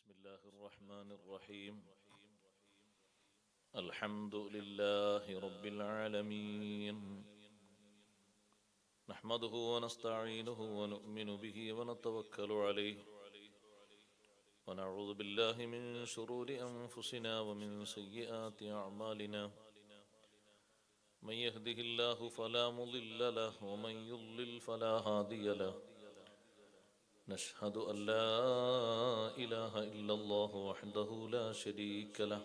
بسم الله الرحمن الرحيم. الحمد لله رب العالمين، نحمده ونستعينه ونؤمن به ونتوكل عليه، ونعوذ بالله من شرور أنفسنا ومن سيئات أعمالنا. من يهده الله فلا مضل له ومن يضلل فلا هادي له. نشهد أن لا إله إلا الله وحده لا شريك له،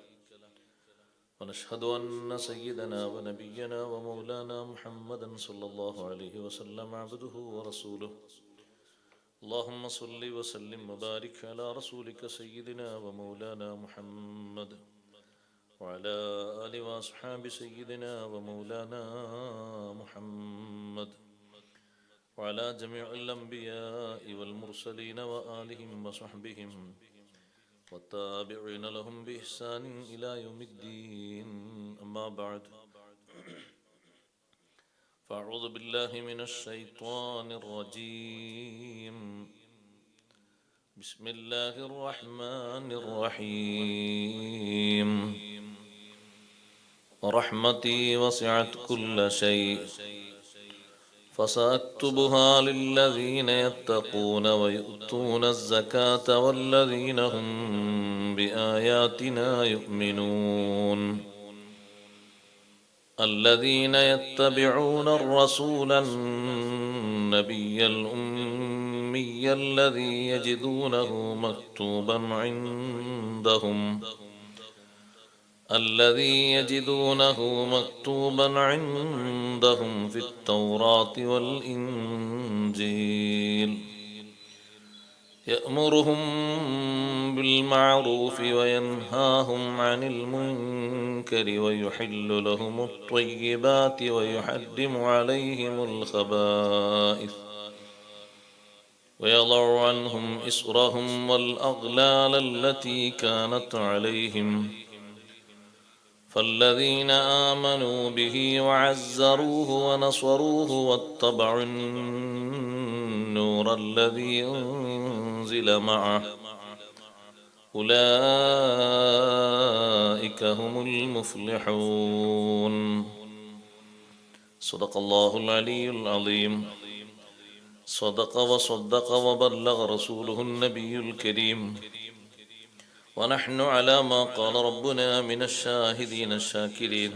ونشهد أن سيدنا ونبينا ومولانا محمدا صلى الله عليه وسلم عبده ورسوله. اللهم صل وسلم وبارك على رسولك سيدنا ومولانا محمد وعلى آل وأصحاب سيدنا ومولانا محمد وعلى جميع الأنبياء والمرسلين وآلهم وصحبهم والتابعين لهم بإحسان إلى يوم الدين. أما بعد، فأعوذ بالله من الشيطان الرجيم. بسم الله الرحمن الرحيم. ورحمتي وسعت كل شيء فسأكتبها للذين يتقون ويؤتون الزكاة والذين هم بآياتنا يؤمنون. الذين يتبعون الرسول النبي الأمي الذي يجدونه مكتوبا عندهم في التوراة والإنجيل، يأمرهم بالمعروف وينهاهم عن المنكر ويحل لهم الطيبات ويحرم عليهم الخبائث ويضع عنهم إصرهم والأغلال التي كانت عليهم. فالذين آمنوا به وعزروه ونصروه واتبعوا النور الذي أنزل معه أولئك هم المفلحون. صدق الله العلي العظيم. صدق وصدق وبلغ رسوله النبي الكريم، ونحن على ما قال ربنا من الشاهدين الشاكرين،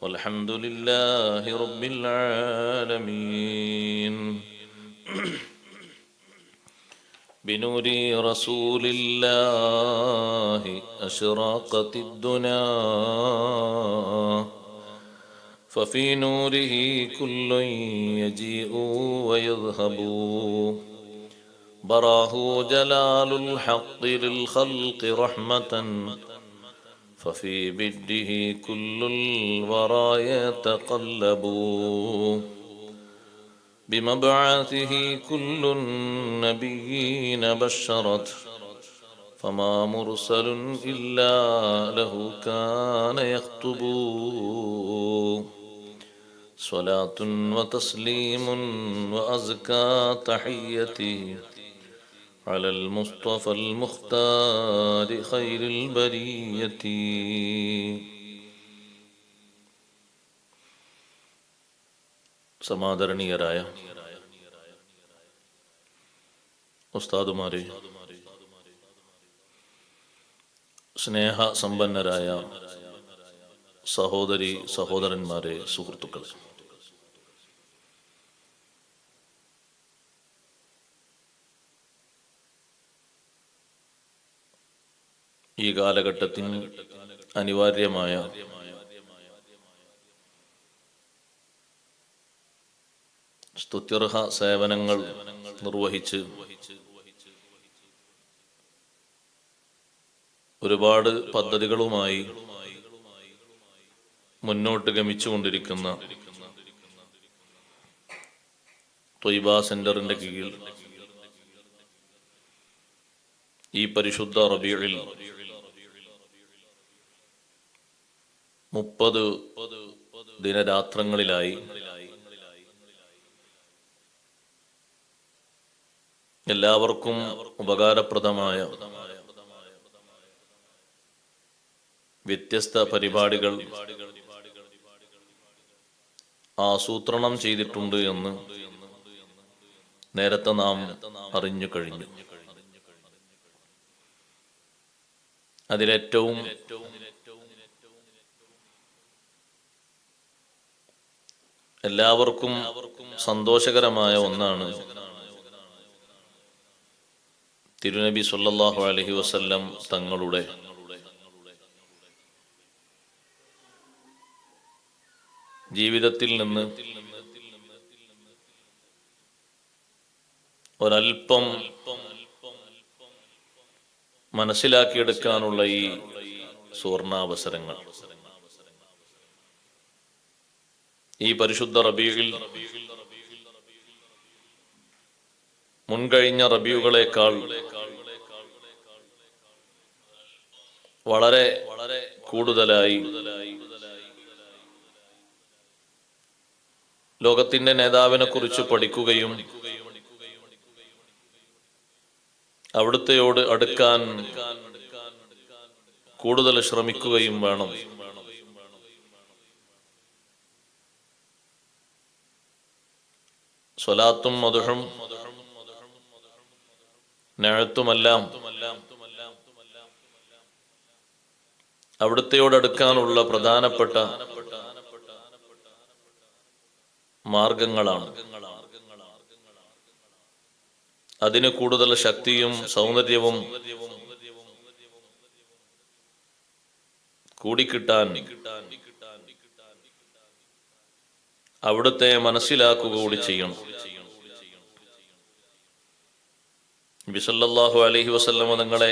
والحمد لله رب العالمين. بنور رسول الله أشراقت الدنا، ففي نوره كل يجيء ويذهب. براه جلال الحق للخلق رحمة، ففي بده كل الورى يتقلب. بمبعثه كل النبيين بشرت، فما مرسل إلا له كان يخطب. صلاة وتسليم وأزكى تحيتي على المصطفى المختار خير البرية. സമാദരണീയരായ ഉസ്താദുമാരെ, സ്നേഹ സമ്പന്നരായ സഹോദരി സഹോദരന്മാരെ, സുഹൃത്തുക്കളെ, ഈ കാലഘട്ടത്തിന് അനിവാര്യമായ സ്തുത്യർഹ സേവനങ്ങൾ നിർവഹിച്ച് ഒരുപാട് പദ്ധതികളുമായി മുന്നോട്ട് ഗമിച്ചുകൊണ്ടിരിക്കുന്ന ത്വയ്ബ സെന്ററിന്റെ കീഴിൽ ഈ പരിശുദ്ധ റബീഉൽ 30 ദിനരാത്രങ്ങളിലായി എല്ലാവർക്കും ഉപകാരപ്രദമായ വ്യത്യസ്ത പരിപാടികൾ ആസൂത്രണം ചെയ്തിട്ടുണ്ട് എന്ന് നേരത്തെ നാം അറിഞ്ഞു കഴിഞ്ഞു. അതിലേറ്റവും എല്ലാവർക്കും സന്തോഷകരമായ ഒന്നാണ് തിരുനബി സല്ലല്ലാഹു അലൈഹി വസല്ലം തങ്ങളുടെ ജീവിതത്തിൽ നിന്ന് ഒരൽപ്പം മനസ്സിലാക്കിയെടുക്കാനുള്ള ഈ സുവർണാവസരങ്ങൾ. ഈ പരിശുദ്ധ റബീഉൽ മുൻകഴിഞ്ഞ റബീഉകളേക്കാൾ വളരെ കൂടുതലായി ലോകത്തിന്റെ നേതാവിനെ കുറിച്ച് പഠിക്കുകയും അവിടുത്തെയോട് അടുക്കാൻ കൂടുതൽ ശ്രമിക്കുകയും വേണം. സ്വലാത്തും മദ്ഹും നഅത്തുമെല്ലാം അവിടുത്തെയോട് അടുക്കാനുള്ള പ്രധാനപ്പെട്ട മാർഗങ്ങളാണ്. അതിന് കൂടുതൽ ശക്തിയും സൗന്ദര്യവും കൂടിക്കിട്ടാൻ അവിടുത്തെ മനസ്സിലാക്കുക കൂടി ചെയ്യണം. നബി സല്ലല്ലാഹു അലൈഹി വസല്ലം തങ്ങളെ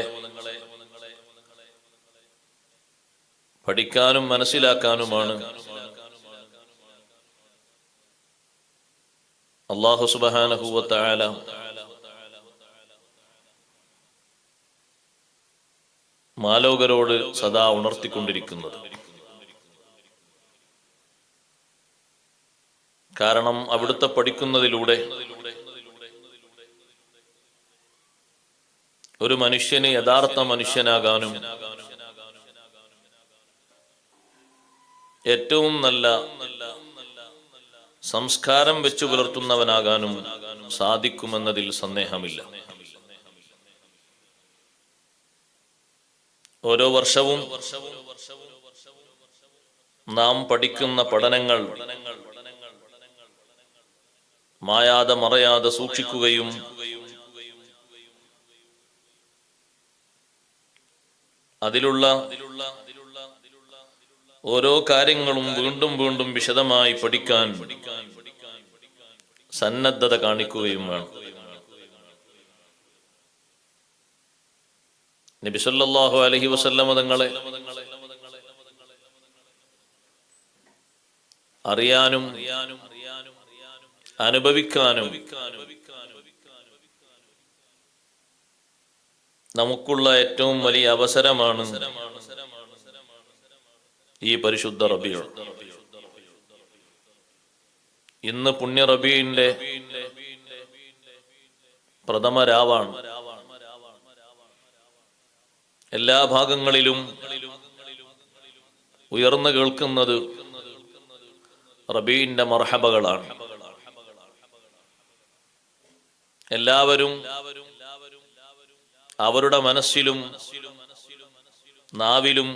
പഠിക്കാനും മനസ്സിലാക്കാനുമാണ് അല്ലാഹു സുബ്ഹാനഹു വ തആല മാലോകരോട് സദാ ഉണർത്തിക്കൊണ്ടിരിക്കുന്നത്. കാരണം അവിടുത്തെ പഠിക്കുന്നതിലൂടെ ഒരു മനുഷ്യന് യഥാർത്ഥ മനുഷ്യനാകാനും ഏറ്റവും നല്ല സംസ്കാരം വെച്ചു പുലർത്തുന്നവനാകാനും സാധിക്കുമെന്നതിൽ സന്ദേഹമില്ല. ഓരോ വർഷവും നാം പഠിക്കുന്ന പഠനങ്ങൾ മായാതെ മറയാതെ സൂക്ഷിക്കുകയും അതിലുള്ള ഓരോ കാര്യങ്ങളും വീണ്ടും വീണ്ടും വിശദമായി പഠിക്കാൻ സന്നദ്ധത കാണിക്കുകയും വേണം. നബി സല്ലല്ലാഹു അലൈഹി വസല്ലം തങ്ങളെ അറിയാനും അനുഭവിക്കാനും നമുക്കുള്ള ഏറ്റവും വലിയ അവസരമാണ് ഈ പരിശുദ്ധ റബീഉൽ. ഇന്ന് പുണ്യ റബീഇന്റെ പ്രഥമ രാവാണ്. എല്ലാ ഭാഗങ്ങളിലും ഉയർന്നു കേൾക്കുന്നത് റബീഇന്റെ മർഹബകളാണ്. എല്ലാവരും അവരുടെ മനസ്സിലും നാവിലും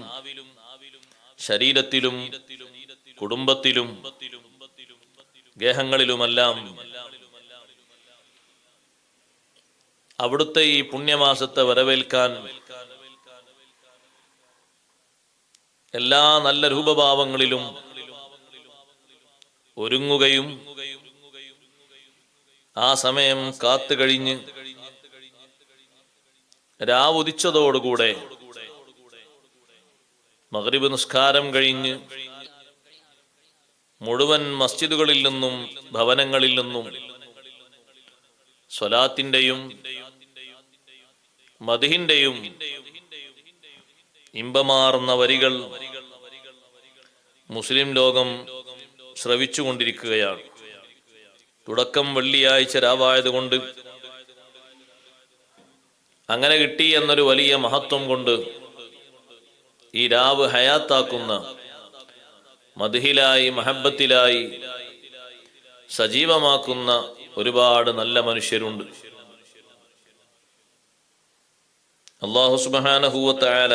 ശരീരത്തിലും കുടുംബത്തിലും ഗേഹങ്ങളിലുമെല്ലാം അവിടുത്തെ ഈ പുണ്യമാസത്തെ വരവേൽക്കാൻ എല്ലാ നല്ല രൂപഭാവങ്ങളിലും ഒരുങ്ങുകയും ആ സമയം കാത്തുകഴിഞ്ഞ് രാവുദിച്ചതോടുകൂടെ മഗ്രിബ് നിസ്കാരം കഴിഞ്ഞ് മുഴുവൻ മസ്ജിദുകളിൽ നിന്നും ഭവനങ്ങളിൽ നിന്നും സ്വലാത്തിന്റെയും മദ്ഹിന്റെയും ഇമ്പമാർന്ന വരികൾ മുസ്ലിം ലോകം ശ്രവിച്ചുകൊണ്ടിരിക്കുകയാണ്. തുടക്കം വെള്ളിയാഴ്ച രാവായതുകൊണ്ട് അങ്ങനെ കിട്ടി എന്നൊരു വലിയ മഹത്വം കൊണ്ട് ഈ രാവ് ഹയാത്താക്കുന്ന, മദ്ഹിലായി മഹബത്തിലായി സജീവമാക്കുന്ന ഒരുപാട് നല്ല മനുഷ്യരുണ്ട്. അല്ലാഹു സുബ്ഹാനഹു വ തആല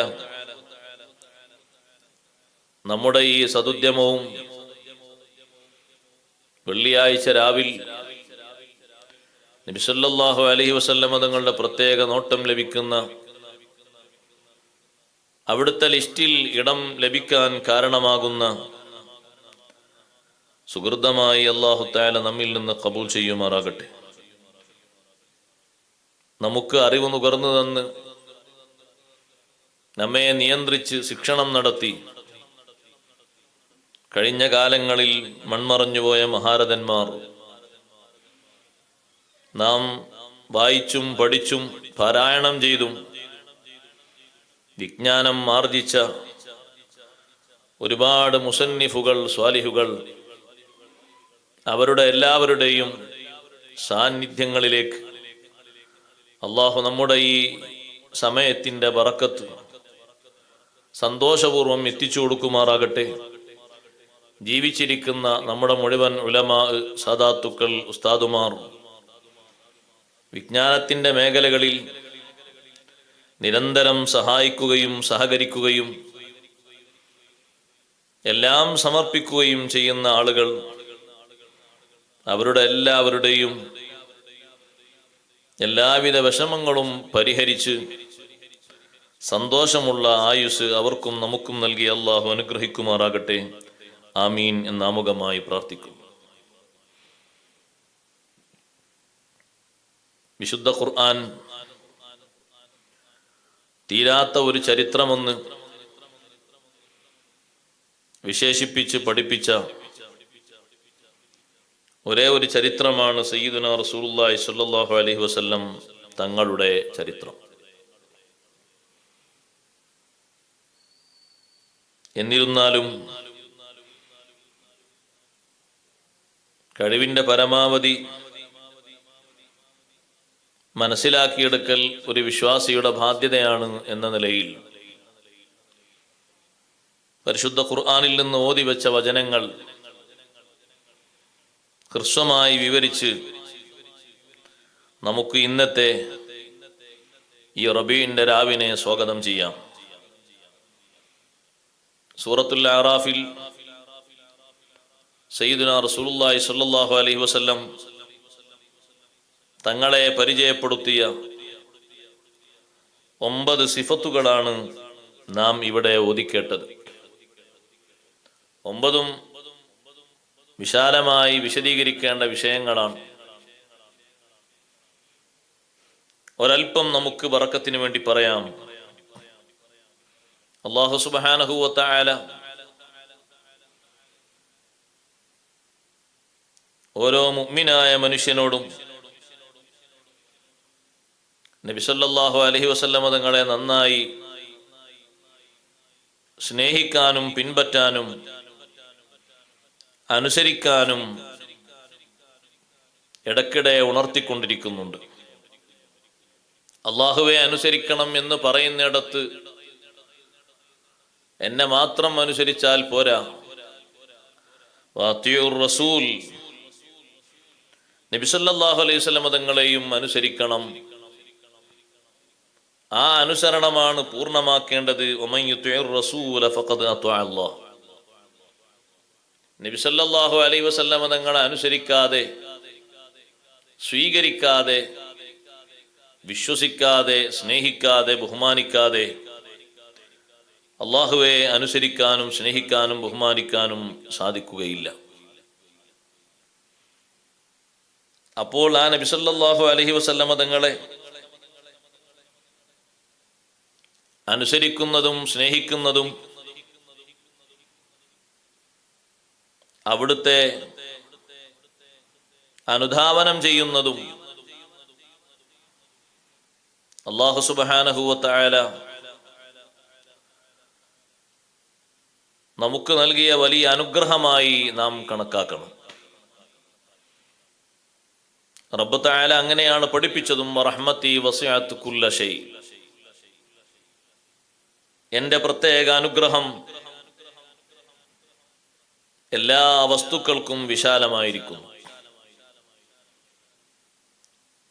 നമ്മുടെ ഈ സദുദ്യമവും വെള്ളിയാഴ്ച രാവിൽ നബി സല്ലല്ലാഹു അലൈഹി വസല്ലം തങ്ങളുടെ പ്രത്യേക നോട്ടം ലഭിക്കുന്ന, അവിടുത്തെ ലിസ്റ്റിൽ ഇടം ലഭിക്കാൻ കാരണമാകുന്ന സുഹൃതമായി അല്ലാഹു തആല നമ്മിൽ നിന്ന് ഖബൂൽ ചെയ്യുമാറാകട്ടെ. നമുക്ക് അറിവ് നുകർന്നു തന്ന് നമ്മെ നിയന്ത്രിച്ച് ശിക്ഷണം നടത്തി കഴിഞ്ഞ കാലങ്ങളിൽ മൺമറഞ്ഞുപോയ മഹാരഥന്മാർ, നാം വായിച്ചും പഠിച്ചും പാരായണം ചെയ്തും വിജ്ഞാനം ആർജിച്ച ഒരുപാട് മുസന്നിഫുകൾ, സ്വാലിഹുകൾ, അവരുടെ എല്ലാവരുടെയും സാന്നിധ്യങ്ങളിലേക്ക് അള്ളാഹു നമ്മുടെ ഈ സമയത്തിൻ്റെ ബറക്കത്ത് സന്തോഷപൂർവം എത്തിച്ചു കൊടുക്കുമാറാകട്ടെ. ജീവിച്ചിരിക്കുന്ന നമ്മുടെ മുഴുവൻ ഉലമാ, സാദാത്തുക്കൾ, ഉസ്താദുമാർ വിജ്ഞാനത്തിൻ്റെ മേഖലകളിൽ നിരന്തരം സഹായിക്കുകയും സഹകരിക്കുകയും എല്ലാം സമർപ്പിക്കുകയും ചെയ്യുന്ന ആളുകൾ, അവരുടെ എല്ലാവരുടെയും എല്ലാവിധ വിഷമങ്ങളും പരിഹരിച്ച് സന്തോഷമുള്ള ആയുസ് അവർക്കും നമുക്കും നൽകി അള്ളാഹു അനുഗ്രഹിക്കുമാറാകട്ടെ. ആമീൻ എന്നാമുഖമായി പ്രാർത്ഥിക്കും. വിശുദ്ധ ഖുർആൻ തീരാത്ത ഒരു ചരിത്രമെന്ന് വിശേഷിപ്പിച്ച് പഠിപ്പിച്ച ഒരേ ഒരു ചരിത്രമാണ് സയ്യിദുനാ റസൂലുള്ളാഹി സ്വല്ലല്ലാഹു അലൈഹി വസല്ലം തങ്ങളുടെ ചരിത്രം. എന്നിരുന്നാലും കഴിവിൻ്റെ പരമാവധി മനസ്സിലാക്കിയെടുക്കൽ ഒരു വിശ്വാസിയുടെ ബാധ്യതയാണ് എന്ന നിലയിൽ പരിശുദ്ധ ഖുർആനിൽ നിന്ന് ഓതി വെച്ച വചനങ്ങൾ ഹ്രസ്വമായി വിവരിച്ച് നമുക്ക് ഇന്നത്തെ ഈ റബീഇന്റെ രാവിനെ സ്വാഗതം ചെയ്യാം. സൂറത്തുൽ അറാഫിൽ സയ്യിദുനാ റസൂലുള്ളാഹി സ്വല്ലല്ലാഹു അലൈഹി വസല്ലം തങ്ങളെ പരിചയപ്പെടുത്തിയ 9 സിഫത്തുകളാണ് നാം ഇവിടെ ഓതിക്കേട്ടത്. 9ഉം വിശാലമായി വിശദീകരിക്കേണ്ട വിഷയങ്ങളാണ്. ഒരൽപ്പം നമുക്ക് ബറക്കത്തിന് വേണ്ടി പറയാം. അല്ലാഹു സുബ്ഹാനഹു വ തആല ഓരോ മുഅ്മിനായ മനുഷ്യനോടും നബി സല്ലല്ലാഹു അലൈഹി വസല്ലം തങ്ങളെ നന്നായി സ്നേഹിക്കാനും പിൻപറ്റാനും അനുസരിക്കാനും ഇടയ്ക്കിടെ ഉണർത്തിക്കൊണ്ടിരിക്കുന്നുണ്ട്. അള്ളാഹുവെ അനുസരിക്കണം എന്ന് പറയുന്നിടത്ത് എന്നെ മാത്രം അനുസരിച്ചാൽ പോരാ, വഅതിഉർ റസൂൽ, നബി സല്ലല്ലാഹു അലൈഹി വസല്ലം തങ്ങളെയും അനുസരിക്കണം. ആ അനുസരണമാണ് പൂർണ്ണമാക്കേണ്ടത്. വമൻ യുതിഉർ റസൂല ഫഖദ് അത്വഅ അല്ലാഹ്. നബി സല്ലല്ലാഹു അലൈഹി വസല്ലം തങ്ങളെ അനുസരിക്കാതെ, സ്വീകരിക്കാതെ, വിശ്വസിക്കാതെ, സ്നേഹിക്കാതെ, ബഹുമാനിക്കാതെ അള്ളാഹുവെ അനുസരിക്കാനും സ്നേഹിക്കാനും ബഹുമാനിക്കാനും സാധിക്കുകയില്ല. അപ്പോൾ ആ നബി സല്ലല്ലാഹു അലൈഹി വസല്ലം തങ്ങളെ അനുസരിക്കുന്നതും സ്നേഹിക്കുന്നതും അവിടുത്തെ അനുധാവനം ചെയ്യുന്നതും അല്ലാഹു സുബ്ഹാനഹു വ തആല നമുക്ക് നൽകിയ വലിയ അനുഗ്രഹമായി നാം കണക്കാക്കണം. റബ്ബ് തആല അങ്ങനെയാണ് പഠിപ്പിച്ചതും റഹ്മത്തി വസിഅത് കുല്ല ഷൈ. എൻ്റെ പ്രത്യേക അനുഗ്രഹം എല്ലാ വസ്തുക്കൾക്കും വിശാലമായിരിക്കുന്നു.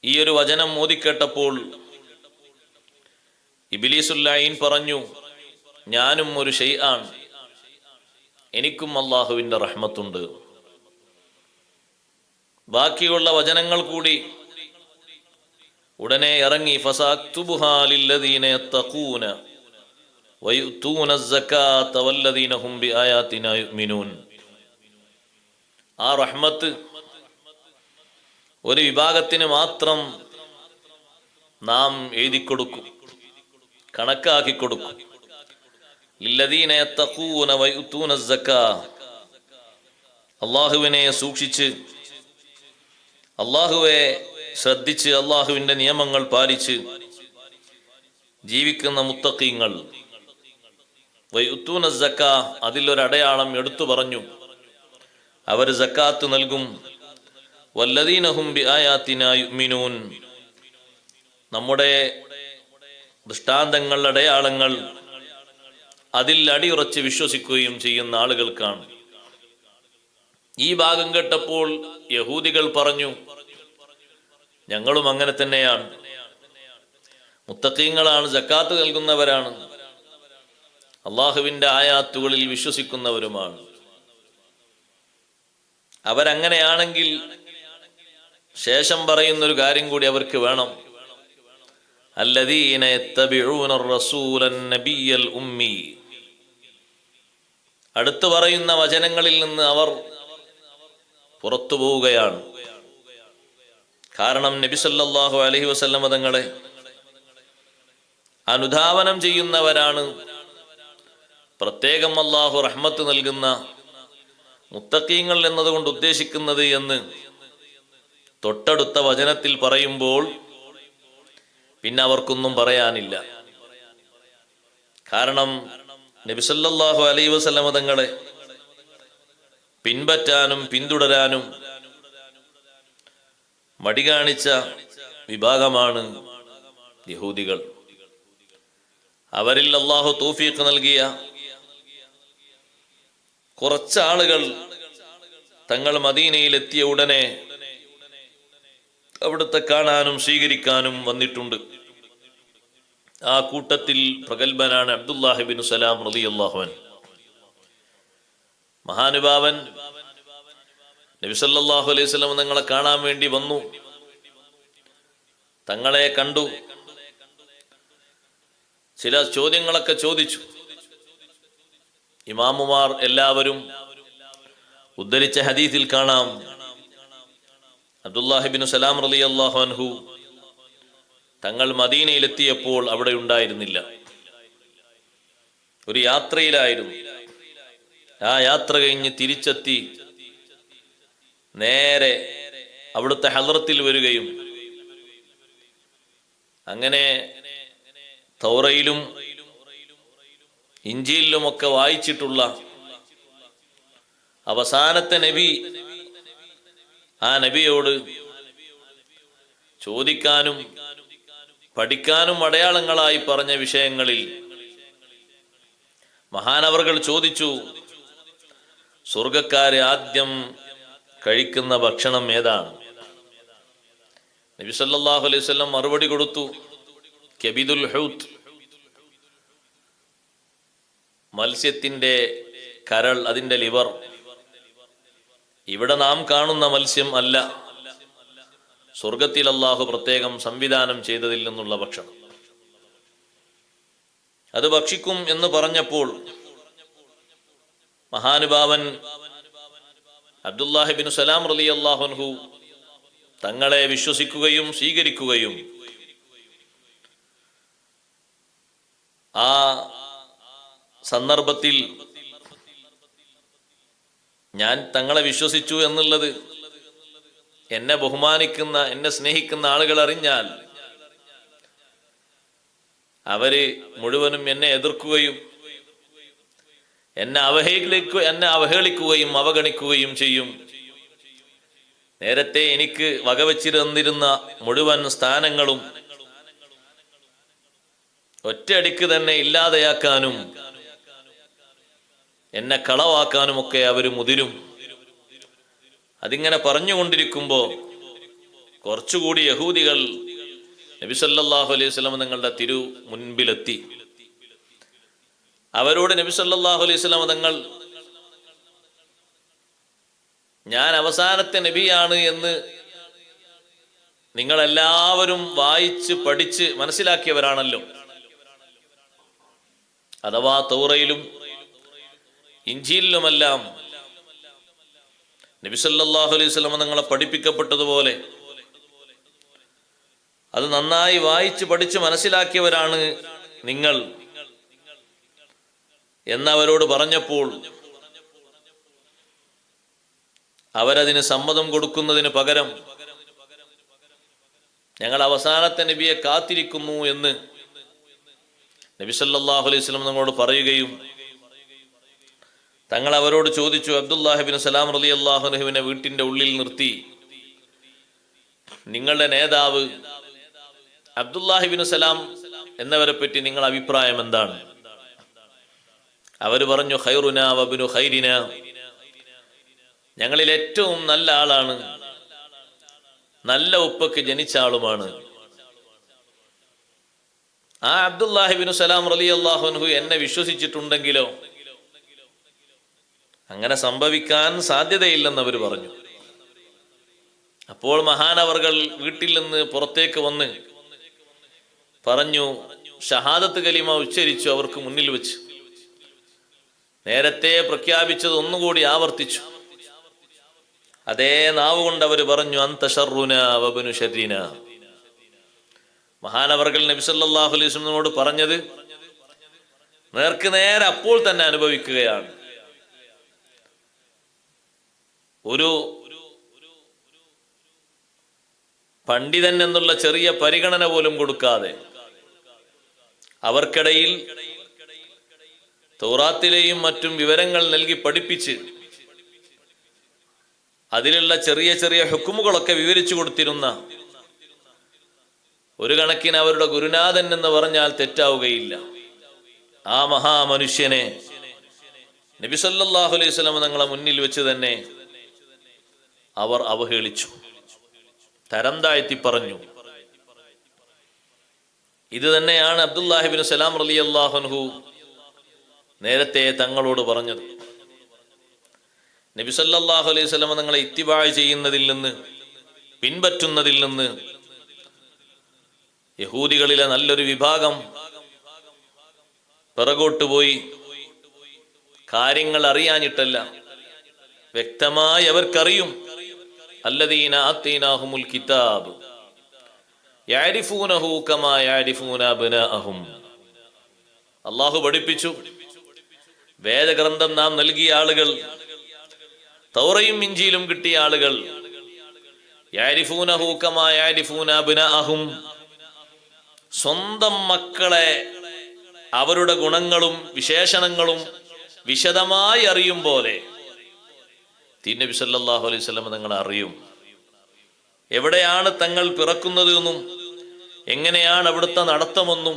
ഈ ഒരു വചനം ഓതിക്കേട്ടപ്പോൾ ഇബ്ലീസുൽ ലഈൻ പറഞ്ഞു, ഞാനും ഒരു ശൈആൻ, എനിക്കും അല്ലാഹുവിൻ്റെ റഹ്മത്തുണ്ട്. ബാക്കിയുള്ള വചനങ്ങൾ കൂടി ഉടനെ ഇറങ്ങി. ഫസഅക്തുബുഹാ ലില്ലദീന യത്തഖൂന വയുതൂന അസ്സകാത വല്ലദീന ഹും ബിആയാതിനാ യുഅ്മിനൂൻ. ആ റഹ്മത്ത് ഒരു വിഭാഗത്തിന് മാത്രം നാം എഴുതിക്കൊടുക്കും, കണക്കാക്കി കൊടുക്കും. ലില്ലദീന യത്തഖൂന വയുതൂന അസ്സകാ, അല്ലാഹുവിനെ സൂക്ഷിച്ച്, അല്ലാഹുവെ ശ്രദ്ധിച്ച്, അല്ലാഹുവിന്റെ നിയമങ്ങൾ പാലിച്ച് ജീവിക്കുന്ന മുത്തഖീങ്ങൾ. വയുതൂന അസ്സകാ, അതിലൊരടയാളം എടുത്തു പറഞ്ഞു, അവർ സക്കാത്ത് നൽകും. വല്ലദീന ഹും ബിആയാതിനാ യുഅ്മിനൂൻ, നമ്മുടെ ദൃഷ്ടാന്തങ്ങൾ, അടയാളങ്ങൾ അതിൽ അടിയുറച്ച് വിശ്വസിക്കുകയും ചെയ്യുന്ന ആളുകൾക്കാണ്. ഈ ഭാഗം കേട്ടപ്പോൾ യഹൂദികൾ പറഞ്ഞു, ഞങ്ങളും അങ്ങനെ തന്നെയാണ്, മുത്തഖീങ്ങളാണ്, സക്കാത്ത് നൽകുന്നവരാണ്, അള്ളാഹുവിന്റെ ആയാത്തുകളിൽ വിശ്വസിക്കുന്നവരുമാണ്. അവരങ്ങനെയാണെങ്കിൽ ശേഷം പറയുന്നൊരു കാര്യം കൂടി അവർക്ക് വേണം. അല്ലദീന യത്തബിഊന റസൂലൻ നബിയ്യൽ ഉമ്മി. അടുത്ത് പറയുന്ന വചനങ്ങളിൽ നിന്ന് അവർ പുറത്തു പോവുകയാണ്. കാരണം നബി സല്ലല്ലാഹു അലൈഹി വസല്ലം തങ്ങളെ അനുധാവനം ചെയ്യുന്നവരാണ്, പ്രത്യേകം അല്ലാഹു റഹ്മത്ത് നൽകുന്ന മുത്തഖീങ്ങൾ എന്നതുകൊണ്ട് ഉദ്ദേശിക്കുന്നത് എന്ന് തൊട്ടടുത്ത വചനത്തിൽ പറയുമ്പോൾ പിന്നെ അവർക്കൊന്നും പറയാനില്ല. കാരണം നബി സല്ലല്ലാഹു അലൈഹി വസല്ലം തങ്ങളെ പിൻപറ്റാനും പിന്തുടരാനും മടി കാണിച്ച വിഭാഗമാണ് യഹൂദികൾ. അവരിൽ അല്ലാഹു തൗഫീഖ് നൽകിയ കുറച്ചാളുകൾ തങ്ങൾ മദീനയിൽ എത്തിയ ഉടനെ അവിടുത്തെ കാണാനും സ്വീകരിക്കാനും വന്നിട്ടുണ്ട്. ആ കൂട്ടത്തിൽ പ്രഗൽഭനാണ് അബ്ദുല്ലാഹി ഇബ്നു സലാം റളിയല്ലാഹു അൻഹു. മഹാനുഭാവൻ നബി സല്ലല്ലാഹു അലൈഹി വസല്ലം തങ്ങളെ കാണാൻ വേണ്ടി വന്നു. തങ്ങളെ കണ്ടു, ചില ചോദ്യങ്ങളൊക്കെ ചോദിച്ചു. ഇമാമുമാർ എല്ലാവരും ഉദ്ധരിച്ച ഹദീസിൽ കാണാം, അബ്ദുല്ലാഹി ഇബ്നു സലാം റളിയല്ലാഹു അൻഹു തങ്ങൾ മദീനയിലെത്തിയപ്പോൾ അവിടെ ഉണ്ടായിരുന്നില്ല, ഒരു യാത്രയിലായിരുന്നു. ആ യാത്ര കഴിഞ്ഞ് തിരിച്ചെത്തി നേരെ അവിടുത്തെ ഹദ്റത്തിൽ വരികയും അങ്ങനെ തൗറയിലും ഇഞ്ചീലിലുമൊക്കെ വായിച്ചിട്ടുള്ള അവസാനത്തെ നബി, ആ നബിയോട് ചോദിക്കാനും പഠിക്കാനും അടയാളങ്ങളായി പറഞ്ഞ വിഷയങ്ങളിൽ മഹാനവർകൾ ചോദിച്ചു, സ്വർഗക്കാര് ആദ്യം കഴിക്കുന്ന ഭക്ഷണം ഏതാണ്? നബി സല്ലല്ലാഹു അലൈഹി വസല്ലം മറുപടി കൊടുത്തു, കബീദുൽ ഹൂത്ത്, മത്സ്യത്തിന്റെ കരൾ, അതിന്റെ ലിവർ. ഇവിടെ നാം കാണുന്ന മത്സ്യം അല്ല, സ്വർഗത്തിൽ അല്ലാഹു പ്രത്യേകം സംവിധാനം ചെയ്തതിൽ നിന്നുള്ള ഭക്ഷണം, അത് ഭക്ഷിക്കും എന്ന് പറഞ്ഞപ്പോൾ മഹാനുഭാവൻ അബ്ദുല്ലാഹി ഇബ്നു സലാം റളിയല്ലാഹു അൻഹു തങ്ങളെ വിശ്വസിക്കുകയും സ്വീകരിക്കുകയും ആ സന്ദർഭത്തിൽ ഞാൻ തങ്ങളെ വിശ്വസിച്ചു എന്നുള്ളത് എന്നെ ബഹുമാനിക്കുന്ന, എന്നെ സ്നേഹിക്കുന്ന ആളുകൾ അറിഞ്ഞാൽ അവര് മുഴുവനും എന്നെ എതിർക്കുകയും എന്നെ അവഹേളിക്കുകയും അവഗണിക്കുകയും ചെയ്യും. നേരത്തെ എനിക്ക് വകവെച്ചിരുന്നിരുന്ന മുഴുവൻ സ്ഥാനങ്ങളും ഒറ്റയടിക്ക് തന്നെ ഇല്ലാതെയാക്കാനും എന്നെ കളവാക്കാനും ഒക്കെ അവർ മുതിരും. അതിങ്ങനെ പറഞ്ഞുകൊണ്ടിരിക്കുമ്പോൾ കുറച്ചുകൂടി യഹൂദികൾ നബി സല്ലല്ലാഹു അലൈഹി വസല്ലം തങ്ങളുടെ തിരു മുൻപിലെത്തി. അവരോട് നബി സല്ലല്ലാഹു അലൈഹി വസല്ലം തങ്ങൾ, ഞാൻ അവസാനത്തെ നബിയാണ് എന്ന് നിങ്ങളെല്ലാവരും വായിച്ച് പഠിച്ച് മനസ്സിലാക്കിയവരാണല്ലോ. അഥവാ തൗറയിലും ഇഞ്ചീലിലുമെല്ലാം നബി സല്ലല്ലാഹു അലൈഹി വസല്ലം തങ്ങളെ പഠിപ്പിക്കപ്പെട്ടതുപോലെ അത് നന്നായി വായിച്ച് പഠിച്ച് മനസ്സിലാക്കിയവരാണ് നിങ്ങൾ എന്നവരോട് പറഞ്ഞപ്പോൾ അവരതിന് സമ്മതം കൊടുക്കുന്നതിന് പകരം ഞങ്ങൾ അവസാനത്തെ നബിയെ കാത്തിരിക്കുന്നു എന്ന് നബി സല്ലല്ലാഹു അലൈഹി വസല്ലം നമ്മളോട് പറയുകയും തങ്ങൾ അവരോട് ചോദിച്ചു, അബ്ദുല്ലാഹി ഇബ്നു സലാം റളിയല്ലാഹു അൻഹുവിനെ വീട്ടിന്റെ ഉള്ളിൽ നിർത്തി നിങ്ങളുടെ നേതാവ് അബ്ദുല്ലാഹി ഇബ്നു സലാം എന്നവരെ പറ്റി നിങ്ങളുടെ അഭിപ്രായം എന്താണ്? അവർ പറഞ്ഞു, ഖൈറുനാ വബ്നു ഖൈരിനാ, ഞങ്ങളിൽ ഏറ്റവും നല്ല ആളാണ്, നല്ല ഉപ്പക്ക് ജനിച്ച ആളുമാണ്. ആ അബ്ദുല്ലാഹി ഇബ്നു സലാം റളിയല്ലാഹു അൻഹു എന്നെ വിശ്വസിച്ചിട്ടുണ്ടെങ്കിലോ അങ്ങനെ സംഭവിക്കാൻ സാധ്യതയില്ലെന്ന് അവർ പറഞ്ഞു. അപ്പോൾ മഹാനവർകൾ വീട്ടിൽ നിന്ന് പുറത്തേക്ക് വന്ന് പറഞ്ഞു, ഷഹാദത്ത് കലിമ ഉച്ചരിച്ചു അവർക്ക് മുന്നിൽ വെച്ച്. നേരത്തെ പ്രഖ്യാപിച്ചത് ഒന്നുകൂടി ആവർത്തിച്ചു. അതേ നാവ് കൊണ്ട് അവർ പറഞ്ഞു, അന്ത ശർറുനാ വബ്നു ശർരിനാ. മഹാനവർകൾ നബി സല്ലല്ലാഹു അലൈഹി വസല്ലമയോട് പറഞ്ഞത് നേർക്ക് നേരെ അപ്പോൾ തന്നെ അനുഭവിക്കുകയാണ്. ഒരു പണ്ഡിതൻ എന്നുള്ള ചെറിയ പരിഗണന പോലും കൊടുക്കാതെ അവർക്കിടയിൽ തൗറാത്തിലെയും മറ്റും വിവരങ്ങൾ നൽകി പഠിപ്പിച്ച് അതിലുള്ള ചെറിയ ചെറിയ ഹുക്കുമുകളൊക്കെ വിവരിച്ചു കൊടുത്തിരുന്ന ഒരു കണക്കിന് അവരുടെ ഗുരുനാഥൻ എന്ന് പറഞ്ഞാൽ തെറ്റാവുകയില്ല ആ മഹാമനുഷ്യനെ നബി സല്ലല്ലാഹു അലൈഹി വസല്ലം തങ്ങളെ മുന്നിൽ വെച്ച് തന്നെ അവർ അവഹേളിച്ചു, തരം താഴ്ത്തി പറഞ്ഞു. ഇത് തന്നെയാണ് അബ്ദുല്ലാഹി ഇബ്നു സലാം റളിയല്ലാഹു അൻഹു നേരത്തെ തങ്ങളോട് പറഞ്ഞത്. നബി സല്ലല്ലാഹു അലൈഹി വസല്ലം തങ്ങളെ ഇത്തിബാ ചെയ്യുന്നതിൽ നിന്ന്, പിൻപറ്റുന്നതിൽ നിന്ന് യഹൂദികളിലെ നല്ലൊരു വിഭാഗം പിറകോട്ട് പോയി. കാര്യങ്ങൾ അറിയാഞ്ഞിട്ടല്ല, വ്യക്തമായി അവർക്കറിയും. അല്ലദീന ആതീനാഹുമുൽ കിതാബ് യഅരിഫൂനഹു കമാ യഅരിഫൂന അബ്നാഅഹും. അല്ലാഹു പഠിപ്പിച്ചു, വേദഗ്രന്ഥം നാം നൽകിയ ആളുകൾ, തൗറയും ഇഞ്ചീലും കിട്ടിയ ആളുകൾ, യഅരിഫൂനഹു കമാ യഅരിഫൂന അബ്നാഅഹും, സ്വന്തം മക്കളെ അവരുടെ ഗുണങ്ങളും വിശേഷണങ്ങളും വിശദമായി അറിയും പോലെ നബി സല്ലല്ലാഹു അലൈഹി വസല്ലം തങ്ങൾ അറിയും. എവിടെയാണ് തങ്ങൾ പിറക്കുന്നത് എന്നും എങ്ങനെയാണ് അവിടുത്തെ നടത്തമെന്നും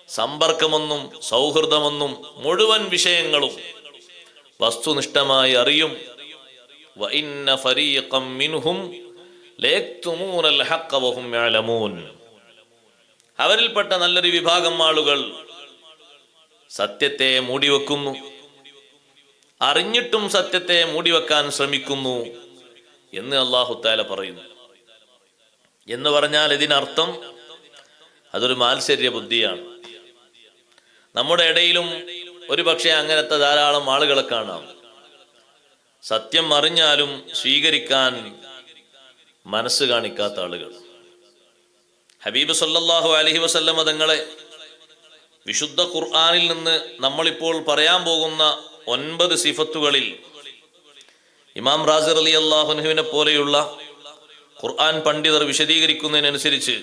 സമ്പർക്കമെന്നും സൗഹൃദമെന്നും മുഴുവൻ വിഷയങ്ങളും വസ്തുനിഷ്ഠമായി അറിയും. വഇന്ന ഫരീഖം മിൻഹും ലയക്തുമൂനൽ ഹഖ്ഖ വഹും യഅലമൂൻ. അവരിൽപ്പെട്ട നല്ലൊരു വിഭാഗം ആളുകൾ സത്യത്തെ മൂടിവെക്കുന്നു, അറിഞ്ഞിട്ടും സത്യത്തെ മൂടിവെക്കാൻ ശ്രമിക്കുന്നു എന്ന് അല്ലാഹു തആല പറയുന്നു. എന്ന് പറഞ്ഞാൽ ഇതിനർത്ഥം അതൊരു മാത്സര്യ ബുദ്ധിയാണ്. നമ്മുടെ ഇടയിലും ഒരു പക്ഷേ അങ്ങനത്തെ ധാരാളം ആളുകളെ കാണാം. സത്യം അറിഞ്ഞാലും സ്വീകരിക്കാൻ മനസ്സ് കാണിക്കാത്ത ആളുകൾ. ഹബീബ് സല്ലല്ലാഹു അലൈഹി വസല്ലമ തങ്ങളെ വിശുദ്ധ ഖുർആനിൽ നിന്ന് നമ്മളിപ്പോൾ പറയാൻ പോകുന്ന 9 സിഫത്തുകളിൽ ഇമാം റാസി റളിയല്ലാഹു അൻഹുവിനെ പോലെയുള്ള ഖുർആൻ പണ്ഡിതർ വിശദീകരിക്കുന്നതിനനുസരിച്ച്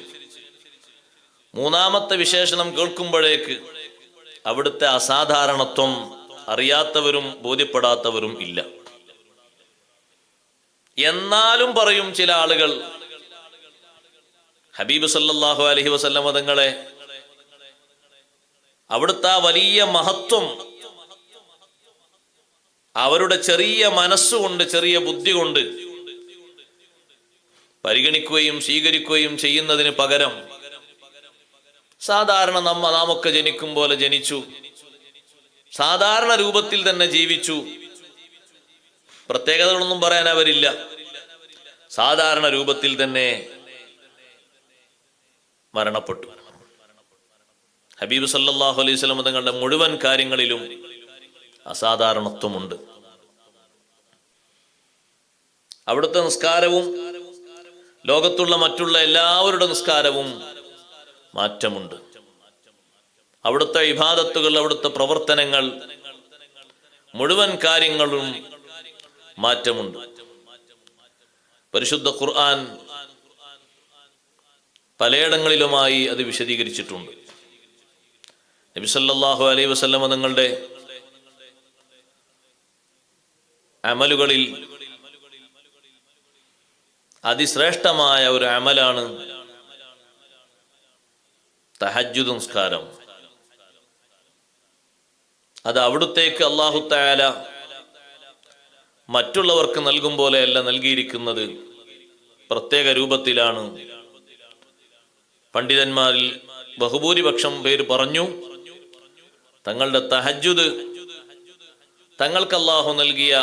3ാമത്തെ വിശേഷണം കേൾക്കുമ്പോഴേക്ക് അവിടുത്തെ അസാധാരണത്വം അറിയാത്തവരും ബോധ്യപ്പെടാത്തവരും ഇല്ല. എന്നാലും പറയും ചില ആളുകൾ, ഹബീബ് സല്ലല്ലാഹു അലൈഹി വസല്ലമ തങ്ങളെ അവിടുത്തെ ആ വലിയ മഹത്വം അവരുടെ ചെറിയ മനസ്സുകൊണ്ട്, ചെറിയ ബുദ്ധി കൊണ്ട് പരിഗണിക്കുകയും സ്വീകരിക്കുകയും ചെയ്യുന്നതിന് പകരം സാധാരണ നാമൊക്കെ ജനിക്കും പോലെ ജനിച്ചു, സാധാരണ രൂപത്തിൽ തന്നെ ജീവിച്ചു, പ്രത്യേകതകളൊന്നും പറയാൻ അവരില്ല, സാധാരണ രൂപത്തിൽ തന്നെ മരണപ്പെട്ടു. ഹബീബ് സല്ലല്ലാഹു അലൈഹി വസല്ലം തങ്ങളുടെ മുഴുവൻ കാര്യങ്ങളിലും അസാധാരണത്വമുണ്ട്. അവിടുത്തെ നിസ്കാരവും ലോകത്തുള്ള മറ്റുള്ള എല്ലാവരുടെ നിസ്കാരവും മാറ്റമുണ്ട്. അവിടുത്തെ ഇബാദത്തുകൾ, അവിടുത്തെ പ്രവർത്തനങ്ങൾ, മുഴുവൻ കാര്യങ്ങളും മാറ്റമുണ്ട്. പരിശുദ്ധ ഖുർആൻ പലയിടങ്ങളിലുമായി അത് വിശദീകരിച്ചിട്ടുണ്ട്. നബി സല്ലല്ലാഹു അലൈഹി വസല്ലം തങ്ങളുടെ അമലുകളിൽ അതിശ്രേഷ്ഠമായ ഒരു അമലാണ് തഹജ്ജുദ് നിസ്കാരം. അത് അവിടുത്തേക്ക് അല്ലാഹു തആല മറ്റുള്ളവർക്ക് നൽകും പോലെയല്ല നൽകിയിരിക്കുന്നത്, പ്രത്യേക രൂപത്തിലാണ്. പണ്ഡിതന്മാരിൽ ബഹുഭൂരിപക്ഷം പേര് പറഞ്ഞു, തങ്ങളുടെ തഹജ്ജുദ് തങ്ങൾക്ക് അല്ലാഹു നൽകിയ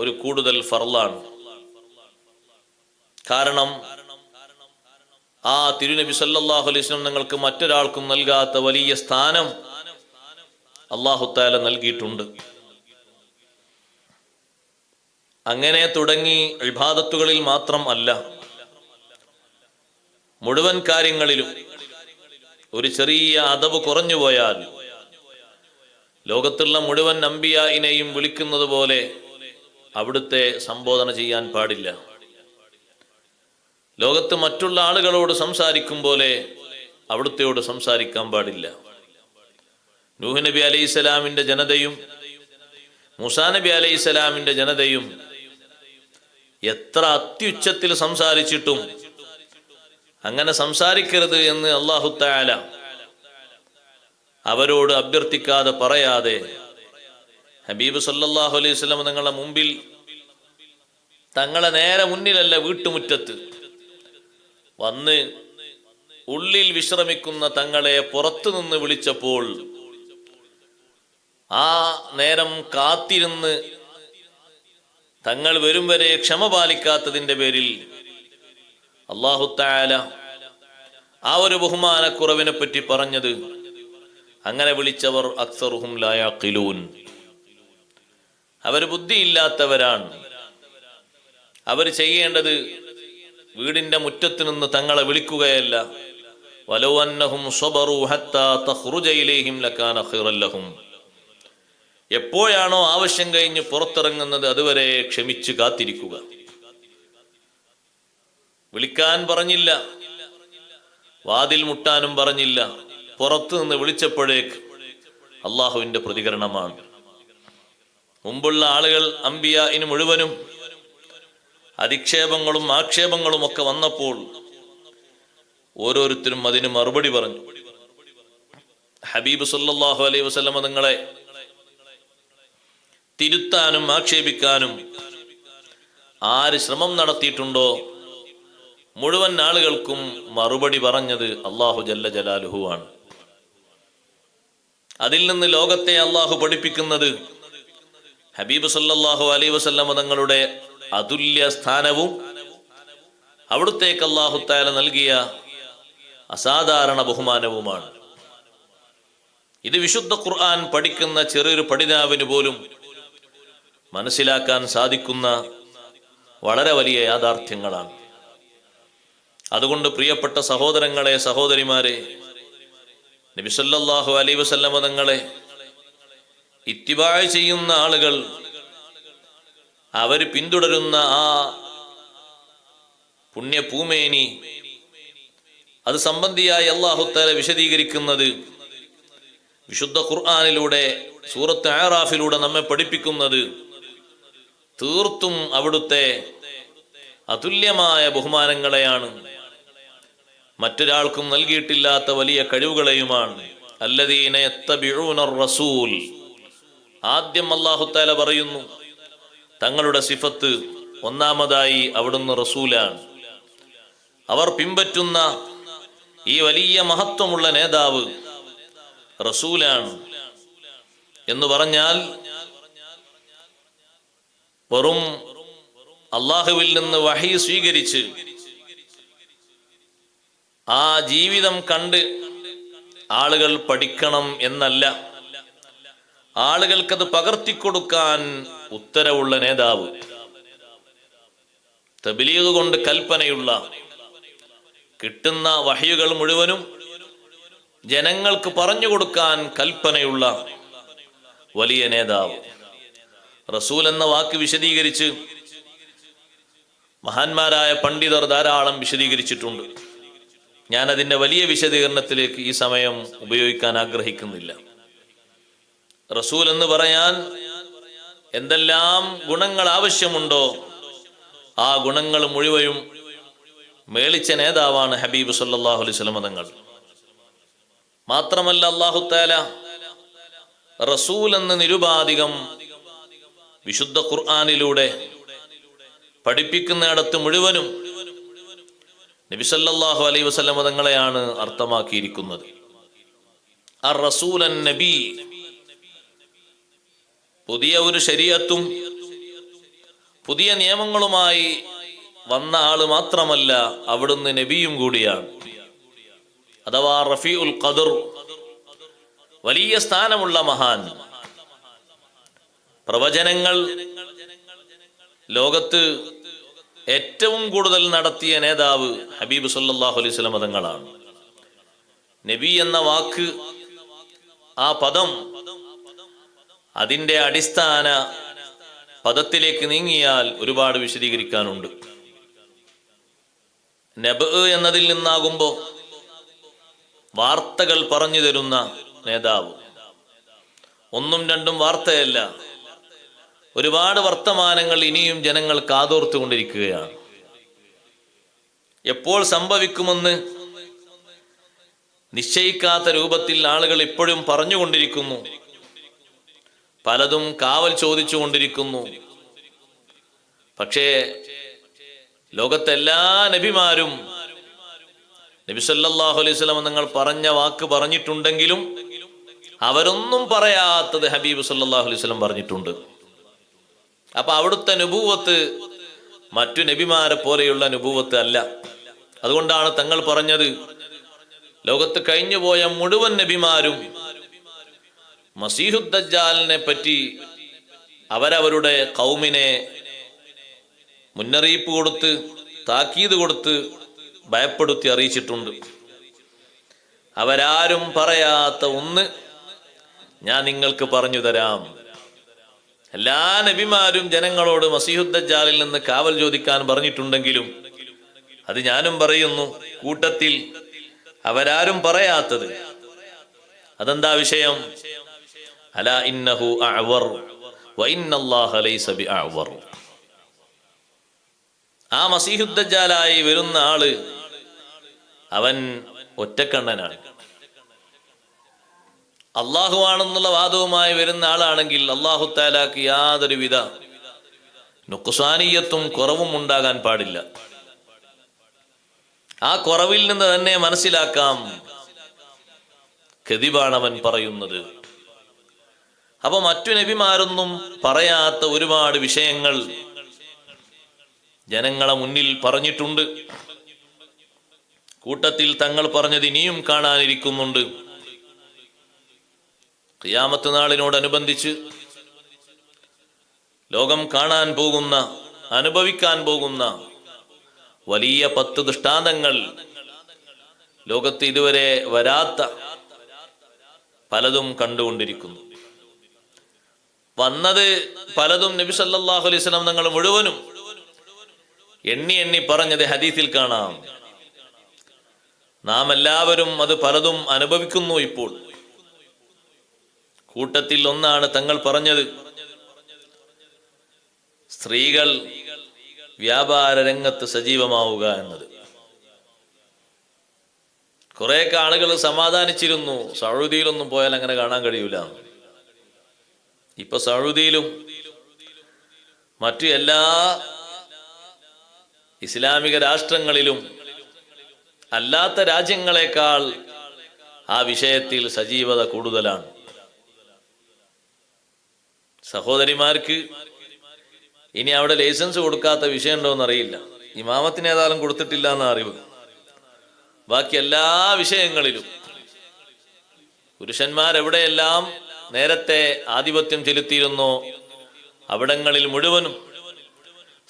ഒരു കൂടുതൽ ഫർളാണ്. കാരണം ആ തിരുനബി സല്ലല്ലാഹു അലൈഹി വസല്ലം നിങ്ങൾക്ക് മറ്റൊരാൾക്കും നൽകാത്ത വലിയ സ്ഥാനം അല്ലാഹു തആല നൽകിയിട്ടുണ്ട്. അങ്ങനെ തുടങ്ങി ഇബാദത്തുകളിൽ മാത്രം അല്ല, മുഴുവൻ കാര്യങ്ങളിലും ഒരു ചെറിയ അദബ് കുറഞ്ഞു പോയാൽ ലോകത്തുള്ള മുഴുവൻ അംബിയായിനെയും വിളിക്കുന്നത് പോലെ അവിടുത്തെ സംബോധന ചെയ്യാൻ പാടില്ല. ലോകത്ത് മറ്റുള്ള ആളുകളോട് സംസാരിക്കും പോലെ അവിടുത്തെയോട് സംസാരിക്കാൻ പാടില്ല. നൂഹ് നബി അലൈഹിസ്സലാമിന്റെ ജനതയും മൂസാ നബി അലൈഹിസ്സലാമിന്റെ ജനതയും എത്ര അത്യുച്ചത്തിൽ സംസാരിച്ചിട്ടും അങ്ങനെ സംസാരിക്കരുത് എന്ന് അല്ലാഹു തആല അവരോട് അഭ്യർത്ഥിക്കാതെ പറയാതെ ഹബീബ് സല്ലല്ലാഹു അലൈഹി വസല്ലം തങ്ങളുടെ മുമ്പിൽ, തങ്ങളെ നേരെ മുന്നിലല്ല വീട്ടുമുറ്റത്ത് വന്ന് ഉള്ളിൽ വിശ്രമിക്കുന്ന തങ്ങളെ പുറത്തു നിന്ന് വിളിച്ചപ്പോൾ ആ നേരം കാത്തിരുന്ന് തങ്ങൾ വരും വരെ ക്ഷമ പാലിക്കാത്തതിന്റെ പേരിൽ അല്ലാഹു തആല ആ ഒരു ബഹുമാനക്കുറവിനെ പറ്റി പറഞ്ഞത്, അങ്ങനെ വിളിച്ചവർ അക്സറുഹും ലാ യഖിലൂൻ, അവർ ബുദ്ധിയില്ലാത്തവരാണ്. അവർ ചെയ്യേണ്ടത് വീടിന്റെ മുറ്റത്ത് നിന്ന് തങ്ങളെ വിളിക്കുകയല്ല, വലൗ അന്നഹും സ്വബറു ഹത്താ തഖ്റുജ ഇലൈഹിം ലകാന ഖൈറൻ ലഹും, എപ്പോഴാണോ ആവശ്യം കഴിഞ്ഞ് പുറത്തിറങ്ങുന്നത് അതുവരെ ക്ഷമിച്ച് കാത്തിരിക്കുക. വിളിക്കാൻ പറഞ്ഞില്ല, വാതിൽ മുട്ടാനും പറഞ്ഞില്ല, പുറത്തു നിന്ന് വിളിച്ചപ്പോഴേക്ക് അള്ളാഹുവിന്റെ പ്രതികരണമാണ്. മുമ്പുള്ള ആളുകൾ അംബിയാഇന് മുഴുവനും അധിക്ഷേപങ്ങളും ആക്ഷേപങ്ങളും ഒക്കെ വന്നപ്പോൾ ഓരോരുത്തരും അതിന് മറുപടി പറഞ്ഞു. ഹബീബ് സല്ലല്ലാഹു അലൈഹി വസല്ലം തങ്ങളെ തിരുത്താനും ആക്ഷേപിക്കാനും ആര് ശ്രമം നടത്തിയിട്ടുണ്ടോ മുഴുവൻ ആളുകൾക്കും മറുപടി പറഞ്ഞത് അല്ലാഹു ജല്ല ജലാലുഹു ആണ്. അതിൽ നിന്ന് ലോകത്തെ അല്ലാഹു പഠിപ്പിക്കുന്നത് ഹബീബ് സല്ലല്ലാഹു അലൈഹി വസല്ലം തങ്ങളുടെ അതുല്യ സ്ഥാനവും അവിടുത്തേക്ക് അല്ലാഹു തആല നൽകിയ അസാധാരണ ബഹുമാനവുമാണ്. ഇത് വിശുദ്ധ ഖുർആൻ പഠിക്കുന്ന ചെറിയൊരു പഠിതാവിന് പോലും മനസ്സിലാക്കാൻ സാധിക്കുന്ന വളരെ വലിയ യാഥാർത്ഥ്യങ്ങളാണ്. അതുകൊണ്ട് പ്രിയപ്പെട്ട സഹോദരങ്ങളെ, സഹോദരിമാരെ, നബി സല്ലല്ലാഹു അലൈഹി വസല്ലം തങ്ങളെ ഇത്തിബാ ചെയ്യുന്ന ആളുകൾ, അവർ പിന്തുടരുന്ന ആ പുണ്യഭൂമേനി, അത് സംബന്ധിയായി അല്ലാഹു തആല വിശദീകരിക്കുന്നത് വിശുദ്ധ ഖുർആനിലൂടെ, സൂറത്ത് ആറാഫിലൂടെ നമ്മെ പഠിപ്പിക്കുന്നത് തീർത്തും അവിടുത്തെ അതുല്യമായ ബഹുമാനങ്ങളെയാണ്, മറ്റൊരാൾക്കും നൽകിയിട്ടില്ലാത്ത വലിയ കഴിവുകളെയുമാണ്. അല്ലദീന യത്തബിഊന റസൂൽ. ആദ്യം അല്ലാഹു തആല പറയുന്നു തങ്ങളുടെ സിഫത്ത്. ഒന്നാമതായി അവിടുന്ന് റസൂലാണ്. അവർ പിൻപറ്റുന്ന ഈ വലിയ മഹത്വമുള്ള നേതാവ് റസൂലാണ് എന്ന് പറഞ്ഞാൽ വെറും അള്ളാഹുവിൽ നിന്ന് വഹി സ്വീകരിച്ച് ആ ജീവിതം കണ്ട് ആളുകൾ പഠിക്കണം എന്നല്ല, ആളുകൾക്കത് പകർത്തിക്കൊടുക്കാൻ ഉത്തരവുള്ള നേതാവ്, തബ്ലീഗ് കൊണ്ട് കൽപ്പനയുള്ള, കിട്ടുന്ന വഹയുകൾ മുഴുവനും ജനങ്ങൾക്ക് പറഞ്ഞു കൊടുക്കാൻ കൽപ്പനയുള്ള വലിയ നേതാവ്. റസൂൽ എന്ന വാക്ക് വിശദീകരിച്ച് മഹാന്മാരായ പണ്ഡിതർ ധാരാളം വിശദീകരിച്ചിട്ടുണ്ട്. ഞാൻ അതിൻ്റെ വലിയ വിശദീകരണത്തിലേക്ക് ഈ സമയം ഉപയോഗിക്കാൻ ആഗ്രഹിക്കുന്നില്ല. റസൂൽ എന്ന് പറയാൻ എന്തെല്ലാം ഗുണങ്ങൾ ആവശ്യമുണ്ടോ ആ ഗുണങ്ങൾ മുഴുവനും മേളിച്ച നേതാവാണ് ഹബീബ് സല്ലല്ലാഹു അലൈഹി വസല്ലം തങ്ങൾ. മാത്രമല്ല അല്ലാഹു തആല റസൂൽ എന്ന് നിരുപാധികം വിശുദ്ധ ഖുർആനിലൂടെ പഠിപ്പിക്കുന്നിടത്ത് മുഴുവനും നബി സല്ലല്ലാഹു അലൈഹി വസല്ലം തങ്ങളെയാണ് അർത്ഥമാക്കിയിരിക്കുന്നത്. അർ റസൂലൻ നബി, പുതിയ ഒരു ശരീഅത്തും പുതിയ നിയമങ്ങളുമായി വന്ന ആള് മാത്രമല്ല, അവിടുന്ന് നബിയും കൂടിയാണ്. അഥവാ റഫീഉൽ ഖദർ, വലിയ സ്ഥാനമുള്ള മഹാൻ. പ്രവചനങ്ങൾ ലോകത്ത് ഏറ്റവും കൂടുതൽ നടത്തിയ നേതാവ് ഹബീബ് സല്ലല്ലാഹു അലൈഹി വസല്ലം തങ്ങളാണ്. നബി എന്ന വാക്ക്, ആ പദം, അതിൻ്റെ അടിസ്ഥാന പദത്തിലേക്ക് നീങ്ങിയാൽ ഒരുപാട് വിശദീകരിക്കാനുണ്ട്. നബ് എന്നതിൽ നിന്നാകുമ്പോ വാർത്തകൾ പറഞ്ഞു തരുന്ന നേതാവ്. ഒന്നും രണ്ടും വാർത്തയല്ല, ഒരുപാട് വർത്തമാനങ്ങൾ ഇനിയും ജനങ്ങൾ കാതോർത്തു കൊണ്ടിരിക്കുകയാണ്. എപ്പോൾ സംഭവിക്കുമെന്ന് നിശ്ചയിക്കാത്ത രൂപത്തിൽ ആളുകൾ ഇപ്പോഴും പറഞ്ഞുകൊണ്ടിരിക്കുന്നു. പലതും കാവൽ ചോദിച്ചു കൊണ്ടിരിക്കുന്നു. പക്ഷേ ലോകത്തെല്ലാ നബിമാരും നബി സല്ലല്ലാഹു അലൈഹി വസല്ലം നിങ്ങൾ പറഞ്ഞ വാക്ക് പറഞ്ഞിട്ടുണ്ടെങ്കിലും അവരൊന്നും പറയാത്തത് ഹബീബ് സല്ലല്ലാഹു അലൈഹി വസല്ലം പറഞ്ഞിട്ടുണ്ട്. അപ്പൊ അവിടുത്തെ നുബൂവത്ത് മറ്റു നബിമാരെ പോലെയുള്ള നുബൂവത്ത് അല്ല. അതുകൊണ്ടാണ് തങ്ങൾ പറഞ്ഞത്, ലോകത്ത് കഴിഞ്ഞുപോയ മുഴുവൻ നബിമാരും മസീഹുദ് ദജ്ജാലിനെ പറ്റി അവരവരുടെ ഖൗമിനെ മുന്നറിയിപ്പ് കൊടുത്ത്, താക്കീത് കൊടുത്ത്, ഭയപ്പെടുത്തി അറിയിച്ചിട്ടുണ്ട്. അവരാരും പറയാത്ത ഒന്ന് ഞാൻ നിങ്ങൾക്ക് പറഞ്ഞു തരാം. എല്ലാ നബിമാരും ജനങ്ങളോട് മസീഹുദ് ദജ്ജാലിൽ നിന്ന് കാവൽ ചോദിക്കാൻ പറഞ്ഞിട്ടുണ്ടെങ്കിലും അത് ഞാനും പറയുന്നു. കൂട്ടത്തിൽ അവരാരും പറയാത്തത് അതെന്താ വിഷയം? അലാ ഇന്നഹു അഅ്വർ വ ഇന്നല്ലാഹ ലൈസ ബിഅഅ്വർ. ആ മസീഹുദ് ദജ്ജാലായി വരുന്ന ആള് അവൻ ഒറ്റക്കണ്ണനാണ്. അള്ളാഹു ആണെന്നുള്ള വാദവുമായി വരുന്ന ആളാണെങ്കിൽ അള്ളാഹു തആലാക്ക് യാതൊരുവിധ നുക്സാനിയത്തും കുറവും ഉണ്ടാകാൻ പാടില്ല. ആ കുറവിൽ നിന്ന് തന്നെ മനസ്സിലാക്കാം കദിബാണ് അവൻ പറയുന്നത്. അപ്പൊ മറ്റു നബിമാരൊന്നും പറയാത്ത ഒരുപാട് വിഷയങ്ങൾ ജനങ്ങളെ മുന്നിൽ പറഞ്ഞിട്ടുണ്ട്. കൂട്ടത്തിൽ തങ്ങൾ പറഞ്ഞത് ഇനിയും കാണാനിരിക്കുന്നുണ്ട്. ഖിയാമത്ത് നാളിനോടനുബന്ധിച്ച് ലോകം കാണാൻ പോകുന്ന, അനുഭവിക്കാൻ പോകുന്ന വലിയ 10 ദൃഷ്ടാന്തങ്ങൾ, ലോകത്ത് ഇതുവരെ വരാത്ത പലതും കണ്ടുകൊണ്ടിരിക്കുന്നു. വന്നത് പലതും നബി സല്ലല്ലാഹു അലൈഹി വസല്ലം തങ്ങൾ മുഴുവനും എണ്ണി എണ്ണി പറഞ്ഞത് ഹദീസിൽ കാണാം. നാം എല്ലാവരും അത് പലതും അനുഭവിക്കുന്നു ഇപ്പോൾ. കൂട്ടത്തിൽ ഒന്നാണ് തങ്ങൾ പറഞ്ഞത്, സ്ത്രീകൾ വ്യാപാര രംഗത്ത് സജീവമാവുക എന്നത്. കുറെയൊക്കെ ആളുകൾ സമാധാനിച്ചിരുന്നു, സൗദിയിലൊന്നും പോയാൽ അങ്ങനെ കാണാൻ കഴിയൂല. ഇപ്പൊ സൗദിയിലും മറ്റു എല്ലാ ഇസ്ലാമിക രാഷ്ട്രങ്ങളിലും അല്ലാത്ത രാജ്യങ്ങളെക്കാൾ ആ വിഷയത്തിൽ സജീവത കൂടുതലാണ്. സഹോദരിമാർക്ക് ഇനി അവിടെ ലൈസൻസ് കൊടുക്കാത്ത വിഷയം ഉണ്ടോ എന്നറിയില്ല. ഇമാമത്തിന് ഏതായാലും കൊടുത്തിട്ടില്ല എന്ന അറിവ്. ബാക്കി എല്ലാ വിഷയങ്ങളിലും പുരുഷന്മാരെവിടെയെല്ലാം നേരത്തെ ആധിപത്യം ചെലുത്തിയിരുന്നോ അവിടങ്ങളിൽ മുഴുവനും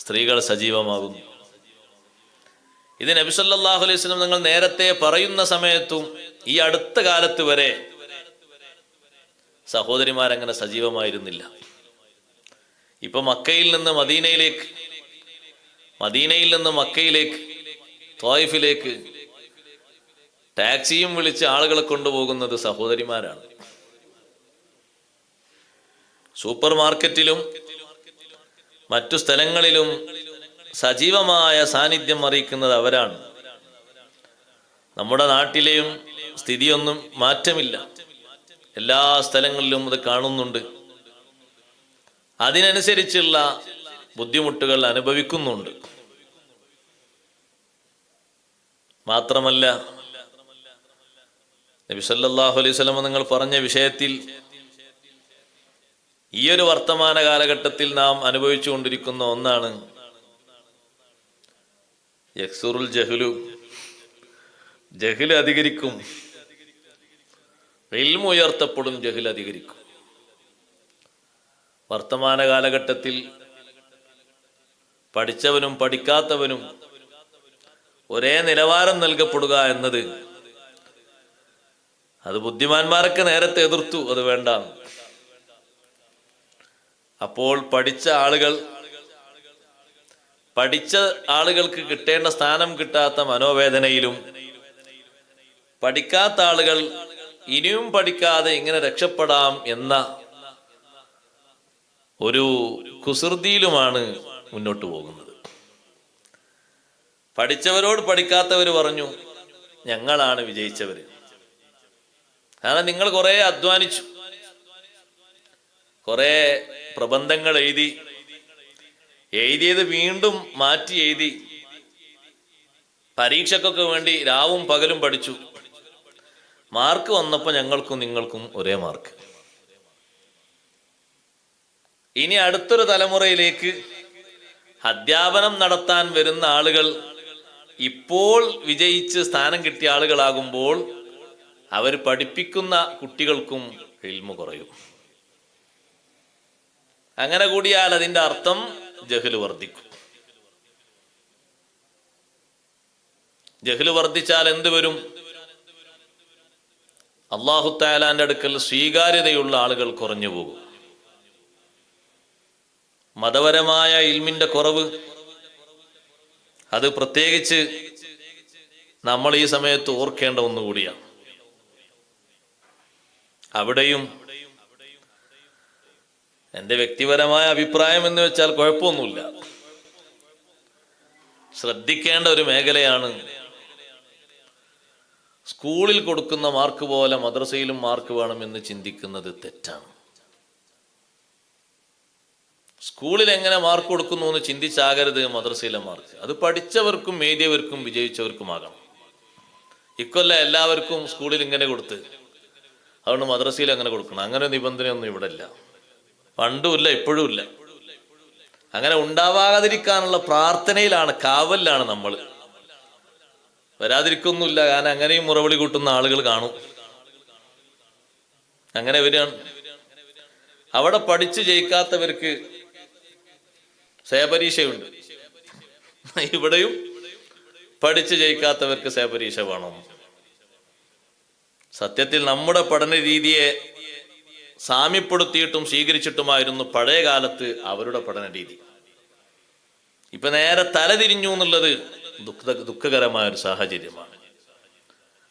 സ്ത്രീകൾ സജീവമാകുന്നു. ഇത് നബി സല്ലല്ലാഹു അലൈഹി വസല്ലം നിങ്ങൾ നേരത്തെ പറയുന്ന സമയത്തും ഈ അടുത്ത കാലത്ത് വരെ സഹോദരിമാരങ്ങനെ സജീവമായിരുന്നില്ല. ഇപ്പൊ മക്കയിൽ നിന്ന് മദീനയിലേക്ക്, മദീനയിൽ നിന്ന് മക്കയിലേക്ക്, ത്വായിഫിലേക്ക് ടാക്സിയും വിളിച്ച് ആളുകളെ കൊണ്ടുപോകുന്നത് സഹോദരിമാരാണ്. സൂപ്പർ മാർക്കറ്റിലും മറ്റു സ്ഥലങ്ങളിലും സജീവമായ സാന്നിധ്യം അറിയിക്കുന്നത് അവരാണ്. നമ്മുടെ നാട്ടിലെയും സ്ഥിതിയൊന്നും മാറ്റമില്ല. എല്ലാ സ്ഥലങ്ങളിലും അത് കാണുന്നുണ്ട്. അതിനനുസരിച്ചുള്ള ബുദ്ധിമുട്ടുകൾ അനുഭവിക്കുന്നുണ്ട്. മാത്രമല്ല നബി സല്ലല്ലാഹു അലൈഹി വസല്ലം നിങ്ങൾ പറഞ്ഞ വിഷയത്തിൽ ഈ ഒരു വർത്തമാന കാലഘട്ടത്തിൽ നാം അനുഭവിച്ചു കൊണ്ടിരിക്കുന്ന ഒന്നാണ് യക്സുറുൽ ജഹ്ലു. ജഹ്ല് അധികരിക്കും, ഇൽമു ഉയർത്തപ്പെടും, ജഹ്ല് അധികരിക്കും. വർത്തമാന കാലഘട്ടത്തിൽ പഠിച്ചവനും പഠിക്കാത്തവനും ഒരേ നിലവാരം നൽകപ്പെടുക എന്നത് അത് ബുദ്ധിമാന്മാരൊക്കെ നേരത്തെ എതിർത്തു, അത് വേണ്ട. അപ്പോൾ പഠിച്ച ആളുകൾക്ക് കിട്ടേണ്ട സ്ഥാനം കിട്ടാത്ത മനോവേദനയിലും പഠിക്കാത്ത ആളുകൾ ഇനിയും പഠിക്കാതെ ഇങ്ങനെ രക്ഷപ്പെടാം എന്ന ഒരു കുസൃതിയിലുമാണ് മുന്നോട്ട് പോകുന്നത്. പഠിച്ചവരോട് പഠിക്കാത്തവർ പറഞ്ഞു ഞങ്ങളാണ് വിജയിച്ചവര്. കാരണം നിങ്ങൾ കുറെ അധ്വാനിച്ചു, കുറെ പ്രബന്ധങ്ങൾ എഴുതിയത് വീണ്ടും മാറ്റി എഴുതി, പരീക്ഷക്കൊക്കെ വേണ്ടി രാവും പകലും പഠിച്ചു. മാർക്ക് വന്നപ്പോ ഞങ്ങൾക്കും നിങ്ങൾക്കും ഒരേ മാർക്ക്. ഇനി അടുത്തൊരു തലമുറയിലേക്ക് അധ്യാപനം നടത്താൻ വരുന്ന ആളുകൾ ഇപ്പോൾ വിജയിച്ച് സ്ഥാനം കിട്ടിയ ആളുകളാകുമ്പോൾ അവർ പഠിപ്പിക്കുന്ന കുട്ടികൾക്കും ഇൽമു കുറയും. അങ്ങനെ കൂടിയാൽ അതിന്റെ അർത്ഥം ജഹ്ല് വർദ്ധിക്കും. ജഹ്ല് വർദ്ധിച്ചാൽ എന്ത് വരും? അല്ലാഹു തആലാന്റെ അടുക്കൽ സ്വീകാര്യതയുള്ള ആളുകൾ കുറഞ്ഞു പോകും. മതപരമായ ഇൽമിന്റെ കുറവ് അത് പ്രത്യേകിച്ച് നമ്മൾ ഈ സമയത്ത് ഓർക്കേണ്ട ഒന്നുകൂടിയാണ്. അവിടെയും എന്റെ വ്യക്തിപരമായ അഭിപ്രായം എന്ന് വെച്ചാൽ കുഴപ്പമൊന്നുമില്ല, ശ്രദ്ധിക്കേണ്ട ഒരു മേഖലയാണ്. സ്കൂളിൽ കൊടുക്കുന്ന മാർക്ക് പോലെ മദ്രസയിലും മാർക്ക് വേണമെന്ന് ചിന്തിക്കുന്നത് തെറ്റാണ്. സ്കൂളിൽ എങ്ങനെ മാർക്ക് കൊടുക്കുന്നു എന്ന് ചിന്തിച്ചാകരുത് മദ്രസയിലെ മാർക്ക്. അത് പഠിച്ചവർക്കും എഴുതിയവർക്കും വിജയിച്ചവർക്കുമാകണം. ഇക്കൊല്ലം എല്ലാവർക്കും സ്കൂളിൽ ഇങ്ങനെ കൊടുത്ത് അതുകൊണ്ട് മദ്രസയിൽ അങ്ങനെ കൊടുക്കണം, അങ്ങനെ നിബന്ധനയൊന്നും ഇവിടെ ഇല്ല, പണ്ടുമില്ല ഇപ്പോഴും ഇല്ല. അങ്ങനെ ഉണ്ടാവാതിരിക്കാനുള്ള പ്രാർത്ഥനയിലാണ്, കാവലിലാണ് നമ്മൾ. വരാതിരിക്കൊന്നുമില്ല, കാരണം അങ്ങനെയും മുറവിളി കൂട്ടുന്ന ആളുകൾ കാണും. അങ്ങനെ വരികയാണ്. അവിടെ പഠിച്ചു ജയിക്കാത്തവർക്ക് സേപരീക്ഷയുണ്ട്, ഇവിടെയും പഠിച്ചു ജയിക്കാത്തവർക്ക് സേപരീക്ഷ വേണം. സത്യത്തിൽ നമ്മുടെ പഠന രീതിയെ സാമ്യപ്പെടുത്തിയിട്ടും സ്വീകരിച്ചിട്ടുമായിരുന്നു പഴയ കാലത്ത് അവരുടെ പഠന രീതി. ഇപ്പൊ നേരെ തലതിരിഞ്ഞു എന്നുള്ളത് ദുഃഖകരമായ ഒരു സാഹചര്യമാണ്.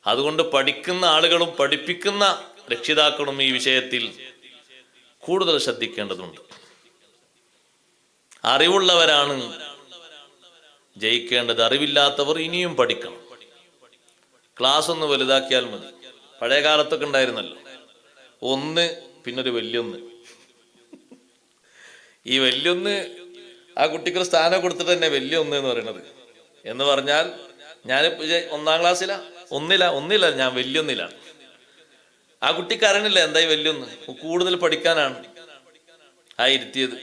അതുകൊണ്ട് പഠിക്കുന്ന ആളുകളും പഠിപ്പിക്കുന്ന രക്ഷിതാക്കളും ഈ വിഷയത്തിൽ കൂടുതൽ ശ്രദ്ധിക്കേണ്ടതുണ്ട്. അറിവുള്ളവരാണ് ജയിക്കേണ്ടത്, അറിവില്ലാത്തവർ ഇനിയും പഠിക്കണം. ക്ലാസ് ഒന്ന് വലുതാക്കിയാൽ മതി. പഴയ കാലത്തൊക്കെ ഉണ്ടായിരുന്നല്ലോ, ഒന്ന് പിന്നൊരു വലിയൊന്ന്. ഈ വലിയൊന്ന് ആ കുട്ടിക്കൊരു സ്ഥാനം കൊടുത്തിട്ട് തന്നെ വലിയ ഒന്ന് എന്ന് പറയുന്നത്. എന്ന് പറഞ്ഞാൽ ഞാൻ 1-ാം ക്ലാസ്സിലാ, ഒന്നില്ല, ഞാൻ വലിയൊന്നിലാണ്. ആ കുട്ടിക്ക് അറിയണില്ല എന്തായി വലിയൊന്ന്, കൂടുതൽ പഠിക്കാനാണ് ആ ഇരുത്തിയത്.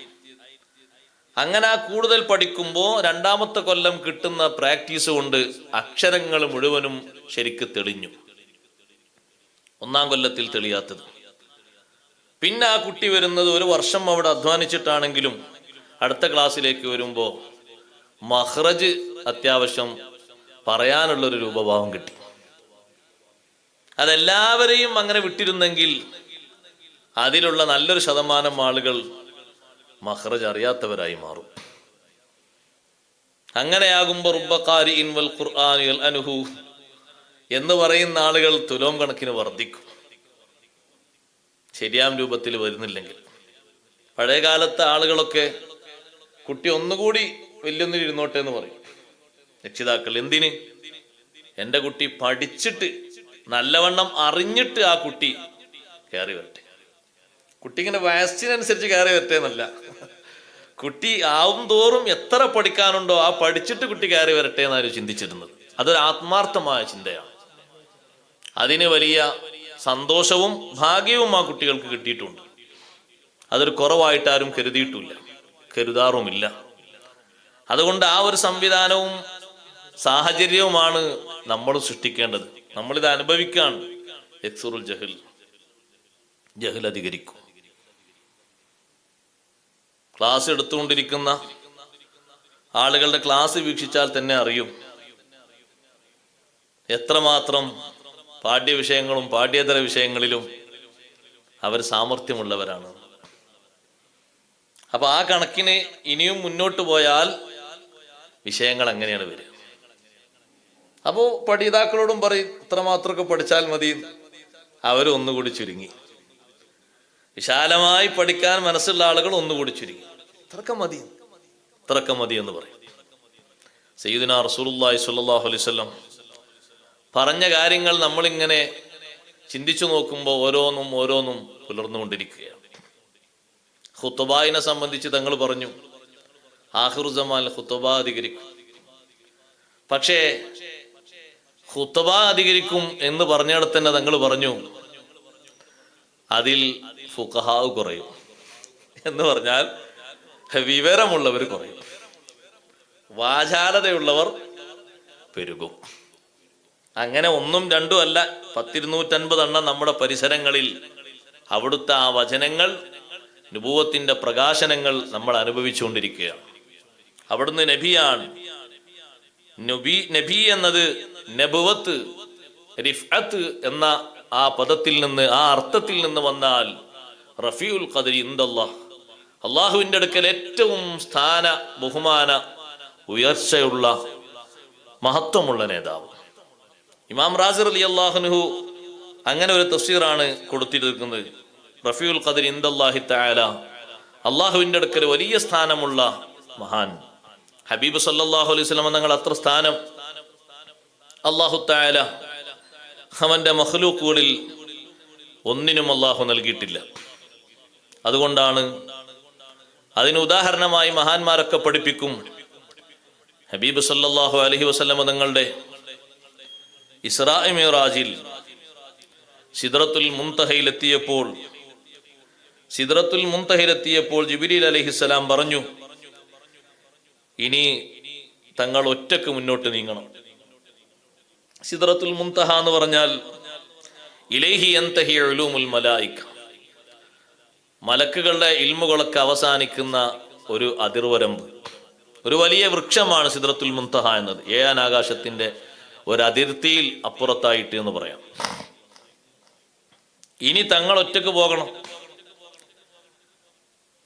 അങ്ങനെ ആ കൂടുതൽ പഠിക്കുമ്പോൾ 2-ാമത്തെ കൊല്ലം കിട്ടുന്ന പ്രാക്ടീസ് കൊണ്ട് അക്ഷരങ്ങൾ മുഴുവനും ശരിക്ക് തെളിഞ്ഞു. 1-ാം കൊല്ലത്തിൽ തെളിയാത്തത്. പിന്നെ ആ കുട്ടി വരുന്നത് 1 വർഷം അവിടെ അധ്വാനിച്ചിട്ടാണെങ്കിലും അടുത്ത ക്ലാസ്സിലേക്ക് വരുമ്പോൾ മഖ്റജ് അത്യാവശ്യം പറയാനുള്ളൊരു രൂപഭാവം കിട്ടി. അതെല്ലാവരെയും അങ്ങനെ വിട്ടിരുന്നെങ്കിൽ അതിലുള്ള നല്ലൊരു ശതമാനം ആളുകൾ മഖ്റജ് അറിയാത്തവരായി മാറും. അങ്ങനെയാകുമ്പോൾ റുബ്ബ ഖാരിഇൻ വൽ ഖുർആനി യൽഅനുഹു എന്ന് പറയുന്ന ആളുകൾ തുലോം കണക്കിന് വർദ്ധിക്കും, ശരിയാം രൂപത്തിൽ വരുന്നില്ലെങ്കിൽ. പഴയ കാലത്തെ ആളുകളൊക്കെ കുട്ടി ഒന്നുകൂടി വലിയൊന്നിൽ ഇരുന്നോട്ടെ എന്ന് പറയും രക്ഷിതാക്കൾ. എന്തിന്? എൻ്റെ കുട്ടി പഠിച്ചിട്ട് നല്ലവണ്ണം അറിഞ്ഞിട്ട് ആ കുട്ടി കയറി വരട്ടെ. കുട്ടി ഇങ്ങനെ വയസ്സിനനുസരിച്ച് കയറി വരട്ടെ എന്നല്ല, കുട്ടി ആവും തോറും എത്ര പഠിക്കാനുണ്ടോ ആ പഠിച്ചിട്ട് കുട്ടി കയറി വരട്ടെ എന്നാണ് ചിന്തിച്ചിരുന്നത്. അതൊരു ആത്മാർത്ഥമായ ചിന്തയാണ്. അതിന് വലിയ സന്തോഷവും ഭാഗ്യവും ആ കുട്ടികൾക്ക് കിട്ടിയിട്ടുണ്ട്. അതൊരു കുറവായിട്ടാരും കരുതിയിട്ടില്ല, കരുതാറുമില്ല. അതുകൊണ്ട് ആ ഒരു സംവിധാനവും സാഹചര്യവുമാണ് നമ്മൾ സൃഷ്ടിക്കേണ്ടത്. നമ്മളിത് അനുഭവിക്കാൻ യക്സുറുൽ ജഹൽ, ജഹൽ അധികരിക്കും. ക്ലാസ് എടുത്തുകൊണ്ടിരിക്കുന്ന ആളുകളുടെ ക്ലാസ് വീക്ഷിച്ചാൽ തന്നെ അറിയും എത്രമാത്രം പാഠ്യവിഷയങ്ങളും പാഠ്യേതര വിഷയങ്ങളിലും അവർ സാമർഥ്യമുള്ളവരാണ്. അപ്പൊ ആ കണക്കിന് ഇനിയും മുന്നോട്ട് പോയാൽ വിഷയങ്ങൾ എങ്ങനെയാണ് വരിക? അപ്പോ പഠിതാക്കളോടും പറയും ഇത്രമാത്രമൊക്കെ പഠിച്ചാൽ മതി. അവരൊന്നുകൂടി ചുരുങ്ങി. വിശാലമായി പഠിക്കാൻ മനസ്സുള്ള ആളുകൾ ഒന്നുകൂടി ചുരുങ്ങി. ഇത്രക്ക മതി എന്ന് പറയും. സയ്യിദുനാ റസൂലുള്ളാഹി സ്വല്ലല്ലാഹു അലൈഹി വസല്ലം പറഞ്ഞ കാര്യങ്ങൾ നമ്മളിങ്ങനെ ചിന്തിച്ചു നോക്കുമ്പോൾ ഓരോന്നും പുലർന്നുകൊണ്ടിരിക്കുകയാണ്. ഖുത്ബായിനെ സംബന്ധിച്ച് തങ്ങൾ പറഞ്ഞു ആഖിറു സമാൻ ഖുത്ബ അധികരിക്കും. പക്ഷേ ഖുത്ബ അധികരിക്കും എന്ന് പറഞ്ഞിടത്ത് തന്നെ തങ്ങൾ പറഞ്ഞു അതിൽ ഫുഖഹാ കുറയും. എന്ന് പറഞ്ഞാൽ വിവരമുള്ളവർ കുറയും, വാചാലതയുള്ളവർ പെരുകും. അങ്ങനെ 1ഉം 2ഉം അല്ല, 10-250 എണ്ണം നമ്മുടെ പരിസരങ്ങളിൽ അവിടുത്തെ ആ വചനങ്ങൾ, നുബുവത്തിന്റെ പ്രകാശനങ്ങൾ നമ്മൾ അനുഭവിച്ചുകൊണ്ടിരിക്കുകയാണ്. അവിടുന്ന് നബിയാണ്. നബി എന്നത് നബുവത്ത് റിഫഅത്ത് എന്ന ആ പദത്തിൽ നിന്ന്, ആ അർത്ഥത്തിൽ നിന്ന് വന്നാൽ റഫീഉൽ ഖദ്രി ഇൻദല്ലാഹ്, അള്ളാഹുവിന്റെ അടുക്കൽ ഏറ്റവും സ്ഥാന ബഹുമാന ഉയർച്ചയുള്ള മഹത്വമുള്ള നേതാവ്. ഇമാം റാസി റളിയല്ലാഹു അൻഹു അങ്ങനെ ഒരു തഫ്സീറാണ് കൊടുത്തിരിക്കുന്നത്. റഫീഉൽ ഖദ്രി ഇൻദല്ലാഹി തആല, അള്ളാഹുവിന്റെ അടുക്കൽ വലിയ സ്ഥാനമുള്ള മഹാൻ. ഹബീബ് സല്ലല്ലാഹു അലൈഹി വസല്ലം തങ്ങൾ അത്ര സ്ഥാനം അല്ലാഹു തആല അവന്റെ മഖ്ലൂഖുകളിൽ ഒന്നിനും അല്ലാഹു നൽകിയിട്ടില്ല. അതുകൊണ്ടാണ് അതിന് ഉദാഹരണമായി മഹാന്മാരൊക്കെ പഠിപ്പിക്കും. ഹബീബ് സല്ലല്ലാഹു അലൈഹി വസല്ലം തങ്ങളുടെ ഇസ്രാ മിഅ്റാജിൽ സിദ്റത്തുൽ മുൻതഹയിലെത്തിയപ്പോൾ ജിബ്രീൽ അലൈഹിസ്സലാം പറഞ്ഞു, ഇനി തങ്ങൾ ഒറ്റക്ക് മുന്നോട്ട് നീങ്ങണം. സിദ്റത്തുൽ മുൻതഹ എന്ന് പറഞ്ഞാൽ ഇലൈഹി യൻതഹി ഉലൂമുൽ മലായിക, മലക്കുകളുടെ ഇൽമുകളൊക്കെ അവസാനിക്കുന്ന ഒരു അതിർവരമ്പ്, ഒരു വലിയ വൃക്ഷമാണ് സിദ്റത്തുൽ മുൻതഹ എന്നത്. 7-ാം ആകാശത്തിന്റെ ഒരു അതിർത്തിയിൽ അപ്പുറത്തായിട്ട് എന്ന് പറയാം. ഇനി തങ്ങൾ ഒറ്റക്ക് പോകണം.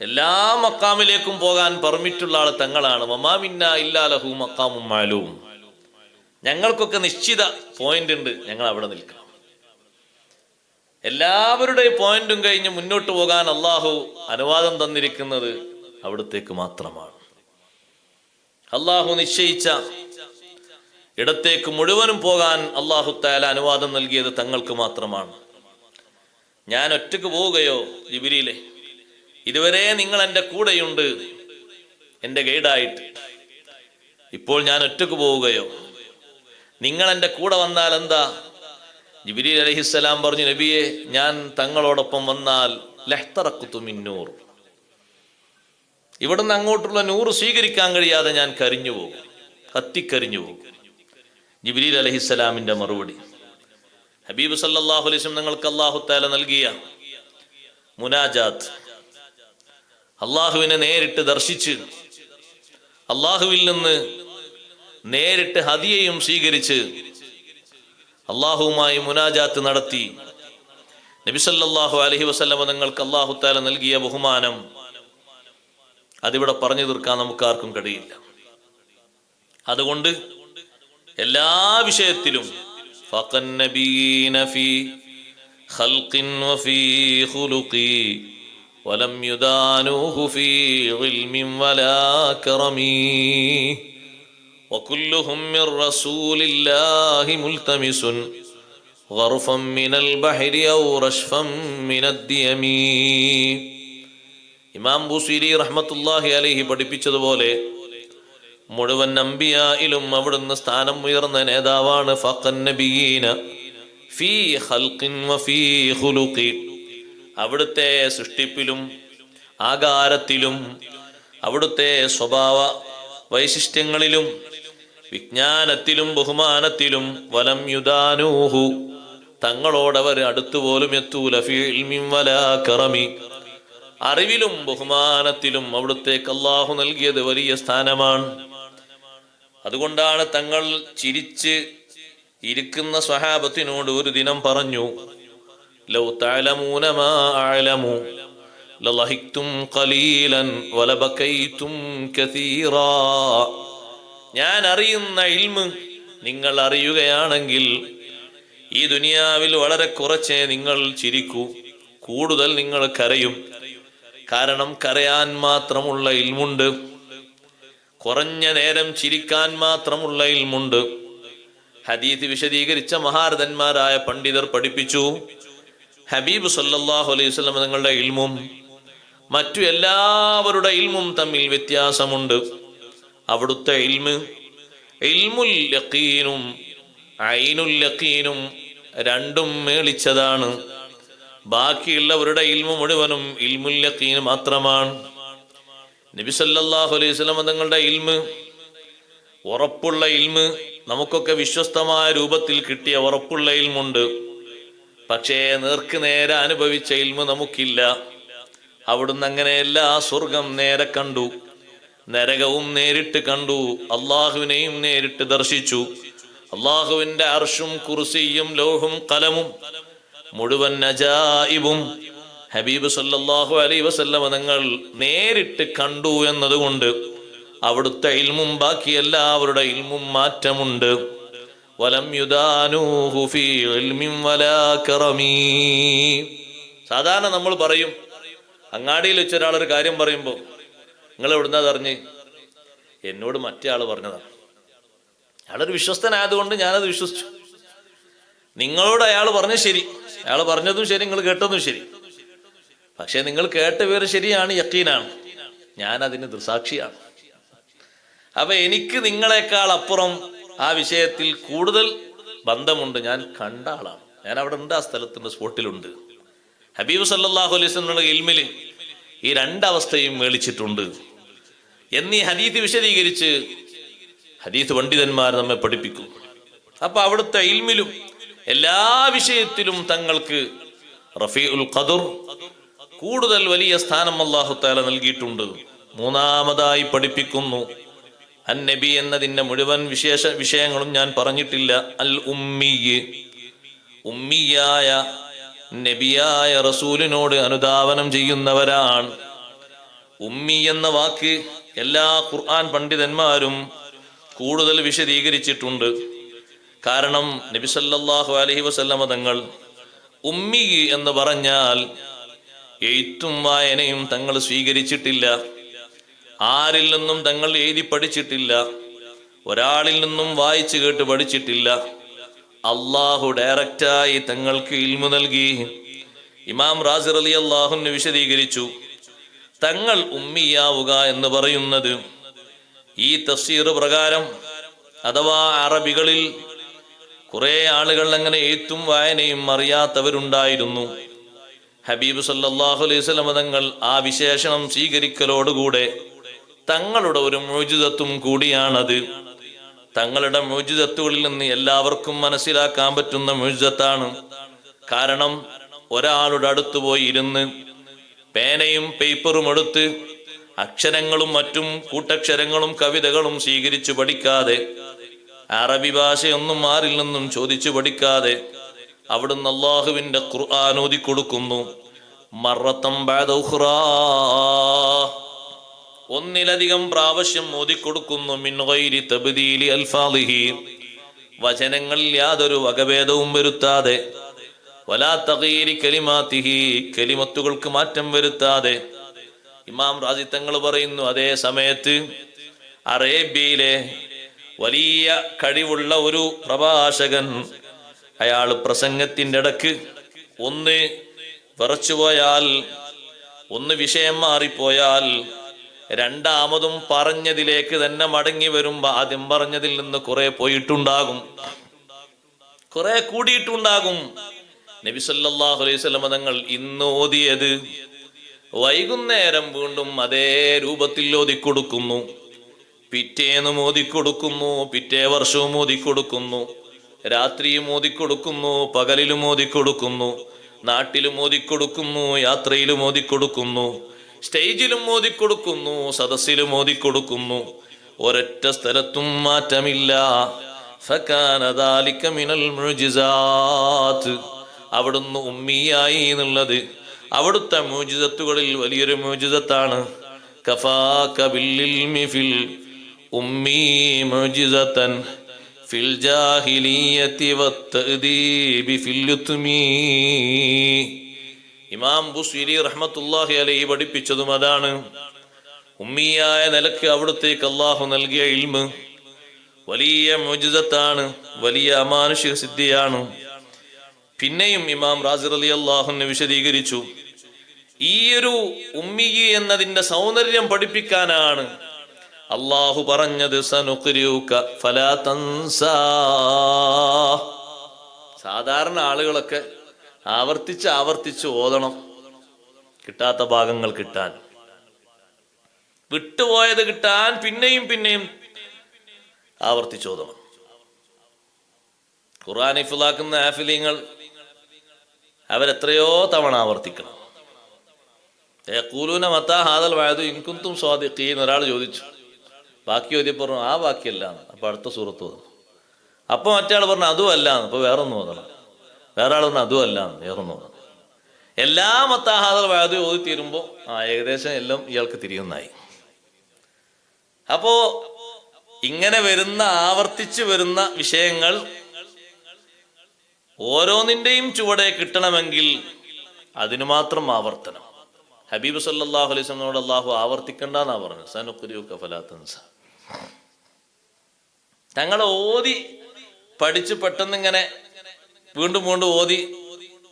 എല്ലാ മക്കാമിലേക്കും പോകാൻ പെർമിറ്റുള്ള ആൾ തങ്ങളാണ്. വമാ മിന്നാ ഇല്ലാ ലഹു മഖാമും മഅലൂം, ഞങ്ങൾക്കൊക്കെ നിശ്ചിത പോയിന്റ് ഉണ്ട്, ഞങ്ങൾ അവിടെ നിൽക്കണം. എല്ലാവരുടെയും പോയിന്റും കഴിഞ്ഞ് മുന്നോട്ട് പോകാൻ അള്ളാഹു അനുവാദം തന്നിരിക്കുന്നത് അവിടത്തേക്ക് മാത്രമാണ്. അള്ളാഹു നിശ്ചയിച്ച ഇടത്തേക്ക് മുഴുവനും പോകാൻ അല്ലാഹു തആല അനുവാദം നൽകിയത് തങ്ങൾക്ക് മാത്രമാണ്. ഞാൻ ഒറ്റക്ക് പോവുകയോ ജിബ്രീലേ, ഇതുവരെ നിങ്ങൾ എൻ്റെ കൂടെയുണ്ട് എൻ്റെ ഗൈഡായിട്ട്, ഇപ്പോൾ ഞാൻ ഒറ്റക്ക് പോവുകയോ? നിങ്ങൾ എൻ്റെ കൂടെ വന്നാൽ എന്താ? ജിബ്രീൽ അലൈഹിസ്സലാം പറഞ്ഞു, നബിയെ, ഞാൻ തങ്ങളോടൊപ്പം വന്നാൽ ലഹ്തറഖ്തു മിൻ നൂർ, ഇവിടുന്ന് അങ്ങോട്ടുള്ള നൂറ് സ്വീകരിക്കാൻ കഴിയാതെ ഞാൻ കരിഞ്ഞു പോകും, കത്തിക്കരിഞ്ഞു പോകും. ജിബ്രീൽ അലൈഹിസ്സലാമിന്റെ മറുപടി, ഹബീബ് സല്ലല്ലാഹു അലൈഹി വസല്ലം നിങ്ങൾക്ക് അല്ലാഹു തആല നൽകിയ മുനാജാത്ത്, അള്ളാഹുവിനെ നേരിട്ട് ദർശിച്ച് അള്ളാഹുവിൽ നിന്ന് നേരിട്ട് ഹദിയയും സ്വീകരിച്ച് അള്ളാഹുവുമായി മുനാജാത്ത് നടത്തി നബി സല്ലല്ലാഹു അലൈഹി വസല്ലം നിങ്ങൾക്ക് അല്ലാഹു തആല നൽകിയ ബഹുമാനം അതിവിടെ പറഞ്ഞു തീർക്കാൻ നമുക്കാർക്കും കഴിയില്ല. അതുകൊണ്ട് എല്ലാ വിഷയത്തിലും ഫഖൻ നബീന ഫീ ഖൽഖിൻ വഫീ ഖുലുഖി വലം യുദാനൂഹു ഫീ ഇൽമിൻ വലാ കറമി വകുല്ലുഹും മിർ റസൂലില്ലാഹി മുൽതമിസുൻ ഗർഫൻ മിനൽ ബഹരി ഔ റശ്ഫൻ മിനദ് ദിയമി. ഇമാം ബുസീരി റഹ്മത്തുള്ളാഹി അലൈഹി പഠിപ്പിച്ചതുപോലെ മുഴുവൻ അംബിയായിലും അവിടുന്ന് സ്ഥാനം ഉയർന്ന നേതാവാണ്. ഫഖൻ നബിയീന ഫീ ഖൽഖിൻ വഫീ ഖുലുഖി, അവിടുത്തെ സൃഷ്ടിപ്പിലും ആകാരത്തിലും അവിടുത്തെ സ്വഭാവ വൈശിഷ്ട്യങ്ങളിലും വിജ്ഞാനത്തിലും ബഹുമാനത്തിലും വലം യുദാനൂഹു, തങ്ങളോടവർ അടുത്തുപോലും എത്തൂല, ഫീ ഇൽമിൻ വലാ കറമി, അറിവിലും ബഹുമാനത്തിലും അവിടുത്തേക്ക് അല്ലാഹു നൽകിയത് വലിയ സ്ഥാനമാണ്. അതുകൊണ്ടാണ് തങ്ങൾ ചിരിച്ച് ഇരിക്കുന്ന സ്വഹാബത്തിനോട് ഒരു ദിനം പറഞ്ഞു, ലൗ തഅലമൂന മാ അഅലമു ലളഹിക്തും ഖലീലൻ വലബകൈതും കസീറാ. ഞാൻ അറിയുന്ന ഇൽമ് നിങ്ങൾ അറിയുകയാണെങ്കിൽ ഈ ദുനിയാവിൽ വളരെ കുറച്ചേ നിങ്ങൾ ചിരിക്കൂ, കൂടുതൽ നിങ്ങൾ കരയും. കാരണം കരയാൻ മാത്രമുള്ള ഇൽമുണ്ട്, കുറഞ്ഞ നേരം ചിരിക്കാൻ മാത്രമുള്ള ഇൽമുണ്ട്. ഹദീസ് വിശദീകരിച്ച മഹാരഥന്മാരായ പണ്ഡിതർ പഠിപ്പിച്ചു, ഹബീബ് സല്ലല്ലാഹു അലൈഹി വസല്ലം തങ്ങളുടെ ഇൽമും മറ്റു എല്ലാവരുടെ ഇൽമും തമ്മിൽ വ്യത്യാസമുണ്ട്. അവിടുത്തെ ഇൽമ് ഇൽമുൽ യഖീനും ഐനുൽ യഖീനും രണ്ടും മേളിച്ചതാണ്. ബാക്കിയുള്ളവരുടെ ഇൽമു മുഴുവനും ഇൽമുൽ യഖീൻ മാത്രമാണ്. നബി സല്ലല്ലാഹു അലൈഹി വസല്ലം തങ്ങളുടെ ഇൽമ് ഉറപ്പുള്ള ഇൽമ്, നമുക്കൊക്കെ വിശ്വസ്തമായ രൂപത്തിൽ കിട്ടിയ ഉറപ്പുള്ള ഇൽമുണ്ട്. പക്ഷേ നേർക്ക് നേരെ അനുഭവിച്ച ഇൽമ് നമുക്കില്ല. അവിടുന്ന് അങ്ങനെയല്ല, സ്വർഗം നേരെ കണ്ടു, നരകവും നേരിട്ട് കണ്ടു, അള്ളാഹുവിനെയും നേരിട്ട് ദർശിച്ചു. അള്ളാഹുവിന്റെ അർശും കുർസിയും ലൗഹും കലമും മുഴുവൻ അജായിബും ഹബീബ് സല്ലല്ലാഹു അലൈഹി വസല്ലം തങ്ങൾ നേരിട്ട് കണ്ടു എന്നതുകൊണ്ട് അവിടുത്തെ ഇൽമും ബാക്കി എല്ലാവരുടെ ഇൽമും മാറ്റമുണ്ട്. വലം യുദാനൂഹു ഫീ ഇൽമിൻ വലാ കറമി. സാധാരണ നമ്മൾ പറയും, അങ്ങാടിയിൽ വെച്ച ഒരാളൊരു കാര്യം പറയുമ്പോൾ, നിങ്ങൾ എവിടുന്നാ അറിഞ്ഞ്? എന്നോട് മറ്റേ ആള് പറഞ്ഞതാണ്. അയാളൊരു വിശ്വസ്തനായതുകൊണ്ട് ഞാനത് വിശ്വസിച്ചു. നിങ്ങളോട് അയാൾ പറഞ്ഞത് ശരി, അയാൾ പറഞ്ഞതും ശരി, നിങ്ങൾ കേട്ടതും ശരി. പക്ഷെ നിങ്ങൾ കേട്ട പേര് ശരിയാണ്, യഖീനാണ്, ഞാൻ അതിന് ദൃസാക്ഷിയാണ്. അപ്പൊ എനിക്ക് നിങ്ങളെക്കാൾ അപ്പുറം ആ വിഷയത്തിൽ കൂടുതൽ ബന്ധമുണ്ട്. ഞാൻ കണ്ട ആളാണ്, ഞാൻ അവിടെ ഉണ്ട്, ആ സ്ഥലത്തുണ്ട്, സ്പോട്ടിലുണ്ട്. ഹബീബ് സല്ലല്ലാഹു അലൈഹി വസല്ലം ഇൽമില് ഈ രണ്ടവസ്ഥയും മേളിച്ചിട്ടുണ്ട് എന്നീ ഹദീസ് വിശദീകരിച്ച് ഹദീസ് പണ്ഡിതന്മാർ നമ്മെ പഠിപ്പിക്കും. അപ്പൊ അവിടുത്തെ ഇൽമിലും എല്ലാ വിഷയത്തിലും തങ്ങൾക്ക് റഫീഉൽ ഖദർ, കൂടുതൽ വലിയ സ്ഥാനം അല്ലാഹു തആല നൽകിയിട്ടുണ്ട്. മൂന്നാമതായി പഠിപ്പിക്കുന്നു, അന്നബി എന്നതിന്റെ മുഴുവൻ വിഷയങ്ങളും ഞാൻ പറഞ്ഞിട്ടില്ല. അൽ ഉമ്മി, ഉമ്മിയായ നബിയായ റസൂലിനോട് അനുധാവനം ചെയ്യുന്നവരാണ്. ഉമ്മി എന്ന വാക്ക് എല്ലാ ഖുർആൻ പണ്ഡിതന്മാരും കൂടുതൽ വിശദീകരിച്ചിട്ടുണ്ട്. കാരണം നബി സല്ലല്ലാഹു അലൈഹി വസല്ലമ തങ്ങൾ ഉമ്മി എന്ന് പറഞ്ഞാൽ എഴുത്തും വായനയും തങ്ങൾ സ്വീകരിച്ചിട്ടില്ല, ആരിൽ നിന്നും തങ്ങൾ എഴുതി പഠിച്ചിട്ടില്ല. ഒരാളിൽ നിന്നും വായിച്ചു കേട്ട് പഠിച്ചിട്ടില്ല. അള്ളാഹു ഡയറക്റ്റായി തങ്ങൾക്ക് ഇൽമു നൽകി. ഇമാം റാസി റളിയല്ലാഹു അൻഹു വിശദീകരിച്ചു, തങ്ങൾ ഉമ്മിയാവുക എന്ന് പറയുന്നത് ഈ തഫ്സീർ പ്രകാരം, അഥവാ അറബികളിൽ കുറെ ആളുകൾ അങ്ങനെ എഴുത്തും വായനയും അറിയാത്തവരുണ്ടായിരുന്നു. ഹബീബ് സല്ലല്ലാഹു അലൈഹി വസല്ലം തങ്ങൾ ആ വിശേഷണം സ്വീകരിക്കലോടുകൂടെ തങ്ങളുടെ ഒരു മുഅ്ജിസത്തും കൂടിയാണത്. തങ്ങളുടെ മുഅ്ജിസത്തുകളിൽ നിന്ന് എല്ലാവർക്കും മനസ്സിലാക്കാൻ പറ്റുന്ന മുഅ്ജിസത്താണ്. കാരണം ഒരാളുടെ അടുത്ത് പോയി ഇരുന്ന് പേനയും പേപ്പറും എടുത്ത് അക്ഷരങ്ങളും മറ്റും കൂട്ടക്ഷരങ്ങളും കവിതകളും സ്വീകരിച്ചു പഠിക്കാതെ, അറബി ഭാഷയൊന്നും ആരിൽ നിന്നും ചോദിച്ചു പഠിക്കാതെ അവിടുന്ന് അള്ളാഹുവിന്റെ ഖുർആൻ ഓതി കൊടുക്കുന്നു. മറത്തം ബഅദ ഉഖ്റാ, ഒന്നിലധികം പ്രാവശ്യം ഓതിക്കൊടുക്കുന്നു. മിൻ ഗൈരി തബ്ദീലി അൽഫാളിഹി, വചനങ്ങളിൽ യാതൊരു വകഭേദവും വരുത്താതെ. വലാ തഗീരി കലിമാതിഹി, കലിമത്തുകൾക്ക് മാറ്റം വരുത്താതെ. ഇമാം റാസി തങ്ങൾ പറയുന്നു, അതേ സമയത്ത് അറേബ്യയിലെ വലിയ കഴിവുള്ള ഒരു പ്രഭാഷകൻ, അയാൾ പ്രസംഗത്തിന്റെ ഇടക്ക് ഒന്ന് വിറച്ചുപോയാൽ, ഒന്ന് വിഷയം മാറിപ്പോയാൽ രണ്ടാമതും പറഞ്ഞതിലേക്ക് തന്നെ മടങ്ങി വരുമ്പോ ആദ്യം പറഞ്ഞതിൽ നിന്ന് കുറെ പോയിട്ടുണ്ടാകും, കുറെ കൂടിയിട്ടുണ്ടാകും. നബി സല്ലല്ലാഹു അലൈഹി വസല്ലം തങ്ങൾ ഇന്ന് ഓതിയത് വൈകുന്നേരം വീണ്ടും അതേ രൂപത്തിൽ ഓതിക്കൊടുക്കുന്നു. പിറ്റേന്നും ഓതിക്കൊടുക്കുന്നു, പിറ്റേ വർഷവും ഓതിക്കൊടുക്കുന്നു, രാത്രിയും ഓതിക്കൊടുക്കുന്നു, പകലിലും ഓതിക്കൊടുക്കുന്നു, നാട്ടിലും ഓതിക്കൊടുക്കുന്നു, യാത്രയിലും ഓതിക്കൊടുക്കുന്നു, സ്റ്റേജിലും ഓതിക്കൊടുക്കുന്നു, സദസ്സിലും ഓതിക്കൊടുക്കുന്നു. ഒരൊറ്റ സ്ഥലത്തും മാറ്റമില്ല. ഫകാന ദാലിക മിനൽ മുഅ്ജിസാത്ത്, അവിടുന്ന് ഉമ്മിയായി എന്നുള്ളത് അവിടുത്തെ മുഅ്ജിസത്തുകളിൽ വലിയൊരു മുഅ്ജിസത്താണ്. കഫാക ബിൽഇൽമി ഫിൽ ഉമ്മി മുഅ്ജിസതൻ ഫിൽ ജാഹിലിയ്യതി വത്തഅദീബി ഫിൽ യുത്മി. ഇമാം ബുസ്വീരി റഹ്മത്തുള്ളാഹി അലൈഹി പഠിപ്പിച്ചതും അതാണ്. ഉമ്മിയായ നിലക്ക് അവിടുത്തേക്ക് അള്ളാഹു നൽകിയ ഇൽമ് വലിയ മുഅ്ജിസത്താണ്, വലിയ അമാനുഷിക സിദ്ധിയാണ്. പിന്നെയും ഇമാം റാസി റളിയല്ലാഹു അൻഹു വിശദീകരിച്ചു, ഈ ഒരു ഉമ്മി എന്നതിന്റെ സൗന്ദര്യം പഠിപ്പിക്കാനാണ് അള്ളാഹു പറഞ്ഞത് സനുഖ്രിഉക ഫലാ തൻസാ. സാധാരണ ആളുകളൊക്കെ ആവർത്തിച്ച് ആവർത്തിച്ച് ഓതണം, കിട്ടാത്ത ഭാഗങ്ങൾ കിട്ടാൻ, വിട്ടുപോയത് കിട്ടാൻ പിന്നെയും പിന്നെയും ആവർത്തിച്ച് ഓതണം. ഖുർആൻ ഹിഫ്ളാക്കുന്ന ഹാഫിലീങ്ങൾ അവരെത്രയോ തവണ ആവർത്തിക്കണം. യഖൂലൂന മതാ ഹാദൽ വഅദു ഇൻ കുൻതും സ്വാദിഖീൻ. ഒരാൾ ചോദിച്ചു, ബാക്കി ഓതി പറഞ്ഞു ആ ബാക്കിയല്ല, അപ്പൊ അടുത്ത സൂറത്ത് ഓതണം. അപ്പൊ മറ്റേ ആൾ പറഞ്ഞു അതും അല്ല, അപ്പൊ വേറൊന്നും ഓതണം. വേറെ ആൾ പറഞ്ഞു അതും അല്ല, വേറൊന്നും ഓതണം. എല്ലാ മതാ ഹാദൽ വഅദു ഓതി തീരുമ്പോ ഏകദേശം എല്ലാം ഇയാൾക്ക് തിരിയുന്നായി. അപ്പോ ഇങ്ങനെ വരുന്ന ആവർത്തിച്ച് വരുന്ന വിഷയങ്ങൾ ഓരോന്നിന്റെയും ചുവടെ കിട്ടണമെങ്കിൽ അതിനു മാത്രം ആവർത്തനം. ഹബീബ് സല്ലല്ലാഹു അലൈഹി വസല്ലമയോട് അല്ലാഹു ആവർത്തിക്കണ്ടെന്നാ പറഞ്ഞു, സനുഖ്രിഉക ഫലാ തൻസാ. തങ്ങളെ ഓതി പഠിച്ച് പെട്ടെന്ന് ഇങ്ങനെ വീണ്ടും വീണ്ടും ഓതി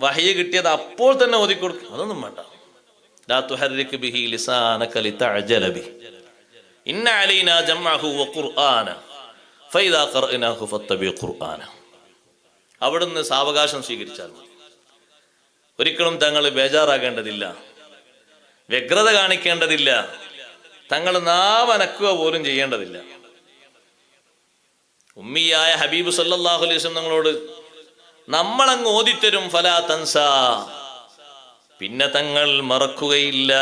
വഹ്യ് കിട്ടിയത് അപ്പോൾ തന്നെ ഓതി കൊടുക്കും, അതൊന്നും വേണ്ട. ലാ തുഹർരിക് ബിഹി ലിസാനക ലിതഅജല ബിഹി ഇന്ന അലൈനാ ജംഅഹു വഖുർആന ഫഇദാ ഖറഅനാഹു ഫത്തബി ഖുർആന. അവിടുന്ന് സാവകാശം സ്വീകരിച്ചാൽ മതി. ഒരിക്കലും തങ്ങൾ ബേജാറാകേണ്ടതില്ല, വ്യഗ്രത കാണിക്കേണ്ടതില്ല, തങ്ങൾ നാവനക്കുക പോലും ചെയ്യേണ്ടതില്ല. ഉമ്മിയായ ഹബീബ് സല്ലല്ലാഹു അലൈഹി വസല്ലം തങ്ങളോട് നമ്മളങ്ങ് ഓതിത്തരും ഫലാ തൻസാ, പിന്നെ തങ്ങൾ മറക്കുകയില്ല.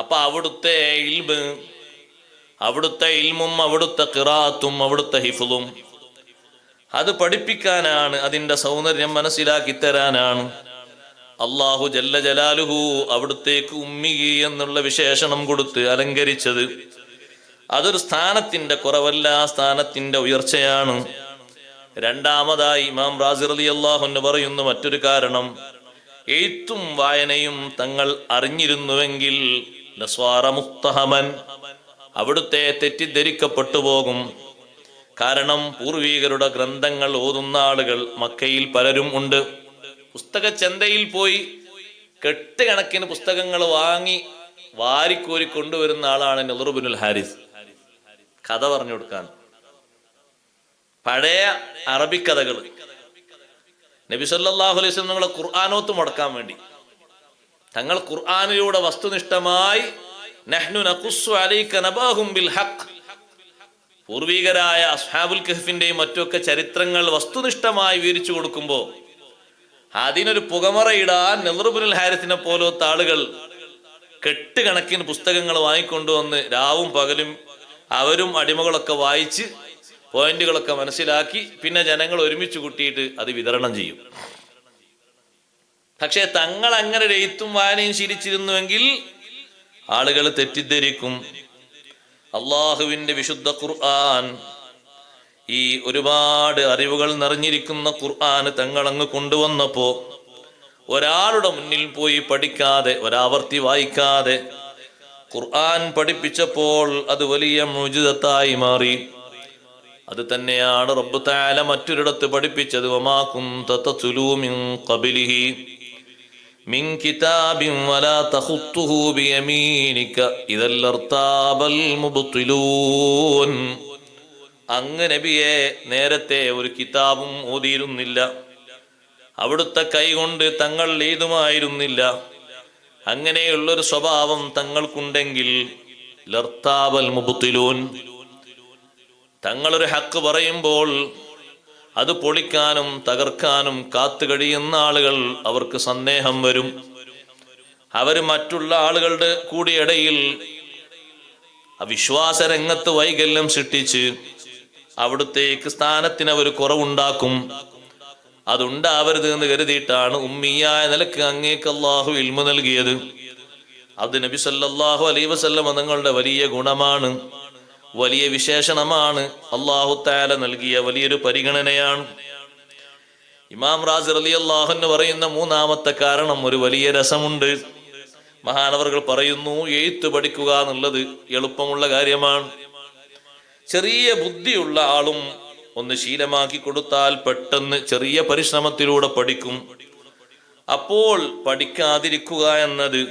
അപ്പൊ അവിടുത്തെ ഇൽമും അവിടുത്തെ ഖിറാഅത്തും അവിടുത്തെ ഹിഫ്ളും അത് പഠിപ്പിക്കാനാണ്, അതിന്റെ സൗന്ദര്യം മനസ്സിലാക്കി തരാനാണ് അല്ലാഹു ജല്ല ജലാലുഹു അവിടുത്തേക്ക് ഉമ്മി എന്നുള്ള വിശേഷണം കൊടുത്ത് അലങ്കരിച്ചത്. അതൊരു സ്ഥാനത്തിന്റെ കുറവല്ല, സ്ഥാനത്തിന്റെ ഉയർച്ചയാണ്. രണ്ടാമതായി ഇമാം റാസി റളിയല്ലാഹു അൻഹു പറയുന്ന മറ്റൊരു കാരണം, എഴുത്തും വായനയും തങ്ങൾ അറിഞ്ഞിരുന്നുവെങ്കിൽ ലസ്വാറ മുഖ്തഹമൻ, അവിടുത്തെ തെറ്റിദ്ധരിക്കപ്പെട്ടു പോകും. കാരണം പൂർവീകരുടെ ഗ്രന്ഥങ്ങൾ ഓതുന്ന ആളുകൾ മക്കയിൽ പലരും ഉണ്ട്. പുസ്തക ചന്തയിൽ പോയി കെട്ടുകണക്കിന് പുസ്തകങ്ങൾ വാങ്ങി വാരിക്കോരി കൊണ്ടുവരുന്ന ആളാണ് നളർ ഇബ്നുൽ ഹാരിസ്. കഥ പറഞ്ഞു കൊടുക്കാൻ പഴയ അറബിക്കഥകൾ നബി സല്ലല്ലാഹു അലൈഹി വസല്ലം തങ്ങളെ ഖുർആനോത്ത് മുടക്കാൻ വേണ്ടി തങ്ങൾ ഖുർആനിലൂടെ വസ്തുനിഷ്ഠമായി നഹ്നു നഖുസ്സു അലൈക നബഅഹും ബിൽ ഹഖ്, പൂർവികരായ അസ്ഹാബുൽ കഹ്ഫിന്റെയും മറ്റൊക്കെ ചരിത്രങ്ങൾ വസ്തുനിഷ്ഠമായി വിവരിച്ചു കൊടുക്കുമ്പോൾ അതിനൊരു പുകമറയിടാൻ നളർ ഇബ്നുൽ ഹാരിസിനെ പോലത്തെ ആളുകൾ കെട്ടുകണക്കിന് പുസ്തകങ്ങൾ വാങ്ങിക്കൊണ്ടുവന്ന് രാവും പകലും അവരും അടിമകളൊക്കെ വായിച്ച് പോയിന്റുകളൊക്കെ മനസ്സിലാക്കി പിന്നെ ജനങ്ങൾ ഒരുമിച്ച് കൂട്ടിയിട്ട് അത് വിതരണം ചെയ്യും. പക്ഷെ തങ്ങൾ അങ്ങനെ എഴുത്തും വായനയും ശീലിച്ചിരുന്നുവെങ്കിൽ ആളുകൾ തെറ്റിദ്ധരിക്കും. അള്ളാഹുവിന്റെ വിശുദ്ധ ഖുർആൻ, ഈ ഒരുപാട് അറിവുകൾ നിറഞ്ഞിരിക്കുന്ന ഖുർആൻ തങ്ങളങ്ങ് കൊണ്ടുവന്നപ്പോ ഒരാളുടെ മുന്നിൽ പോയി പഠിക്കാതെ ഒരാവർത്തി വായിക്കാതെ ഖുർആൻ പഠിപ്പിച്ചപ്പോൾ അത് വലിയ മുഅ്ജിസത്തായി മാറി. അത് തന്നെയാണ് റബ്ബ് തആല മറ്റൊരിടത്ത് പഠിപ്പിച്ചത്, വമാ കുന്ത തത്ലൂ മിൻ ഖബ്ലിഹി മിൻ കിതാബിൻ വലാ തഖുത്തുഹു ബിയമീനിക ഇദൽ ലർതാബൽ മുബ്തിലൂൻ. അങ്ങ് നബിയെ നേരത്തെ ഒരു കിതാബും ഓതിയിരുന്നില്ല, അവിടുത്തെ കൈകൊണ്ട് തങ്ങൾ എഴുതുമായിരുന്നില്ല. അങ്ങനെയുള്ളൊരു സ്വഭാവം തങ്ങൾക്കുണ്ടെങ്കിൽ ലർതാബൽ മുബ്തിലൂൻ, തങ്ങളൊരു ഹക്ക് പറയുമ്പോൾ അത് പൊളിക്കാനും തകർക്കാനും കാത്തു കഴിയുന്ന ആളുകൾ അവർക്ക് സന്ദേഹം വരും. അവർ മറ്റുള്ള ആളുകളുടെ കൂടി ഇടയിൽ അവിശ്വാസ രംഗത്ത് വൈകല്യം സൃഷ്ടിച്ച് അവിടുത്തേക്ക് സ്ഥാനത്തിന് അവർ കുറവുണ്ടാക്കും. അതുണ്ടാവരുത് എന്ന് കരുതിയിട്ടാണ് ഉമ്മിയായ നിലക്ക് അങ്ങേക്ക് അല്ലാഹു ഇൽമു നൽകിയത്. അത് നബി സല്ലല്ലാഹു അലൈഹി വസല്ലം തങ്ങളുടെ വലിയ ഗുണമാണ്, വലിയ വിശേഷണമാണ്, അല്ലാഹു തആല നൽകിയ വലിയൊരു പരിഗണനയാണ്. ഇമാം റാസി റളിയല്ലാഹു അൻഹു പറയുന്ന മൂന്നാമത്തെ കാരണം ഒരു വലിയ രസമുണ്ട്. മഹാനവറുകൾ പറയുന്നു, എഴുത്ത് പഠിക്കുക എന്നുള്ളത് എളുപ്പമുള്ള കാര്യമാണ്. ചെറിയ ബുദ്ധിയുള്ള ആളും ഒന്ന് ശീലമാക്കി കൊടുത്താൽ പെട്ടെന്ന് ചെറിയ പരിശ്രമത്തിലൂടെ പഠിക്കും. അപ്പോൾ പഠിക്കാതിരിക്കുക എന്നത്,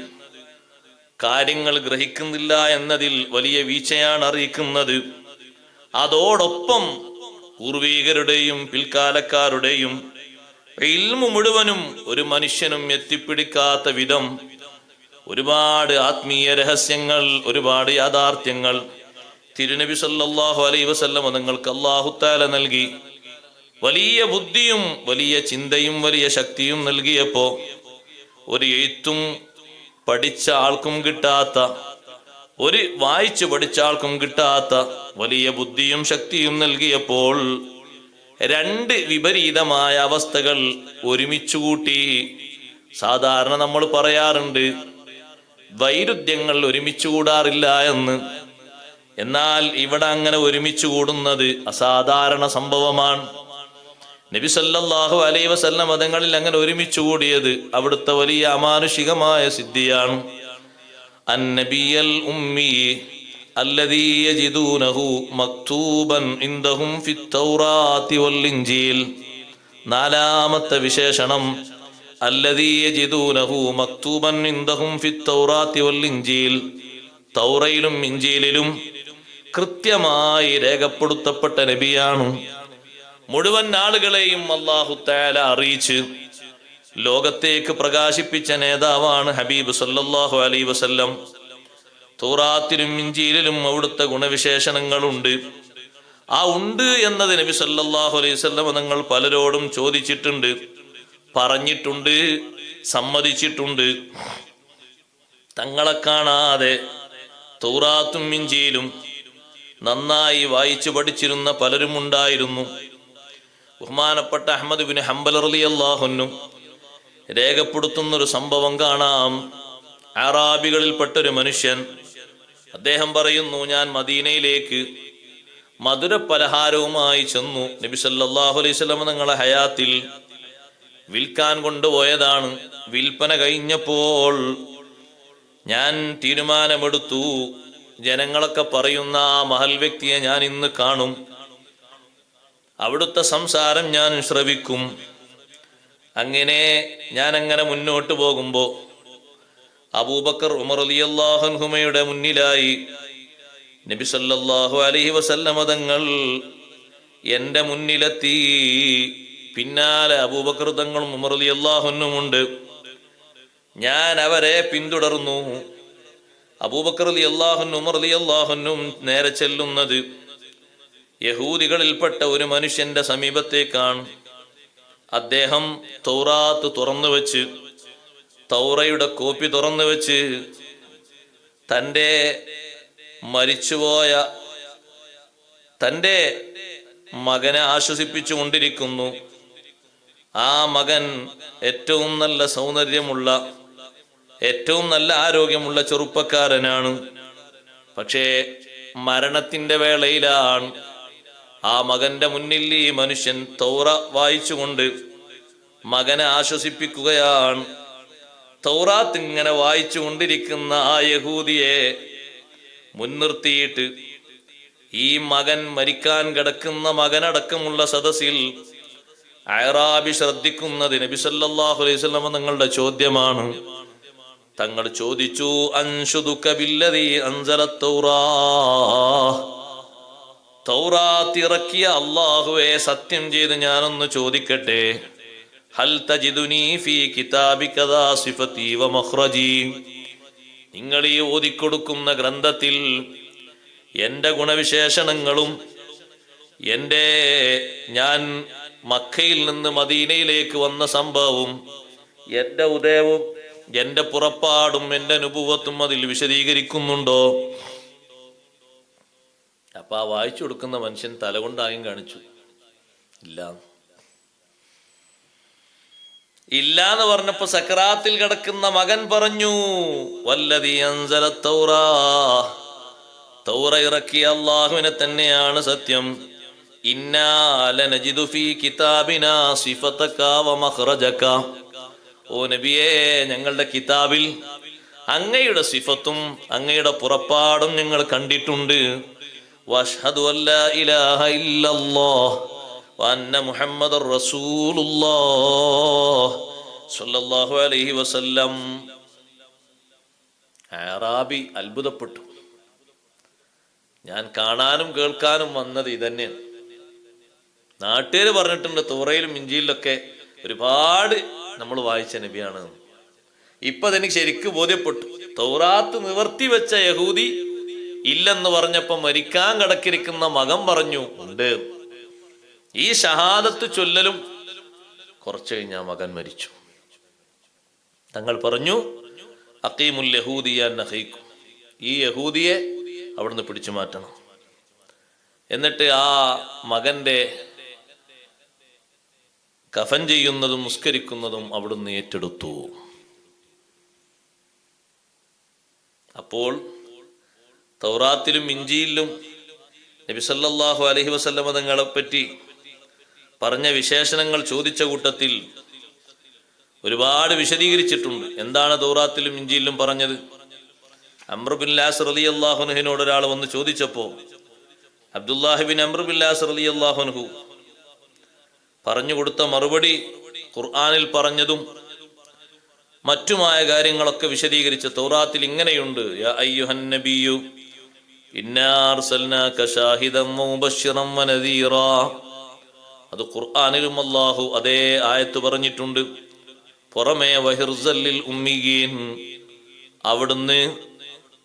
കാര്യങ്ങൾ ഗ്രഹിക്കുന്നില്ല എന്നതിൽ വലിയ വീഴ്ചയാണ് അറിയിക്കുന്നത്. അതോടൊപ്പം പൂർവീകരുടെയും പിൽക്കാലക്കാരുടെയും ഇൽമു മുഴുവനും ഒരു മനുഷ്യനും എത്തിപ്പിടിക്കാത്ത വിധം ഒരുപാട് ആത്മീയ രഹസ്യങ്ങൾ, ഒരുപാട് യാഥാർത്ഥ്യങ്ങൾ തിരുനബി സല്ലല്ലാഹു അലൈഹി വസല്ലം നിങ്ങൾക്ക് അല്ലാഹു തആല നൽകി. വലിയ ബുദ്ധിയും വലിയ ചിന്തയും വലിയ ശക്തിയും നൽകിയപ്പോ ഒരു എഴുത്തും പഠിച്ച ആൾക്കും കിട്ടാത്ത, ഒരു വായിച്ചു പഠിച്ച ആൾക്കും കിട്ടാത്ത വലിയ ബുദ്ധിയും ശക്തിയും നൽകിയപ്പോൾ രണ്ട് വിപരീതമായ അവസ്ഥകൾ ഒരുമിച്ചു കൂട്ടി. സാധാരണ നമ്മൾ പറയാറുണ്ട് വൈരുദ്ധ്യങ്ങൾ ഒരുമിച്ചു കൂടാറില്ല എന്ന്. എന്നാൽ ഇവിടെ അങ്ങനെ ഒരുമിച്ചു കൂടുന്നത് അസാധാരണ സംഭവമാണ്. നബി സല്ലല്ലാഹു അലൈഹി വസല്ലം മതങ്ങളിൽ അങ്ങനെ ഒരുമിച്ചു കൂടിയത് അവിടുത്തെ വലിയ അമാനുഷികമായ സിദ്ധിയാണ്. അന്നബിയൽ ഉമ്മി അല്ലദീ യജിദൂനഹു മക്തൂബൻ ഇൻദഹും ഫിത്തൗറാത്തി വൽ ഇൻജീൽ. നാലാമത്തെ വിശേഷണം അല്ലദീ യജിദൂനഹു മക്തൂബൻ ഇൻദഹും ഫിത്തൗറാത്തി വൽ ഇൻജീൽ. തൗറയിലും ഇൻജീലിലും കൃത്യമായി രേഖപ്പെടുത്തപ്പെട്ട നബിയാണ്. മുഴുവൻ ആളുകളെയും അല്ലാഹു തആല അറിയിച്ച് ലോകത്തേക്ക് പ്രകാശിപ്പിച്ച നേതാവാണ് ഹബീബ് സല്ലല്ലാഹു അലൈഹി വസല്ലം. തൗറാത്തിലും ഇൻജീലിലും അവിടുത്തെ ഗുണവിശേഷണങ്ങളുണ്ട്. ആ ഉണ്ട് എന്നത് നബി സല്ലല്ലാഹു അലൈഹി വസല്ലം തങ്ങൾ പലരോടും ചോദിച്ചിട്ടുണ്ട്, പറഞ്ഞിട്ടുണ്ട്, സമ്മതിച്ചിട്ടുണ്ട്. തങ്ങളെ കാണാതെ തൗറാത്തും ഇൻജീലും നന്നായി വായിച്ചു പഠിച്ചിരുന്ന പലരും ഉണ്ടായിരുന്നു. ബഹുമാനപ്പെട്ട അഹ്മദ് ഇബ്നു ഹംബൽ റളിയല്ലാഹു അൻഹു രേഖപ്പെടുത്തുന്നൊരു സംഭവം കാണാം. അറാബികളിൽപ്പെട്ടൊരു മനുഷ്യൻ, അദ്ദേഹം പറയുന്നു, ഞാൻ മദീനയിലേക്ക് മധുര പലഹാരവുമായി ചെന്നു. നബി സല്ലല്ലാഹു അലൈഹി വസല്ലം തങ്ങളുടെ ഹയാത്തിൽ വിൽക്കാൻ കൊണ്ടുപോയതാണ്. വിൽപ്പന കഴിഞ്ഞപ്പോൾ ഞാൻ തീരുമാനമെടുത്തു, ജനങ്ങളൊക്കെ പറയുന്ന ആ മഹൽ വ്യക്തിയെ ഞാൻ ഇന്ന് കാണും, അവിടുത്തെ സംസാരം ഞാൻ ശ്രവിക്കും. അങ്ങനെ ഞാൻ അങ്ങനെ മുന്നോട്ട് പോകുമ്പോ അബൂബക്കർ ഉമർ റളിയല്ലാഹു അൻഹുമയുടെ മുന്നിലായി നബി സല്ലല്ലാഹു അലൈഹി വസല്ലമ തങ്ങൾ എൻ്റെ മുന്നിലെത്തി. പിന്നാലെ അബൂബക്കർ തങ്ങളും ഉമർ റളിയല്ലാഹു അൻഹുമുണ്ട്. ഞാൻ അവരെ പിന്തുടർന്നു. അബൂബക്കർ റളിയല്ലാഹു അൻഹു ഉമർ റളിയല്ലാഹു അൻഹും നേരെ ചെല്ലുന്നത് യഹൂദികളിൽപ്പെട്ട ഒരു മനുഷ്യന്റെ സമീപത്തേക്കാണ്. അദ്ദേഹം തൗറാത്ത് തുറന്നു വെച്ച്, തൗറയുടെ കോപ്പി തുറന്നു വെച്ച് തൻ്റെ മരിച്ചുപോയ തൻ്റെ മകനെ ആശ്വസിപ്പിച്ചു കൊണ്ടിരിക്കുന്നു. ആ മകൻ ഏറ്റവും നല്ല സൗന്ദര്യമുള്ള, ഏറ്റവും നല്ല ആരോഗ്യമുള്ള ചെറുപ്പക്കാരനാണ്. പക്ഷേ മരണത്തിന്റെ വേളയിലാണ്. ആ മകന്റെ മുന്നിൽ ഈ മനുഷ്യൻ തൗറ വായിച്ചുകൊണ്ട് മകനെ ആശ്വസിപ്പിക്കുകയാണ്. തൗറാത്ത് ഇങ്ങനെ വായിച്ചു കൊണ്ടിരിക്കുന്ന ആ യഹൂദിയെ മുൻനിർത്തിയിട്ട് ഈ മകൻ, മരിക്കാൻ കിടക്കുന്ന മകനടക്കമുള്ള സദസ്സിൽ അയറാബി ശ്രദ്ധിക്കുന്നത് നബി സല്ലല്ലാഹു അലൈഹി വസല്ലം തങ്ങളുടെ ചോദ്യമാണ്. തങ്ങൾ ചോദിച്ചു, അൻഷുദുക ബില്ലദീ അൻസലത് തൗറാ, തൗറാത്ത് ഇറക്കിയ അല്ലാഹുവേ സത്യം ചെയ്ത് ഞാനൊന്ന് ചോദിക്കട്ടെ, ഹൽ തജിദുനി ഫീ കിതാബിക ദാ സിഫതി വ മഖ്റജി, നിങ്ങൾ ഈ ഓതിക്കൊടുക്കുന്ന ഗ്രന്ഥത്തിൽ എൻ്റെ ഗുണവിശേഷണങ്ങളും ഞാൻ മക്കയിൽ നിന്ന് മദീനയിലേക്ക് വന്ന സംഭവവും എൻ്റെ ഉദയവും എൻ്റെ പുറപ്പാടും എൻ്റെ നുബുവത്തും അതിൽ വിശദീകരിക്കുന്നുണ്ടോ? അപ്പൊ ആ വായിച്ചു കൊടുക്കുന്ന മനുഷ്യൻ തലകൊണ്ടായും കാണിച്ചു, ഇല്ലാന്ന് പറഞ്ഞപ്പോ സക്രാത്തിൽ കിടക്കുന്ന മകൻ പറഞ്ഞു, വല്ലദീ അൻസലത് തൗറാ, തൗറ ഇറക്കിയ അല്ലാഹുവിനെ തന്നെയാണ് സത്യം. ഇന്നാ ലനജിദു ഫീ കിതാബിനാ സിഫതക വ മഖ്റജക, ഓ നബിയേ, ഞങ്ങളുടെ കിതാബിൽ അങ്ങയുടെ സിഫത്തും അങ്ങയുടെ പുറപ്പാടും ഞങ്ങൾ കണ്ടിട്ടുണ്ട്. വഅശ്ഹദു അല്ലാ ഇലാഹ ഇല്ലല്ലാഹ് വ അന്ന മുഹമ്മദർ റസൂലുള്ളാഹ് സ്വല്ലല്ലാഹു അലൈഹി വസല്ലം. അറാബി അത്ഭുതപ്പെട്ടു. ഞാൻ കാണാനും കേൾക്കാനും വന്നത് ഇതന്നെയാണ്. നാട്ടുകാര് പറഞ്ഞിട്ടുണ്ട് തൗറയിലും ഇഞ്ചീലിലൊക്കെ ഒരുപാട് നമ്മൾ വായിച്ച നബിയാണ്. ഇപ്പൊ അതെനിക്ക് ശരിക്കും ബോധ്യപ്പെട്ടു. തൗറാത്ത് നിവർത്തി വെച്ച യഹൂദി ഇല്ലെന്ന് പറഞ്ഞപ്പോ മരിക്കാൻ കിടക്കിരിക്കുന്ന മകൻ പറഞ്ഞു ഉണ്ട്. ഈ ഷഹാദത്ത് ചൊല്ലലും കുറച്ചു കഴിഞ്ഞാൽ മകൻ മരിച്ചു. തങ്ങൾ പറഞ്ഞു, അഖീമുൽ യഹൂദിയ നഹീക്കും, ഈ യഹൂദിയെ അവിടുന്ന് പിടിച്ചു മാറ്റണം. എന്നിട്ട് ആ മകന്റെ കഫൻ ചെയ്യുന്നതും നിസ്കരിക്കുന്നതും അവിടുന്ന് ഏറ്റെടുത്തു. അപ്പോൾ തൗറാത്തിലും ഇഞ്ചീലിലും നബി സല്ലല്ലാഹു അലൈഹി വസല്ലമ തങ്ങളെ പറ്റി പറഞ്ഞ വിശേഷണങ്ങൾ ചോദിച്ച കൂട്ടത്തിൽ ഒരുപാട് വിശദീകരിച്ചിട്ടുണ്ട്. എന്താണ് തൗറാത്തിലും ഇഞ്ചീലിലും പറഞ്ഞത്? അംർ ബിൻ ലാസ് റളിയല്ലാഹു അൻഹുവിനോട് ഒരാൾ വന്ന് ചോദിച്ചപ്പോ അബ്ദുല്ലാഹി ബിൻ അംർ ബിൻ ലാസ് റളിയല്ലാഹു അൻഹു പറഞ്ഞു കൊടുത്ത മറുപടി ഖുർആനിൽ പറഞ്ഞതും മറ്റുമായ കാര്യങ്ങളൊക്കെ വിശദീകരിച്ച തൗറാത്തിൽ ഇങ്ങനെയുണ്ട്, യാ അയ്യുഹൻ നബിയു ഇന്നാ അർസൽനാക ഷാഹിദൻ വമുബശ്ശിറൻ വനദീറാ. അത് ഖുർആനിലും അല്ലാഹു അതേ ആയത്ത് പറഞ്ഞിട്ടുണ്ട്. പുറമേ വഹിർസല്ലിൽ ഉമ്മിയീൻ, അവിടുന്ന്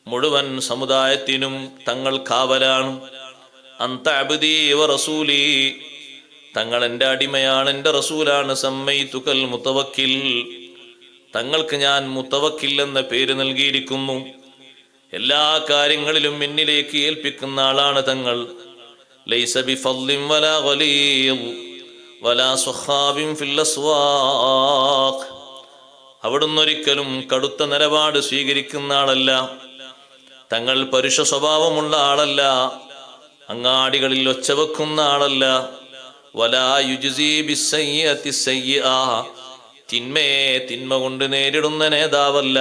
മുഴുവൻ സമുദായത്തിനും തങ്ങൾ കാവലാണ്. അൻത അബ്ദീ വ റസൂലി, തങ്ങൾ എൻ്റെ അടിമയാണ്, എൻ്റെ റസൂലാണ്. സമ്മൈതുകൽ മുതവക്കിൽ, തങ്ങൾക്ക് ഞാൻ മുതവക്കിൽ എന്ന പേര് നൽകിയിരിക്കുന്നു. എല്ലാ കാര്യങ്ങളിലും എന്നിലേക്ക് ഏൽപ്പിക്കുന്ന ആളാണ് തങ്ങൾ. ലൈസ ബിഫദ്ലിൻ വലാ ഗലീദ് വലാ സ്വഖാബിൻ ഫിൽ അസ്വാഖ്, അവിടുന്ന് ഒരിക്കലും കടുത്ത നിലപാട് സ്വീകരിക്കുന്ന ആളല്ല. തങ്ങൾ പരുഷ സ്വഭാവമുള്ള ആളല്ല. അങ്ങാടികളിൽ ഒച്ച വെക്കുന്ന ആളല്ല. വലാ യുജ്സി ബിസ്സയ്യിഅതി സയ്യിഅ, തിന്മയെ തിന്മ കൊണ്ട് നേരിടുന്ന നേതാവല്ല.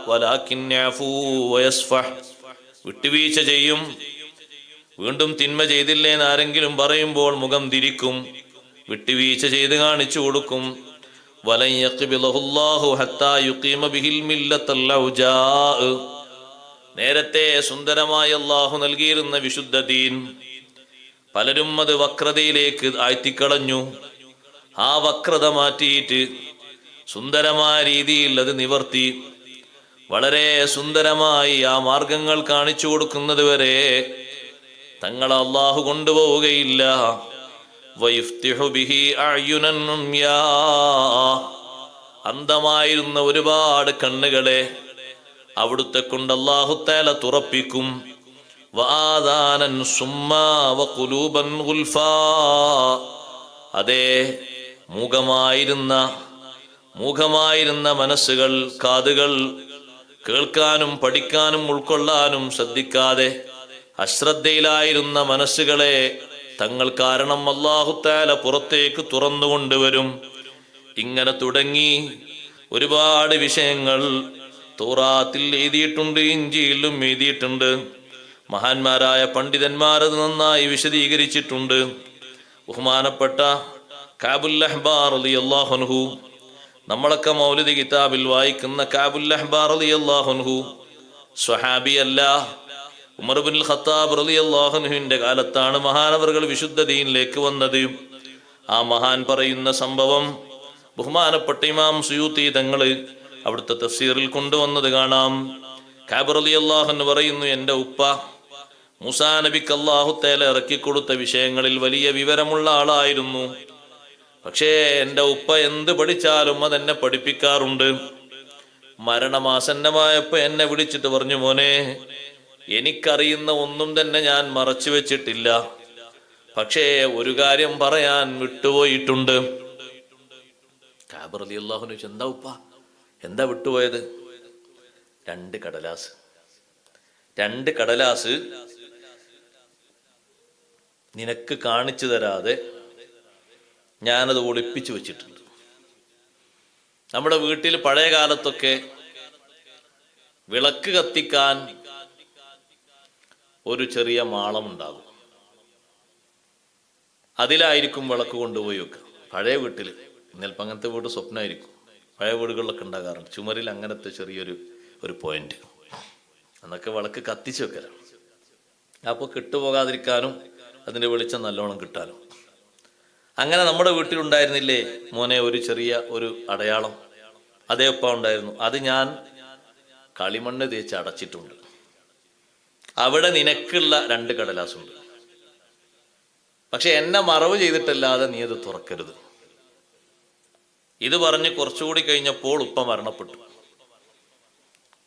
വലാകിൻ യഅഫു വയസ്ഫഹ്, വിട്ടുവീഴ്ച ചെയ്യും. വീണ്ടും തിന്മ ചെയ്തില്ലേന്ന് ആരെങ്കിലും പറയുമ്പോൾ മുഖം തിരിക്കും, വിട്ടുവീഴ്ച ചെയ്ത് കാണിച്ചു കൊടുക്കും. വലൻ യഖ്ബിലഹുല്ലാഹു ഹത്താ യുഖീമ ബിഹിൽ മില്ലത്തൽ ഔജാ. നേരത്തെ സുന്ദരമായി അല്ലാഹു നൽകിയിരുന്ന വിശുദ്ധ ദീൻ പലരും അത് വക്രതയിലേക്ക് ആഴ്ത്തിക്കളഞ്ഞു. ആ വക്രത മാറ്റിയിട്ട് സുന്ദരമായ രീതിയിൽ അത് നിവർത്തി വളരെ സുന്ദരമായി ആ മാർഗങ്ങൾ കാണിച്ചു കൊടുക്കുന്നത് വരെ തങ്ങളെ അല്ലാഹു കൊണ്ടുപോവുകയില്ല. വയഫ്തിഹു ബിഹി അഅ്യുനൻ ഉംയാ. അന്ധമായിരുന്ന ഒരുപാട് കണ്ണുകളെ അവിടുത്തെ കൊണ്ട് അല്ലാഹു തആല തുറപ്പിക്കും. വആദാനൻ സുമ്മാ വഖുലൂബൻ ഗുൽഫാ. അതേ, മൂകമായിരുന്ന മനസ്സുകൾ, കാതുകൾ കേൾക്കാനും പഠിക്കാനും ഉൾക്കൊള്ളാനും ശ്രദ്ധിക്കാതെ അശ്രദ്ധയിലായിരുന്ന മനസ്സുകളെ തങ്ങൾ കാരണം അല്ലാഹു തആല പുറത്തേക്ക് തുറന്നുകൊണ്ടുവരും. ഇങ്ങനെ തുടങ്ങി ഒരുപാട് വിഷയങ്ങൾ തൗറാത്തിൽ എഴുതിയിട്ടുണ്ട്, ഇഞ്ചീലിലും എഴുതിയിട്ടുണ്ട്. മഹാന്മാരായ പണ്ഡിതന്മാർ അത് നന്നായി വിശദീകരിച്ചിട്ടുണ്ട്. ബഹുമാനപ്പെട്ട കഅബുൽ അഹ്ബാർ റളിയല്ലാഹു അൻഹു, നമ്മളൊക്കെ മൗലിദ് കിതാബിൽ വായിക്കുന്ന കഅബുൽ അഹ്ബാർ റളിയല്ലാഹു അൻഹു സ്വഹാബിയല്ല, ഉമർ ഇബ്നുൽ ഖത്താബ് റളിയല്ലാഹു അൻഹുവിന്റെ കാലത്താണ് മഹാനവറുകൾ വിശുദ്ധ ദീനിലേക്ക് വന്നത്. ആ മഹാൻ പറയുന്ന സംഭവം ബഹുമാനപ്പെട്ട ഇമാം സുയൂത്തി തങ്ങള് അവിടുത്തെ തഫ്സീറിൽ കൊണ്ടുവന്നത് കാണാം. കഅബ് റളിയല്ലാഹു അൻഹു പറയുന്നു, എൻ്റെ ഉപ്പ മൂസാ നബിക്ക് അല്ലാഹു തആല ഇറക്കിക്കൊടുത്ത വിഷയങ്ങളിൽ വലിയ വിവരമുള്ള ആളായിരുന്നു. പക്ഷേ എൻ്റെ ഉപ്പ എന്ത് പഠിച്ചാലും അതെന്നെ പഠിപ്പിക്കാറുണ്ട്. മരണമാസന്നമായപ്പോ എന്നെ വിളിച്ചിട്ട് പറഞ്ഞു, മോനെ, എനിക്കറിയുന്ന ഒന്നും തന്നെ ഞാൻ മറച്ചു വെച്ചിട്ടില്ല, പക്ഷേ ഒരു കാര്യം പറയാൻ വിട്ടുപോയിട്ടുണ്ട്. കഅബ് റളിയല്ലാഹു അൻഹു ചോദിച്ചു, എന്താ ഉപ്പ, എന്താ വിട്ടുപോയത്? 2 കടലാസ് നിനക്ക് കാണിച്ചു തരാതെ ഞാനത് ഒളിപ്പിച്ചു വെച്ചിട്ടുണ്ട്. നമ്മുടെ വീട്ടിൽ പഴയ കാലത്തൊക്കെ വിളക്ക് കത്തിക്കാൻ ഒരു ചെറിയ മാളം ഉണ്ടാകും, അതിലായിരിക്കും വിളക്ക് കൊണ്ടുപോയി വെക്കുക. പഴയ വീട്ടിൽ ചിലപ്പോൾ അങ്ങനത്തെ വീട് സ്വപ്നമായിരിക്കും, പഴയ വീടുകളിലൊക്കെ ഉണ്ടാകാറുണ്ട്. ചുമരിൽ അങ്ങനത്തെ ചെറിയൊരു പോയിന്റ്, അന്നൊക്കെ വിളക്ക് കത്തിച്ചു വെക്കലാണ്. അപ്പോൾ കെട്ടുപോകാതിരിക്കാനും അതിൻ്റെ വെളിച്ചം നല്ലോണം കിട്ടാനും. അങ്ങനെ നമ്മുടെ വീട്ടിലുണ്ടായിരുന്നില്ലേ മോനെ ഒരു ചെറിയ ഒരു അടയാളം? അതേ ഒപ്പ ഉണ്ടായിരുന്നു. അത് ഞാൻ കളിമണ്ണ് തേച്ച് അടച്ചിട്ടുണ്ട്. അവിടെ നിനക്കുള്ള 2 കടലാസുണ്ട്, പക്ഷെ എന്നെ മറവ് ചെയ്തിട്ടല്ലാതെ നീ അത് തുറക്കരുത്. ഇത് പറഞ്ഞ് കുറച്ചുകൂടി കഴിഞ്ഞപ്പോൾ ഉപ്പ മരണപ്പെട്ടു.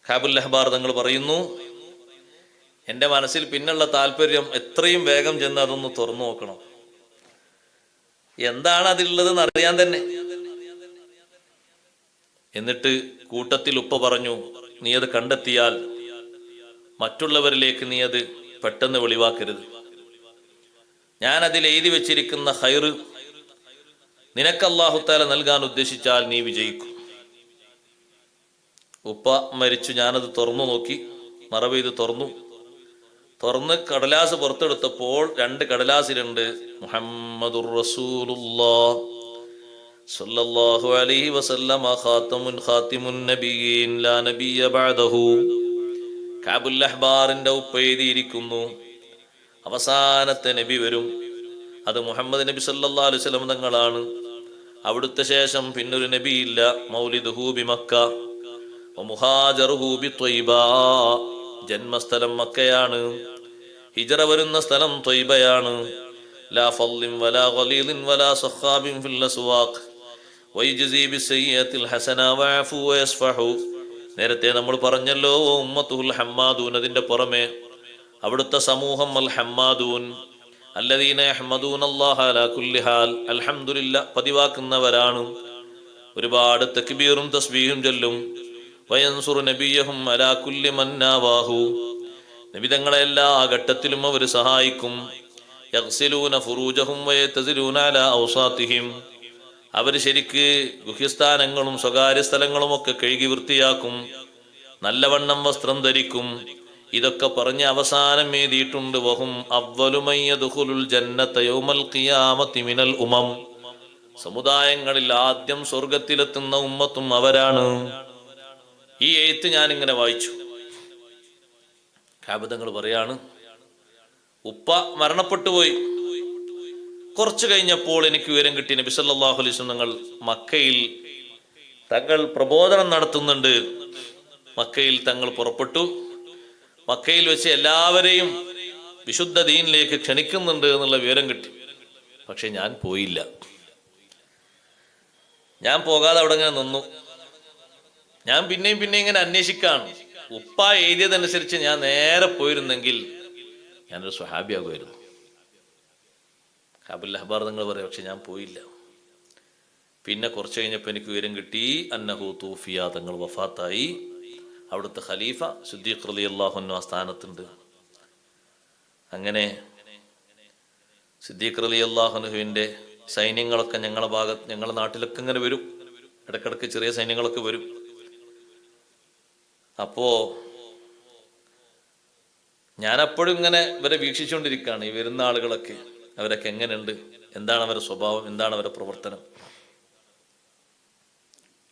കഅബുൽ അഹ്ബാർ തങ്ങൾ പറയുന്നു, എൻ്റെ മനസ്സിൽ പിന്നുള്ള താല്പര്യം എത്രയും വേഗം ചെന്ന് അതൊന്ന് തുറന്നു നോക്കണം, എന്താണ് അതിലുള്ളതെന്ന് അറിയാൻ തന്നെ. എന്നിട്ട് കൂട്ടത്തിൽ ഉപ്പ പറഞ്ഞു, നീ അത് കണ്ടെത്തിയാൽ മറ്റുള്ളവരിലേക്ക് നീ അത് പെട്ടെന്ന് വെളിവാക്കരുത്. ഞാൻ അതിൽ എഴുതി വെച്ചിരിക്കുന്ന ഖൈറ് നിനക്ക് അല്ലാഹു തആല നൽകാൻ ഉദ്ദേശിച്ചാൽ നീ വിജയിക്കും. ഉപ്പ മരിച്ചു. ഞാനത് തുറന്നു നോക്കി, മറവ് ചെയ്ത് തുറന്ന് കടലാസ് പുറത്തെടുത്തപ്പോൾ 2 കടലാസിലുണ്ട് മുഹമ്മദുർ റസൂലുള്ളാഹ് സ്വല്ലല്ലാഹു അലൈഹി വസല്ലമ ഖാതിമുൻ നബിയീൻ ലാ നബിയ ബഅദഹു. കഅബുൽ അഹ്ബാറിന്റെ ഉപ്പ എഴുതിയിരിക്കുന്നു, അവസാനത്തെ നബി വരും, അത് മുഹമ്മദ് നബി സല്ലല്ലാഹു അലൈഹി വസല്ലം തങ്ങളാണ്. അവിടുത്തെ ശേഷം പിന്നൊരു നബിയില്ല. മൗലിദുഹു ബിമക്ക വമുഹാജറുഹു ബിത്വയ്ബ. ജന്മസ്ഥലം മക്കയാണ്, ഹിജ്റ വരുന്ന സ്ഥലം ത്വയ്ബയാണ്. ലാ ഫളിൻ വലാ ഖലീലിൻ വലാ സഖാബിൻ ഫിൽ അസ്വാഖ് വയജ്സി ബിസയ്യിഅത്തിൽ ഹസന വഅഫു വയസ്ഫഹു. നേരത്തെ നമ്മൾ പറഞ്ഞല്ലോ ഉമ്മത്തുൽ ഹമ്മാദൂൻ. അതിന്റെ പുറമെ അവിടുത്തെ സമൂഹം അൽ ഹമ്മാദൂൻ, അല്ലദീന യഹ്മദൂന അല്ലാഹ അലാ കുല്ലി ഹാൽ, അൽഹംദുലില്ലാഹ് പതിവാക്കുന്നവരാണ്. ഒരുപാട് തക്ബീറും തസ്ബീഹും ചൊല്ലും. വയൻസുറു നബിയഹും അലാ കുല്ലി മൻ നാവാഹു. നബി തങ്ങളെ എല്ലാ ഘട്ടത്തിലും അവർ സഹായിക്കും. യഗ്സിലൂന ഫുറൂജഹും വയതസിലൂന അലാ ഔസാതിഹിം. അവർ ശരിക്ക് ഗുഹ്യസ്ഥാനങ്ങളും സ്വകാര്യ സ്ഥലങ്ങളും ഒക്കെ കഴുകി വൃത്തിയാക്കും. നല്ലവണ്ണം വസ്ത്രം ധരിക്കും. ഇതൊക്കെ പറഞ്ഞ് അവസാനം എഴുതിയിട്ടുണ്ട്, വഹും അവ്വലു മൻ യദ്ഖുലുൽ ജന്നത യൗമൽ ഖിയാമത്തി മിനൽ ഉമം. സമുദായങ്ങളിൽ ആദ്യം സ്വർഗത്തിലെത്തുന്ന ഉമ്മത്തും അവരാണ്. ഈ എഴുത്ത് ഞാൻ ഇങ്ങനെ വായിച്ചു. കാബിതങ്ങൾ പറയാണ്, ഉപ്പ മരണപ്പെട്ടു പോയി. കുറച്ചു കഴിഞ്ഞപ്പോൾ എനിക്ക് വിവരം കിട്ടി, നബി സല്ലല്ലാഹു അലൈഹി വസല്ലം തങ്ങൾ മക്കയിൽ തങ്ങൾ പ്രബോധനം നടത്തുന്നുണ്ട്. മക്കയിൽ തങ്ങൾ പുറപ്പെട്ടു. മക്കയിൽ വെച്ച് എല്ലാവരെയും വിശുദ്ധ ദീനിലേക്ക് ക്ഷണിക്കുന്നുണ്ട് എന്നുള്ള വിവരം കിട്ടി. പക്ഷെ ഞാൻ പോയില്ല. ഞാൻ പോകാതെ അവിടെ ഇങ്ങനെ നിന്നു. ഞാൻ പിന്നെയും ഇങ്ങനെ അന്വേഷിക്കാണ്. ഉപ്പ എഴുതിയതനുസരിച്ച് ഞാൻ നേരെ പോയിരുന്നെങ്കിൽ ഞാനൊരു സ്വഹാബിയാകുമായിരുന്നു. കാബുൽ അഹ്ബാർ നിങ്ങൾ പറയാം. പക്ഷെ ഞാൻ പോയില്ല. പിന്നെ കുറച്ച് കഴിഞ്ഞപ്പോൾ എനിക്ക് വിവരം കിട്ടി, അന്നഹു തൂഫിയ, തങ്ങൾ വഫാത്തായി. അവിടുത്തെ ഖലീഫ സിദ്ദീഖ് റളിയല്ലാഹു അൻഹു ആ സ്ഥാനത്തുണ്ട്. അങ്ങനെ സിദ്ദീഖ് റളിയല്ലാഹു അൻഹുവിൻ്റെ സൈന്യങ്ങളൊക്കെ ഞങ്ങളുടെ നാട്ടിലൊക്കെ ഇങ്ങനെ വരും. ഇടക്കിടക്ക് ചെറിയ സൈന്യങ്ങളൊക്കെ വരും. അപ്പോ ഞാനപ്പോഴും ഇങ്ങനെ ഇവരെ വീക്ഷിച്ചുകൊണ്ടിരിക്കുകയാണ്. ഈ വരുന്ന ആളുകളൊക്കെ അവരൊക്കെ എങ്ങനെയുണ്ട്, എന്താണ് അവരുടെ സ്വഭാവം, എന്താണ് അവരുടെ പ്രവർത്തനം.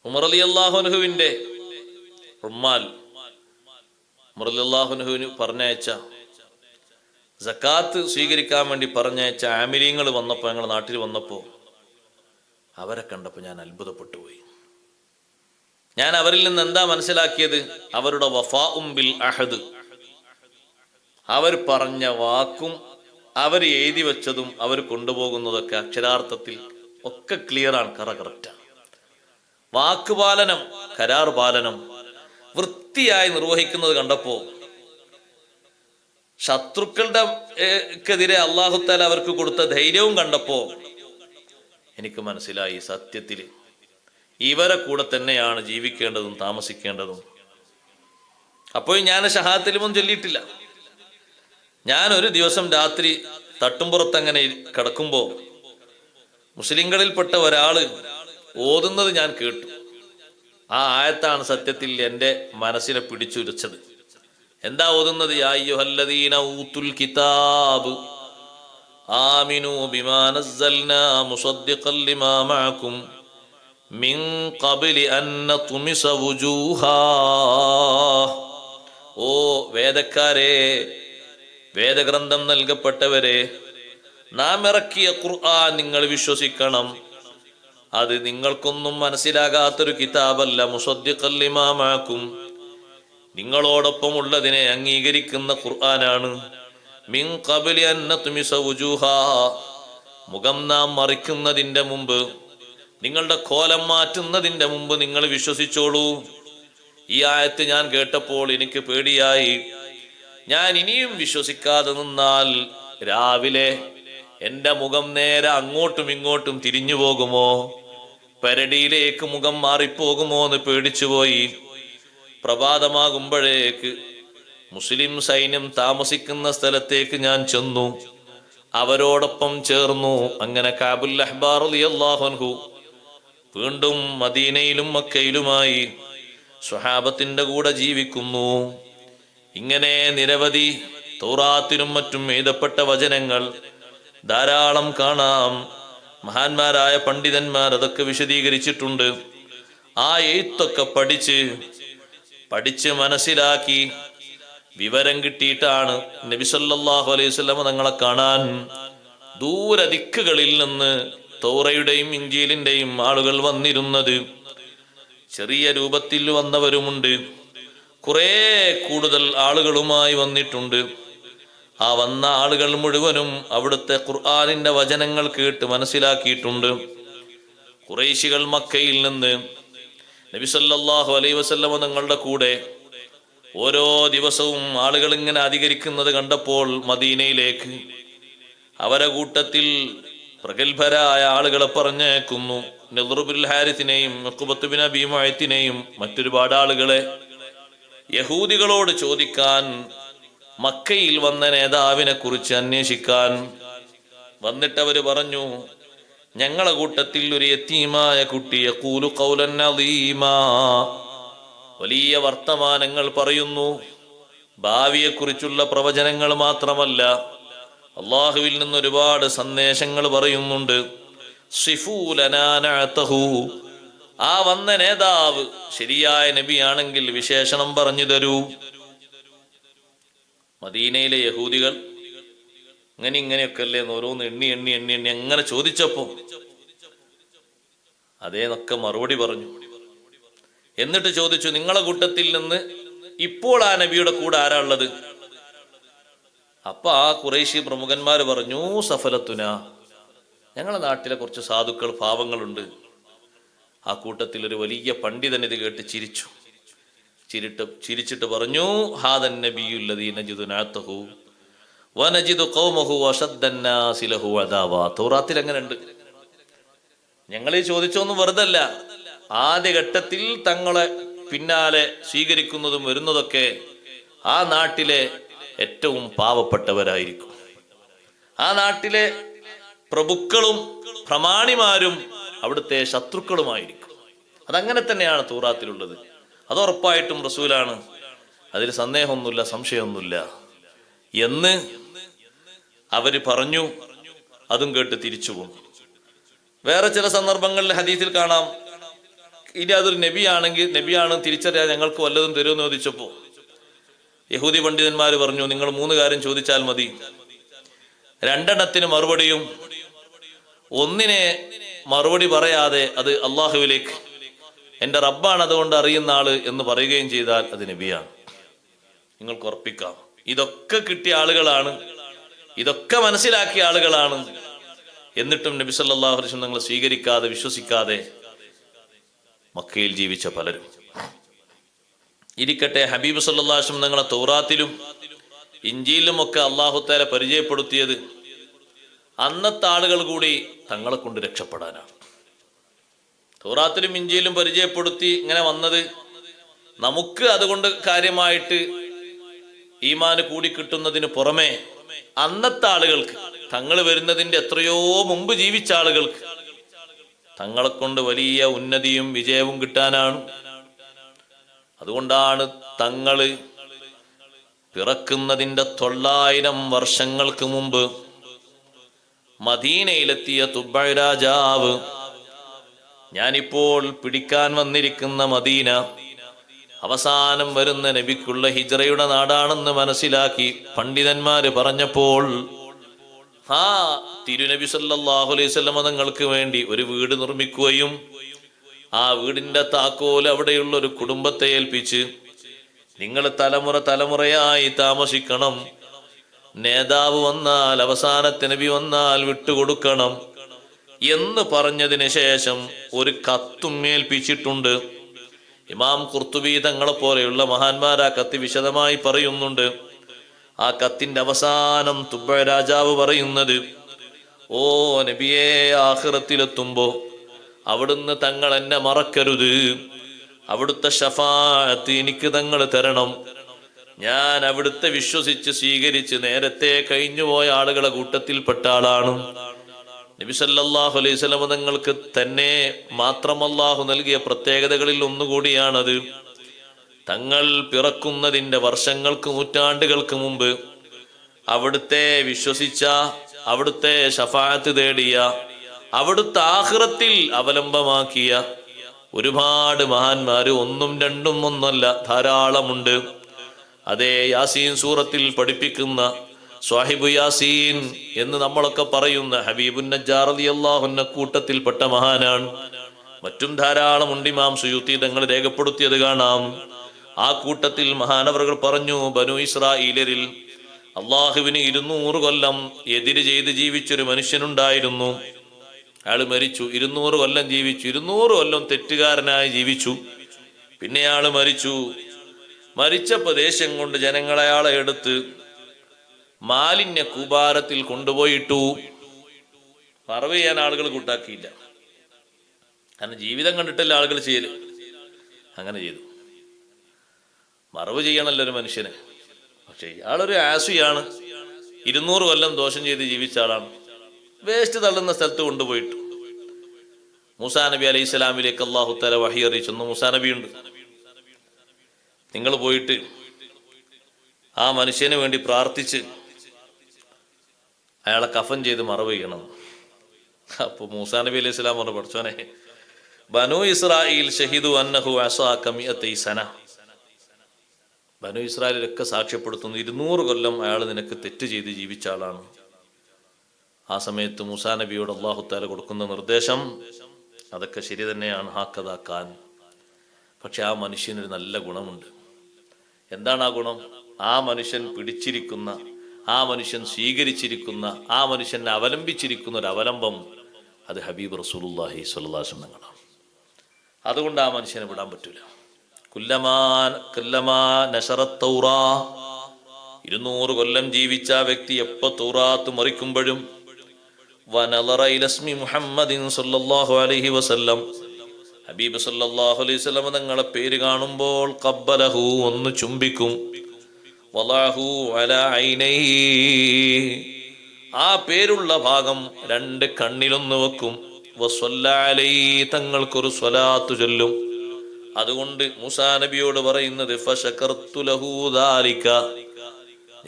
ഉമർ റളിയല്ലാഹു അൻഹുവിൻ്റെ ഉമ്മാൽ ഉമർ റളിയല്ലാഹു അൻഹുവിന് പറഞ്ഞയച്ച സക്കാത്ത് സ്വീകരിക്കാൻ വേണ്ടി പറഞ്ഞയച്ച ആമിലീങ്ങൾ വന്നപ്പോൾ, ഞങ്ങളുടെ നാട്ടിൽ വന്നപ്പോൾ അവരെ കണ്ടപ്പോൾ ഞാൻ അത്ഭുതപ്പെട്ടു പോയി. ഞാൻ അവരിൽ നിന്ന് എന്താ മനസ്സിലാക്കിയത്? അവരുടെ വഫാഉം ബിൽ അഹദ്, അവർ പറഞ്ഞ വാക്കും അവർ എഴുതി വെച്ചതും അവർ കൊണ്ടുപോകുന്നതൊക്കെ അക്ഷരാർത്ഥത്തിൽ ഒക്കെ ക്ലിയറാണ്, കറക്റ്റാണ്. വാക്കുപാലനം, കരാർ പാലനം വൃത്തിയായി നിർവഹിക്കുന്നത് കണ്ടപ്പോ, ശത്രുക്കളുടെ ക്കെതിരെ അല്ലാഹു തആല അവർക്ക് കൊടുത്ത ധൈര്യവും കണ്ടപ്പോ എനിക്ക് മനസ്സിലായി, സത്യത്തിൽ ഇവരെ കൂടെ തന്നെയാണ് ജീവിക്കേണ്ടതും താമസിക്കേണ്ടതും. അപ്പോൾ ഞാൻ ഷഹാദത്തുൽ ചൊല്ലിയിട്ടില്ല. ഞാൻ ഒരു ദിവസം രാത്രി തട്ടുംപുറത്ത് അങ്ങനെ കിടക്കുമ്പോൾ മുസ്ലിങ്ങളിൽപ്പെട്ട ഒരാള് ഓതുന്നത് ഞാൻ കേട്ടു. ആ ആയത്താണ് സത്യത്തിൽ എൻ്റെ മനസ്സിനെ പിടിച്ചുരച്ചത്. എന്താ ഓതുന്നത്? യാ അയ്യുഹല്ലദീന ഊതുൽ കിതാബ് ആമിനൂ ബിമാ നസ്സൽനാ മുസദ്ദിഖൻ ലിമാ മഅകും മിൻ ഖബ്ലി അൻ നത്മിസ വുജൂഹാ. ഓ വേദക്കാരെ, വേദഗ്രന്ഥം നൽകപ്പെട്ടവരെ, നാം ഇറക്കിയ ഖുർആൻ നിങ്ങൾ വിശ്വസിക്കണം. അത് നിങ്ങൾക്കൊന്നും മനസ്സിലാകാത്തൊരു കിതാബല്ല. മുസദ്ദിഖൻ ലിമാ മഅകും, നിങ്ങളോടൊപ്പം ഉള്ളതിനെ അംഗീകരിക്കുന്ന ഖുർആനാണ്. മിൻ ഖബ്ലി അൻ നത്മിസ വുജൂഹാ, മുഖം നാം മറിക്കുന്നതിന്റെ മുമ്പ്, നിങ്ങളുടെ കോലം മാറ്റുന്നതിന്റെ മുമ്പ് നിങ്ങൾ വിശ്വസിച്ചോളൂ. ഈ ആയത്ത് ഞാൻ കേട്ടപ്പോൾ എനിക്ക് പേടിയായി. ഞാൻ ഇനിയും വിശ്വസിക്കാതെ നിന്നാൽ രാവിലെ എൻ്റെ മുഖം നേരെ അങ്ങോട്ടും ഇങ്ങോട്ടും തിരിഞ്ഞു പോകുമോ, പരടിയിലേക്ക് മുഖം മാറിപ്പോകുമോ എന്ന് പേടിച്ചുപോയി. പ്രഭാതമാകുമ്പോഴേക്ക് മുസ്ലിം സൈന്യം താമസിക്കുന്ന സ്ഥലത്തേക്ക് ഞാൻ ചെന്നു, അവരോടൊപ്പം ചേർന്നു. അങ്ങനെ കാബുൽ അഹ്ബാർ റളിയല്ലാഹു അൻഹു വീണ്ടും മദീനയിലും മക്കയിലുമായി സ്വഹാബത്തിന്റെ കൂടെ ജീവിക്കുന്നു. ഇങ്ങനെ നിരവധി തൗറാത്തിലും മറ്റും എഴുതപ്പെട്ട വചനങ്ങൾ ധാരാളം കാണാം. മഹാന്മാരായ പണ്ഡിതന്മാർ അതൊക്കെ വിശദീകരിച്ചിട്ടുണ്ട്. ആ എഴുത്തൊക്കെ പഠിച്ച് മനസ്സിലാക്കി വിവരം കിട്ടിയിട്ടാണ് നബി സല്ലല്ലാഹു അലൈഹി വസല്ലം തങ്ങളെ കാണാൻ ദൂരദിക്കുകളിൽ നിന്ന് തൗറയുടെയും ഇഞ്ചീലിന്റെയും ആളുകൾ വന്നിരുന്നത്. ചെറിയ രൂപത്തിൽ വന്നവരുമുണ്ട്, കുറെ കൂടുതൽ ആളുകളുമായി വന്നിട്ടുണ്ട്. ആ വന്ന ആളുകൾ മുഴുവനും അവിടുത്തെ ഖുർആനിന്റെ വചനങ്ങൾ കേട്ട് മനസ്സിലാക്കിയിട്ടുണ്ട്. ഖുറൈശികൾ മക്കയിൽ നിന്ന് നബി സല്ലല്ലാഹു അലൈഹി വസല്ലം തങ്ങളുടെ കൂടെ ഓരോ ദിവസവും ആളുകൾ ഇങ്ങനെ അധികരിക്കുന്നത് കണ്ടപ്പോൾ മദീനയിലേക്ക് അവരെ കൂട്ടത്തിൽ പ്രഗത്ഭരായ ആളുകളെ പറഞ്ഞേക്കുന്നു. നദ്ർ ബിൻ ഹാരിസിനെയും ഉഖ്ബത്ത് ബിൻ അബീ മുഅയ്ത്തിനെയും മറ്റൊരുപാട് ആളുകളെ യഹൂദികളോട് ചോദിക്കാൻ, മക്കയിൽ വന്ന നേതാവിനെ കുറിച്ച് അന്വേഷിക്കാൻ. വന്നിട്ട് അവര് പറഞ്ഞു, ഞങ്ങളെ കൂട്ടത്തിൽ ഒരു യതീമായ കുട്ടി യഖൂലു ഖൗലൻ അളീമാ, വലിയ വർത്തമാനങ്ങൾ പറയുന്നു, ഭാവിയെക്കുറിച്ചുള്ള പ്രവചനങ്ങൾ മാത്രമല്ല, അള്ളാഹുവിൽ നിന്ന് ഒരുപാട് സന്ദേശങ്ങൾ പറയുന്നുണ്ട്. സിഫൂ ലനാ നഅതഹു, ആ വന്ന നേതാവ് ശരിയായ നബിയാണെങ്കിൽ വിശേഷണം പറഞ്ഞു തരൂ. മദീനയിലെ യഹൂദികൾ ഇങ്ങനെയൊക്കെ അല്ലേ ഓരോന്ന് എണ്ണി എണ്ണി എണ്ണി എണ്ണി അങ്ങനെ ചോദിച്ചപ്പോ അതേന്നൊക്കെ മറുപടി പറഞ്ഞു. എന്നിട്ട് ചോദിച്ചു, നിങ്ങളെ കൂട്ടത്തിൽ നിന്ന് ഇപ്പോൾ ആ നബിയുടെ കൂടെ ആരാ ഉള്ളത്? അപ്പൊ ആ ഖുറൈശി പ്രമുഖന്മാര് പറഞ്ഞു, സഫലത്തുന, ഞങ്ങളെ നാട്ടിലെ കുറച്ച് സാധുക്കൾ പാവങ്ങളുണ്ട്. ആ കൂട്ടത്തിൽ ഒരു വലിയ പണ്ഡിതൻ ഇത് കേട്ട് ചിരിച്ചിട്ട് പറഞ്ഞു, ഹാദൻ നബിയുല്ലദീ നജിദു നഅതഹു വനജിദു ഖൗമഹു വശദ്ദന്നാസി ലഹു അദാവ. തൗറാത്തിൽ അങ്ങനെ ഉണ്ട്. ഞങ്ങളീ ചോദിച്ചൊന്നും വെറുതല്ല. ആദ്യഘട്ടത്തിൽ തങ്ങളെ പിന്നാലെ സ്വീകരിക്കുന്നതും വരുന്നതൊക്കെ ആ നാട്ടിലെ ഏറ്റവും പാവപ്പെട്ടവരായിരിക്കും. ആ നാട്ടിലെ പ്രഭുക്കളും പ്രമാണിമാരും അവിടുത്തെ ശത്രുക്കളുമായിരിക്കും. അതങ്ങനെ തന്നെയാണ് തൗറാത്തിലുള്ളത്. അത് ഉറപ്പായിട്ടും റസൂലാണ്, അതിൽ സന്ദേഹമൊന്നുമില്ല, സംശയമൊന്നുമില്ല എന്ന് അവര് പറഞ്ഞു. അതും കേട്ട് തിരിച്ചു പോകും. വേറെ ചില സന്ദർഭങ്ങളിൽ ഹദീസിൽ കാണാം, ഇനി അതൊരു നബിയാണ് തിരിച്ചറിയാൻ ഞങ്ങൾക്ക് വല്ലതും തരുമെന്ന് ചോദിച്ചപ്പോ യഹൂദി പണ്ഡിതന്മാര് പറഞ്ഞു, നിങ്ങൾ 3 കാര്യം ചോദിച്ചാൽ മതി. 2 മറുപടിയും, ഒന്നിനെ മറുപടി പറയാതെ അത് അള്ളാഹുവിലേക്ക്, എന്റെ റബ്ബാണ് അതുകൊണ്ട് അറിയുന്ന ആള് എന്ന് പറയുകയും ചെയ്താൽ അത് നബിയാണ്. നിങ്ങൾക്ക് ഉറപ്പിക്കാം. ഇതൊക്കെ കിട്ടിയ ആളുകളാണ്, ഇതൊക്കെ മനസ്സിലാക്കിയ ആളുകളാണ്. എന്നിട്ടും നബി സല്ലല്ലാഹു അലൈഹി വസല്ലം തങ്ങളെ സ്വീകരിക്കാതെ വിശ്വസിക്കാതെ മക്കയിൽ ജീവിച്ച പലരും. ഇരിക്കട്ടെ, ഹബീബ് സല്ലല്ലാഹു അലൈഹി വസല്ലം തങ്ങളെ തൗറാത്തിലും ഇഞ്ചീലും ഒക്കെ അല്ലാഹു തആല പരിചയപ്പെടുത്തിയത് അന്നത്തെ ആളുകൾ കൂടി തങ്ങളെ കൊണ്ട് രക്ഷപ്പെടാനാണ്. തൗറാത്തിലും ഇഞ്ചീലും പരിചയപ്പെടുത്തി ഇങ്ങനെ വന്നത് നമുക്ക് അതുകൊണ്ട് കാര്യമായിട്ട് ഈമാന് കൂടി കിട്ടുന്നതിന് പുറമെ അന്നത്തെ ആളുകൾക്ക്, തങ്ങൾ വരുന്നതിന്റെ എത്രയോ മുമ്പ് ജീവിച്ച ആളുകൾക്ക് തങ്ങളെ കൊണ്ട് വലിയ ഉന്നതിയും വിജയവും കിട്ടാനാണ്. അതുകൊണ്ടാണ് തങ്ങള് പിറക്കുന്നതിന്റെ 900 വർഷങ്ങൾക്ക് മുമ്പ് മദീനയിലെത്തിയ തുബ്ബ രാജാവ്, ഞാനിപ്പോൾ പിടിക്കാൻ വന്നിരിക്കുന്ന മദീന അവസാനം വരുന്ന നബിക്കുള്ള ഹിജ്റയുടെ നാടാണെന്ന് മനസ്സിലാക്കി പണ്ഡിതന്മാര് പറഞ്ഞപ്പോൾ ആ തിരുനബി സല്ലല്ലാഹു അലൈഹി വസല്ലം തങ്ങൾക്ക് വേണ്ടി ഒരു വീട് നിർമ്മിക്കുകയും ആ വീടിന്റെ താക്കോൽ അവിടെയുള്ള ഒരു കുടുംബത്തെ ഏൽപ്പിച്ച്, നിങ്ങൾ തലമുറയായി താമസിക്കണം, നേതാവ് വന്നാൽ, അവസാനത്തെ നബി വന്നാൽ വിട്ടുകൊടുക്കണം എന്ന് പറഞ്ഞതിന് ശേഷം ഒരു കത്തും ഏൽപ്പിച്ചിട്ടുണ്ട്. ഇമാം ഖുർത്തുബി തങ്ങളെ പോലെയുള്ള മഹാന്മാർ ആ കത്ത് വിശദമായി പറയുന്നുണ്ട്. ആ കത്തിന്റെ അവസാനം തുബ്ബ രാജാവ് പറയുന്നത്, ഓ നബിയെ, ആഖിറത്തിലെത്തുമ്പോ അവിടുന്ന് തങ്ങൾ എന്നെ മറക്കരുത്, അവിടുത്തെ ശഫാഅത്ത് എനിക്ക് തങ്ങൾ തരണം. ഞാൻ അവിടുത്തെ വിശ്വസിച്ച് സ്വീകരിച്ച് നേരത്തെ കഴിഞ്ഞുപോയ ആളുകളെ കൂട്ടത്തിൽപ്പെട്ട ആളാണ്. നബി സല്ലല്ലാഹു അലൈഹി വസല്ലം തങ്ങൾക്ക് തന്നെ മാത്രം അല്ലാഹു നൽകിയ പ്രത്യേകതകളിൽ ഒന്നുകൂടിയാണത്. തങ്ങൾ പിറക്കുന്നതിന്റെ വർഷങ്ങൾക്ക്, നൂറ്റാണ്ടുകൾക്ക് മുമ്പ് അവിടുത്തെ വിശ്വസിച്ച, അവിടുത്തെ ശഫാഅത്ത് തേടിയ, അവിടുത്തെ ആഖിറത്തിൽ അവലംബമാക്കിയ ഒരുപാട് മഹാന്മാര്, 1ഉം 2ഉം ഒന്നല്ല, ധാരാളമുണ്ട്. അതേ യാസീൻ സൂറത്തിൽ പഠിപ്പിക്കുന്ന സ്വാഹിബു യാസീൻ എന്ന് നമ്മളൊക്കെ പറയുന്ന ഹബീബുൻ നജ്ജാർ റളിയല്ലാഹു അൻഹു കൂട്ടത്തിൽപ്പെട്ട മഹാനാണ്. മറ്റും ധാരാളമുണ്ട്. ഇമാം സുയൂത്തി തങ്ങൾ രേഖപ്പെടുത്തിയത് കാണാം. ആ കൂട്ടത്തിൽ മഹാനവറുകൾ പറഞ്ഞു, ബനു ഇസ്രായേലിൽ അള്ളാഹുവിന് 200 കൊല്ലം എതിര് ചെയ്ത് ജീവിച്ചൊരു മനുഷ്യനുണ്ടായിരുന്നു. അയാൾ മരിച്ചു. 200 കൊല്ലം ജീവിച്ചു. 200 കൊല്ലം തെറ്റുകാരനായി ജീവിച്ചു. പിന്നെ അയാള് മരിച്ചു. മരിച്ച പ്രദേശം കൊണ്ട് ജനങ്ങളെ അയാളെ എടുത്ത് മാലിന്യ കൂബാരത്തിൽ കൊണ്ടുപോയിട്ടു. മറവ് ചെയ്യാൻ ആളുകൾ കൂട്ടാക്കിയില്ല. കാരണം ജീവിതം കണ്ടിട്ടല്ല ആളുകൾ ചെയ്യല്. അങ്ങനെ ചെയ്തു. മറവ് ചെയ്യണല്ലോ ഒരു മനുഷ്യന്. പക്ഷെ ഇയാളൊരു ആസിയാണ്. 200 കൊല്ലം ദോഷം ചെയ്ത് ജീവിച്ച ആളാണ്. വേസ്റ്റ് തള്ളുന്ന സ്ഥലത്ത് കൊണ്ടുപോയിട്ടു. മൂസാ നബി അലൈഹി സ്വലാമിലേക്ക് അല്ലാഹു തആല വഹി അറിയിച്ചു. മൂസാ നബി ഉണ്ട്, നിങ്ങൾ പോയിട്ട് ആ മനുഷ്യന് വേണ്ടി പ്രാർത്ഥിച്ച് അയാളെ കഫൻ ചെയ്ത് മറവ് ചെയ്യണം. അപ്പൊ മൂസാ നബി അലൈഹി സ്വലാം പറഞ്ഞു, പഠിച്ചോനെ, ബനു ഇസ്രായേൽ ഷഹിദു അന്നഹു അസാക മിഅത്തൈ സന, ബനു ഇസ്രായേലൊക്കെ സാക്ഷ്യപ്പെടുത്തുന്നു 200 കൊല്ലം അയാൾ നിനക്ക് തെറ്റ് ചെയ്ത് ജീവിച്ച ആളാണ്. ആ സമയത്ത് മൂസാ നബിയോട് അല്ലാഹു തആല കൊടുക്കുന്ന നിർദ്ദേശം അതൊക്കെ ശരി തന്നെയാണ്, ഹാക്കതാക്കാൻ. പക്ഷെ ആ മനുഷ്യനൊരു നല്ല ഗുണമുണ്ട്. എന്താണ് ആ ഗുണം? ആ മനുഷ്യൻ പിടിച്ചിരിക്കുന്ന, ആ മനുഷ്യൻ സ്വീകരിച്ചിരിക്കുന്ന, ആ മനുഷ്യനെ അവലംബിച്ചിരിക്കുന്ന ഒരു അവലംബം അത് ഹബീബ് റസൂലുള്ളാഹി സ്വല്ലല്ലാഹു അലൈഹി വസല്ലം. അതുകൊണ്ട് ആ മനുഷ്യനെ വിടാൻ പറ്റൂല. കുല്ലമാ നശറത്ത് തൗറാ, 200 കൊല്ലം ജീവിച്ച ആ വ്യക്തി എപ്പോ തൗറാത്ത് മറിക്കുമ്പോഴും വനളറ ഇലസ്മി മുഹമ്മദിൻ സല്ലല്ലാഹു അലൈഹി വസല്ലം, ഹബീബ് സല്ലല്ലാഹു അലൈഹി വസല്ലം തങ്ങളെ പേര് കാണുമ്പോൾ ഖബ്ബലഹു, ഒന്ന് ചുംബിക്കും, വളഅഹു അലാ ഐനൈഹി, ആ പേരുള്ള ഭാഗം 2 കണ്ണിലൊന്ന് വെക്കും, വസല്ല അലൈഹി, തങ്ങൾക്കൊരു സ്വലാത്ത് ചൊല്ലും. അതുകൊണ്ട് മൂസാ നബിയോട് പറയുന്നത് ഫശകർതു ലഹു ദാലിക,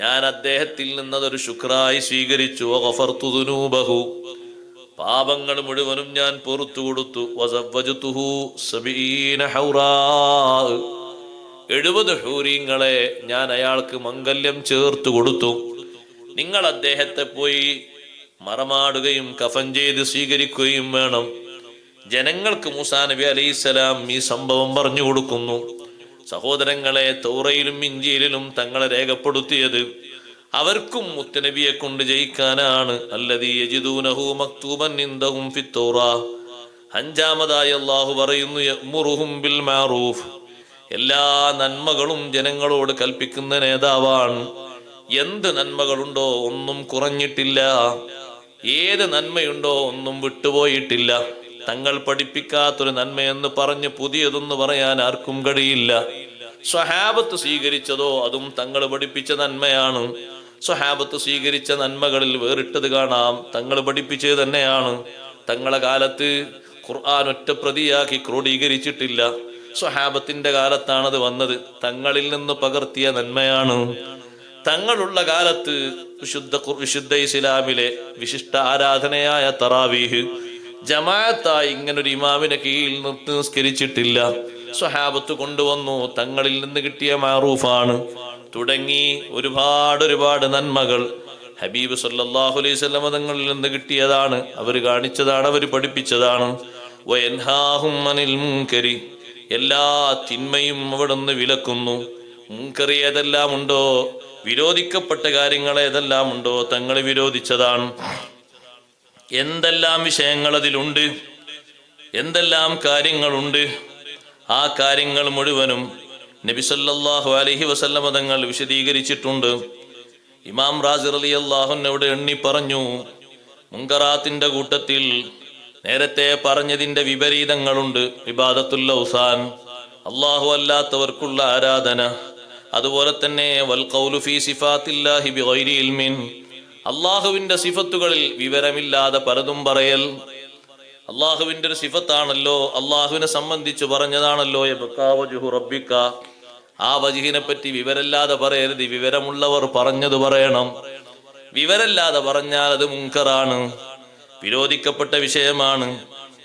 ഞാൻ അദ്ദേഹത്തിൽ നിന്നതൊരു ശുക്രായി സ്വീകരിച്ചു, വഗഫർതു ദുനൂബഹു, പാപങ്ങൾ മുഴുവനും ഞാൻ പൊറുത്തു കൊടുത്തു, വസവ്വജതുഹു 70 ഹൗറാ, 70 ഹൂരീങ്ങളെ ഞാൻ അയാൾക്ക് മംഗല്യം ചേർത്ത് കൊടുത്തു. നിങ്ങൾ അദ്ദേഹത്തെ പോയി മറമാടുകയും കഫൻ ചെയ്ത് സ്വീകരിക്കുകയും വേണം. ജനങ്ങൾക്ക് മൂസാ നബി അലൈഹിസ്സലാം ഈ സംഭവം പറഞ്ഞു കൊടുക്കുന്നു. സഹോദരങ്ങളെ, തൗറയിലും ഇഞ്ചീലിലും തങ്ങളെ രേഖപ്പെടുത്തിയത് അവർക്കും മുത്തനബിയെ കൊണ്ട് ജയിക്കാനാണ്. അല്ലദീ യജിദൂനഹു മക്തൂബൻ ഇൻദഹും ഫിത്തൗറ. 5-ാമതായി അല്ലാഹു പറയുന്നു, യഅ്മുറുഹും ബിൽ മഅറൂഫ്, എല്ലാ നന്മകളും ജനങ്ങളോട് കൽപ്പിക്കുന്ന നേതാവാണ്. എന്ത് നന്മകളുണ്ടോ ഒന്നും കുറഞ്ഞിട്ടില്ല, ഏത് നന്മയുണ്ടോ ഒന്നും വിട്ടുപോയിട്ടില്ല. തങ്ങൾ പഠിപ്പിക്കാത്തൊരു നന്മയെന്ന് പറഞ്ഞ് പുതിയതൊന്ന് പറയാൻ ആർക്കും കഴിയില്ല. സ്വഹാബത്ത് സ്വീകരിച്ചതോ അതും തങ്ങൾ പഠിപ്പിച്ച നന്മയാണ്. സ്വഹാബത്ത് സ്വീകരിച്ച നന്മകളിൽ വേറിട്ടത് കാണാം, തങ്ങൾ പഠിപ്പിച്ചത് തന്നെയാണ്. തങ്ങളെ കാലത്ത് ഖുർആൻ ഒറ്റ പ്രതിയാക്കി ക്രോഡീകരിച്ചിട്ടില്ല. സ്വഹാബത്തിന്റെ കാലത്താണത് തങ്ങളിൽ നിന്ന് പകർത്തിയ നന്മയാണ്. തങ്ങളുള്ള കാലത്ത് വിശുദ്ധ ഇസ്ലാമിലെ വിശിഷ്ട ആരാധനയായ തറാവീഹ് ജമാഅത്തായി ഇങ്ങനൊരു ഇമാമിനെ കീഴിൽ നിർത്തി നിസ്കരിച്ചിട്ടില്ല. സ്വഹാബത്ത് കൊണ്ടുവന്നു, തങ്ങളിൽ നിന്ന് കിട്ടിയ മഅറൂഫാണ്. തുടങ്ങി ഒരുപാട് നന്മകൾ ഹബീബ് സല്ലല്ലാഹു അലൈഹി വസല്ലം തങ്ങളിൽ നിന്ന് കിട്ടിയതാണ്, അവർ കാണിച്ചതാണ്, അവർ പഠിപ്പിച്ചതാണ്. വയൻഹാഹും അനിൽ മുൻകരി, എല്ലാ തിന്മയും അവിടുന്ന് വിലക്കുന്നു. മുൻകറി ഏതെല്ലാം ഉണ്ടോ, വിരോധിക്കപ്പെട്ട കാര്യങ്ങൾ ഏതെല്ലാം ഉണ്ടോ, തങ്ങൾ വിരോധിച്ചതാണ്. എന്തെല്ലാം വിഷയങ്ങൾ അതിലുണ്ട്, എന്തെല്ലാം കാര്യങ്ങളുണ്ട്, ആ കാര്യങ്ങൾ മുഴുവനും നബി സല്ലല്ലാഹു അലൈഹി വസല്ലം തങ്ങൾ വിശദീകരിച്ചിട്ടുണ്ട്. ഇമാം റാസി റളിയല്ലാഹു അൻഹു എണ്ണി പറഞ്ഞു, മുൻകറാത്തിന്റെ കൂട്ടത്തിൽ നേരത്തെ പറഞ്ഞതിന്റെ വിപരീതങ്ങളുണ്ട്. ഇബാദത്തുൽ ഔസാൻ, അല്ലാഹു അല്ലാത്തവർക്കുള്ള ആരാധന. അതുപോലെ തന്നെ വൽ ഖൗലു ഫീ സിഫാത്തില്ലാഹി ബിഗൈരി ഇൽമിൻ, അള്ളാഹുവിന്റെ സിഫത്തുകളിൽ വിവരമില്ലാതെ പലതും പറയൽ. അള്ളാഹുവിന്റെ ഒരു സിഫത്താണല്ലോ, അള്ളാഹുവിനെ സംബന്ധിച്ച് പറഞ്ഞതാണല്ലോ യബ്ഖാ വജ്ഹു റബ്ബിക, ആ വജ്ഹിനെ പറ്റി വിവരമില്ലാതെ പറയരുത്, വിവരമുള്ളവർ പറഞ്ഞത് പറയണം. വിവരമില്ലാതെ പറഞ്ഞാൽ അത് മുൻകറാണ്, വിരോധിക്കപ്പെട്ട വിഷയമാണ്.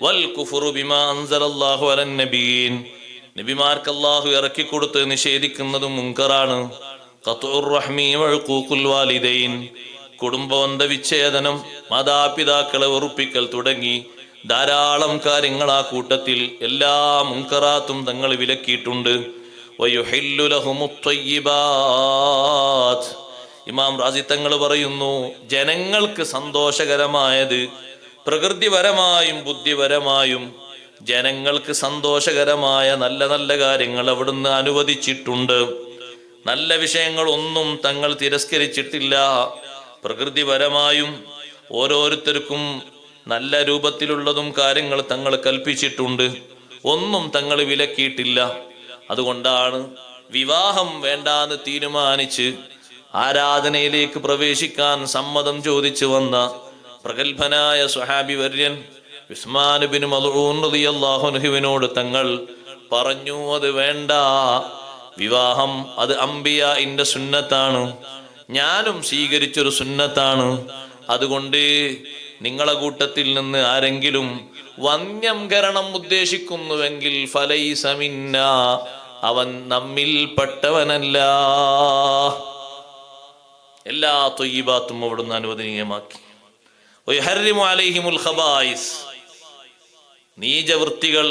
വൽ കുഫ്റു ബിമാ അൻസലല്ലാഹു അലൻ നബിയീൻ, നബിമാർക്ക് അല്ലാഹു ഇറക്കി കൊടുത്ത് നിഷേധിക്കുന്നതും മുൻകറാണ്. ഖത്ഉർ റഹ്മി വഉഖൂഖുൽ വാലിദൈൻ, കുടുംബബന്ധ വിച്ഛേദനം, മാതാപിതാക്കളെ വെറുപ്പിക്കൽ തുടങ്ങി ധാരാളം കാര്യങ്ങൾ ആ കൂട്ടത്തിൽ എല്ലാ മുൻകറാത്തും തങ്ങൾ വിലക്കിയിട്ടുണ്ട്. വയുഹില്ലു ലഹുമുത് ത്വയ്യിബാത്ത്, ഇമാം റാസി തങ്ങൾ പറയുന്നു, ജനങ്ങൾക്ക് സന്തോഷകരമായത് പ്രകൃതിപരമായും ബുദ്ധിപരമായും ജനങ്ങൾക്ക് സന്തോഷകരമായ നല്ല നല്ല കാര്യങ്ങൾ അവിടുന്ന് അനുവദിച്ചിട്ടുണ്ട്. നല്ല വിഷയങ്ങൾ ഒന്നും തങ്ങൾ തിരസ്കരിച്ചിട്ടില്ല. പ്രകൃതിപരമായും ഓരോരുത്തർക്കും നല്ല രൂപത്തിലുള്ളതും കാര്യങ്ങൾ തങ്ങൾ കൽപ്പിച്ചിട്ടുണ്ട്, ഒന്നും തങ്ങൾ വിലക്കിയിട്ടില്ല. അതുകൊണ്ടാണ് വിവാഹം വേണ്ടാന്ന് തീരുമാനിച്ച് ആരാധനയിലേക്ക് പ്രവേശിക്കാൻ സമ്മതം ചോദിച്ചു വന്ന പ്രഗത്ഭനായ സ്വഹാബി വര്യൻ ഉസ്മാൻ ഇബ്നു മദ്ഊൻ റളിയല്ലാഹു അൻഹുവിനോട് തങ്ങൾ പറഞ്ഞു, അത് വേണ്ട, വിവാഹം അത് അംബിയാഇന്റെ സുന്നത്താണ്, ഞാനും സ്വീകരിച്ചൊരു സുന്നത്താണ്. അതുകൊണ്ട് നിങ്ങളെ കൂട്ടത്തിൽ നിന്ന് ആരെങ്കിലും വന്യംകരണം ഉദ്ദേശിക്കുന്നുവെങ്കിൽ ഫലൈസ മിന്നാ, അവൻ നമ്മിൽപ്പെട്ടവനല്ല. എല്ലാ ത്വയ്യിബാത്തും അവിടുന്ന് അനുവദനീയമാക്കി. വയഹർരിമു അലൈഹിമുൽ ഖബായിസ്, നീചവൃത്തികൾ,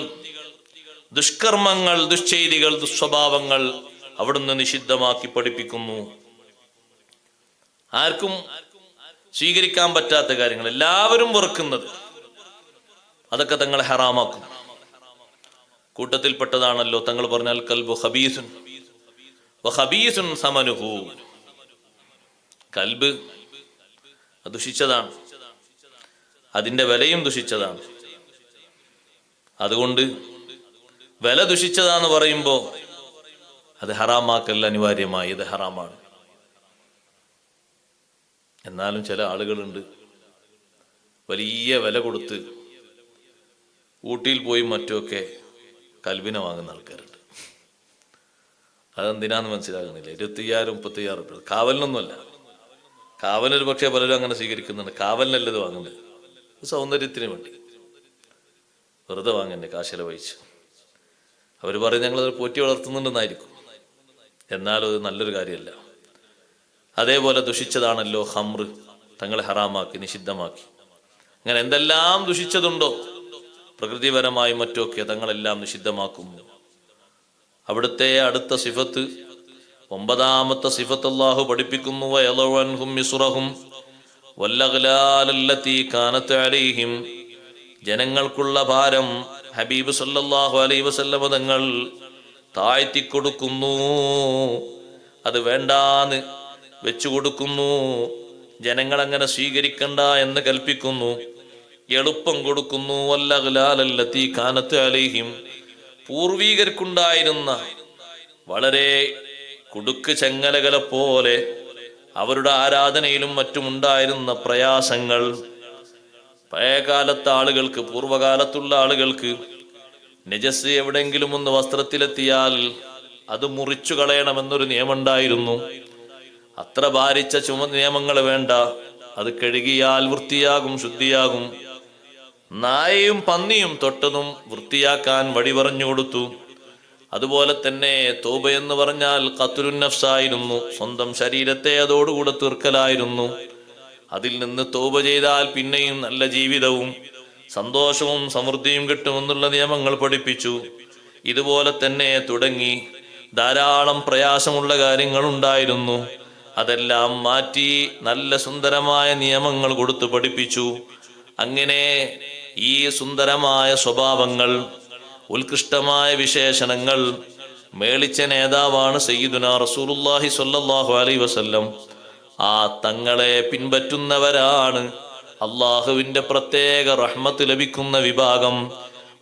ദുഷ്കർമ്മങ്ങൾ, ദുശ്ചെയ്തികൾ, ദുസ്വഭാവങ്ങൾ അവിടുന്ന് നിഷിദ്ധമാക്കി പഠിപ്പിക്കുന്നു. ആർക്കും സ്വീകരിക്കാൻ പറ്റാത്ത കാര്യങ്ങൾ, എല്ലാവരും വെറുക്കുന്നത്, അതൊക്കെ തങ്ങളെ ഹറാമാക്കും. കൂട്ടത്തിൽപ്പെട്ടതാണല്ലോ തങ്ങൾ പറഞ്ഞാൽ കൽബു ഖബീസുൻ വഖബീസുൻ സമനുഹു, കൽബ് ദുഷിച്ചതാണ്, അതിന്റെ വിലയും ദുഷിച്ചതാണ്. അതുകൊണ്ട് വില ദുഷിച്ചതാന്ന് പറയുമ്പോ അത് ഹറാമാക്കൽ അനിവാര്യമായി, ഇത് ഹറാമാണ്. എന്നാലും ചില ആളുകളുണ്ട് വലിയ വില കൊടുത്ത് ഊട്ടിയിൽ പോയി മറ്റുമൊക്കെ കൽബിനെ വാങ്ങുന്ന ആൾക്കാരുണ്ട്. അതെന്തിനാന്ന് മനസ്സിലാകുന്നില്ല. 25,000 36 രൂപ കാവലിനൊന്നുമല്ല. കാവലൊരു പക്ഷേ പലരും അങ്ങനെ സ്വീകരിക്കുന്നുണ്ട്. കാവലിനല്ല ഇത് വാങ്ങുന്നത്, സൗന്ദര്യത്തിന് വേണ്ടി വെറുതെ വാങ്ങന്നെ, കാശില വഹിച്ച്. അവർ പറയും ഞങ്ങളത് പോറ്റി വളർത്തുന്നുണ്ടെന്നായിരിക്കും, എന്നാലും അത് നല്ലൊരു കാര്യമല്ല. അതേപോലെ ദുഷിച്ചതാണല്ലോ ഹംറ്, തങ്ങളെ ഹറാമാക്കി, നിഷിദ്ധമാക്കി. അങ്ങനെ എന്തെല്ലാം ദുഷിച്ചതുണ്ടോ പ്രകൃതിപരമായി മറ്റൊക്കെ തങ്ങളെല്ലാം നിഷിദ്ധമാക്കുന്നു. അവിടുത്തെ അടുത്ത സിഫത്ത്, 9ാമത്തെ സിഫത്ത് അല്ലാഹു പഠിപ്പിക്കുന്നു. വയളവൻഹും മിസ്റഹും വല്ലഗ്ലാലല്ലതീ കാനത് അലൈഹിം, ജനങ്ങൾക്കുള്ള ഭാരം ഹബീബ് സല്ലല്ലാഹു അലൈഹി വസല്ലം തങ്ങൾ താഴ്ത്തി കൊടുക്കുന്നു, അത് വേണ്ടാന്ന് വെച്ചു കൊടുക്കുന്നു. ജനങ്ങൾ അങ്ങനെ സ്വീകരിക്കണ്ട എന്ന് കൽപ്പിക്കുന്നു, എളുപ്പം കൊടുക്കുന്നു. വല്ലഗ്ലാലല്ലതീ കാനത് അലൈഹിം, പൂർവീകർക്കുണ്ടായിരുന്ന വളരെ കുടുക്ക് ചെങ്ങലകളെ പോലെ അവരുടെ ആരാധനയിലും മറ്റുമുണ്ടായിരുന്ന പ്രയാസങ്ങൾ, പഴയകാലത്തെ ആളുകൾക്ക്, പൂർവകാലത്തുള്ള ആളുകൾക്ക് നജസ് എവിടെയെങ്കിലും ഒന്ന് വസ്ത്രത്തിലെത്തിയാൽ അത് മുറിച്ചു കളയണമെന്നൊരു നിയമമുണ്ടായിരുന്നു. അത്ര ഭാരിച്ച നിയമങ്ങൾ വേണ്ട, അത് കഴുകിയാൽ വൃത്തിയാകും, ശുദ്ധിയാകും. നായയും പന്നിയും തൊട്ടതും വൃത്തിയാക്കാൻ വഴി പറഞ്ഞു കൊടുത്തു. അതുപോലെ തന്നെ തൗബ എന്ന് പറഞ്ഞാൽ ഖത്ലുൻ നഫ്സായിരുന്നു, സ്വന്തം ശരീരത്തെ അതോടുകൂടെ തീർക്കലായിരുന്നു. അതിൽ നിന്ന് തൗബ ചെയ്താൽ പിന്നെയും നല്ല ജീവിതവും സന്തോഷവും സമൃദ്ധിയും കിട്ടുമെന്നുള്ള നിയമങ്ങൾ പഠിപ്പിച്ചു. ഇതുപോലെ തന്നെ തുടങ്ങി ധാരാളം പ്രയാസമുള്ള കാര്യങ്ങൾ ഉണ്ടായിരുന്നു. അതെല്ലാം മാറ്റി നല്ല സുന്ദരമായ നിയമങ്ങൾ കൊടുത്ത് പഠിപ്പിച്ചു. അങ്ങനെ ഈ സുന്ദരമായ സ്വഭാവങ്ങൾ, ഉത്കൃഷ്ടമായ വിശേഷണങ്ങൾ മേളിച്ച നേതാവാണ് സയ്യിദുനാ റസൂലുള്ളാഹി സ്വല്ലല്ലാഹു അലൈഹി വസല്ലം. ആ തങ്ങളെ പിൻപറ്റുന്നവരാണ് അള്ളാഹുവിന്റെ പ്രത്യേക റഹ്മത്ത് ലഭിക്കുന്ന വിഭാഗം.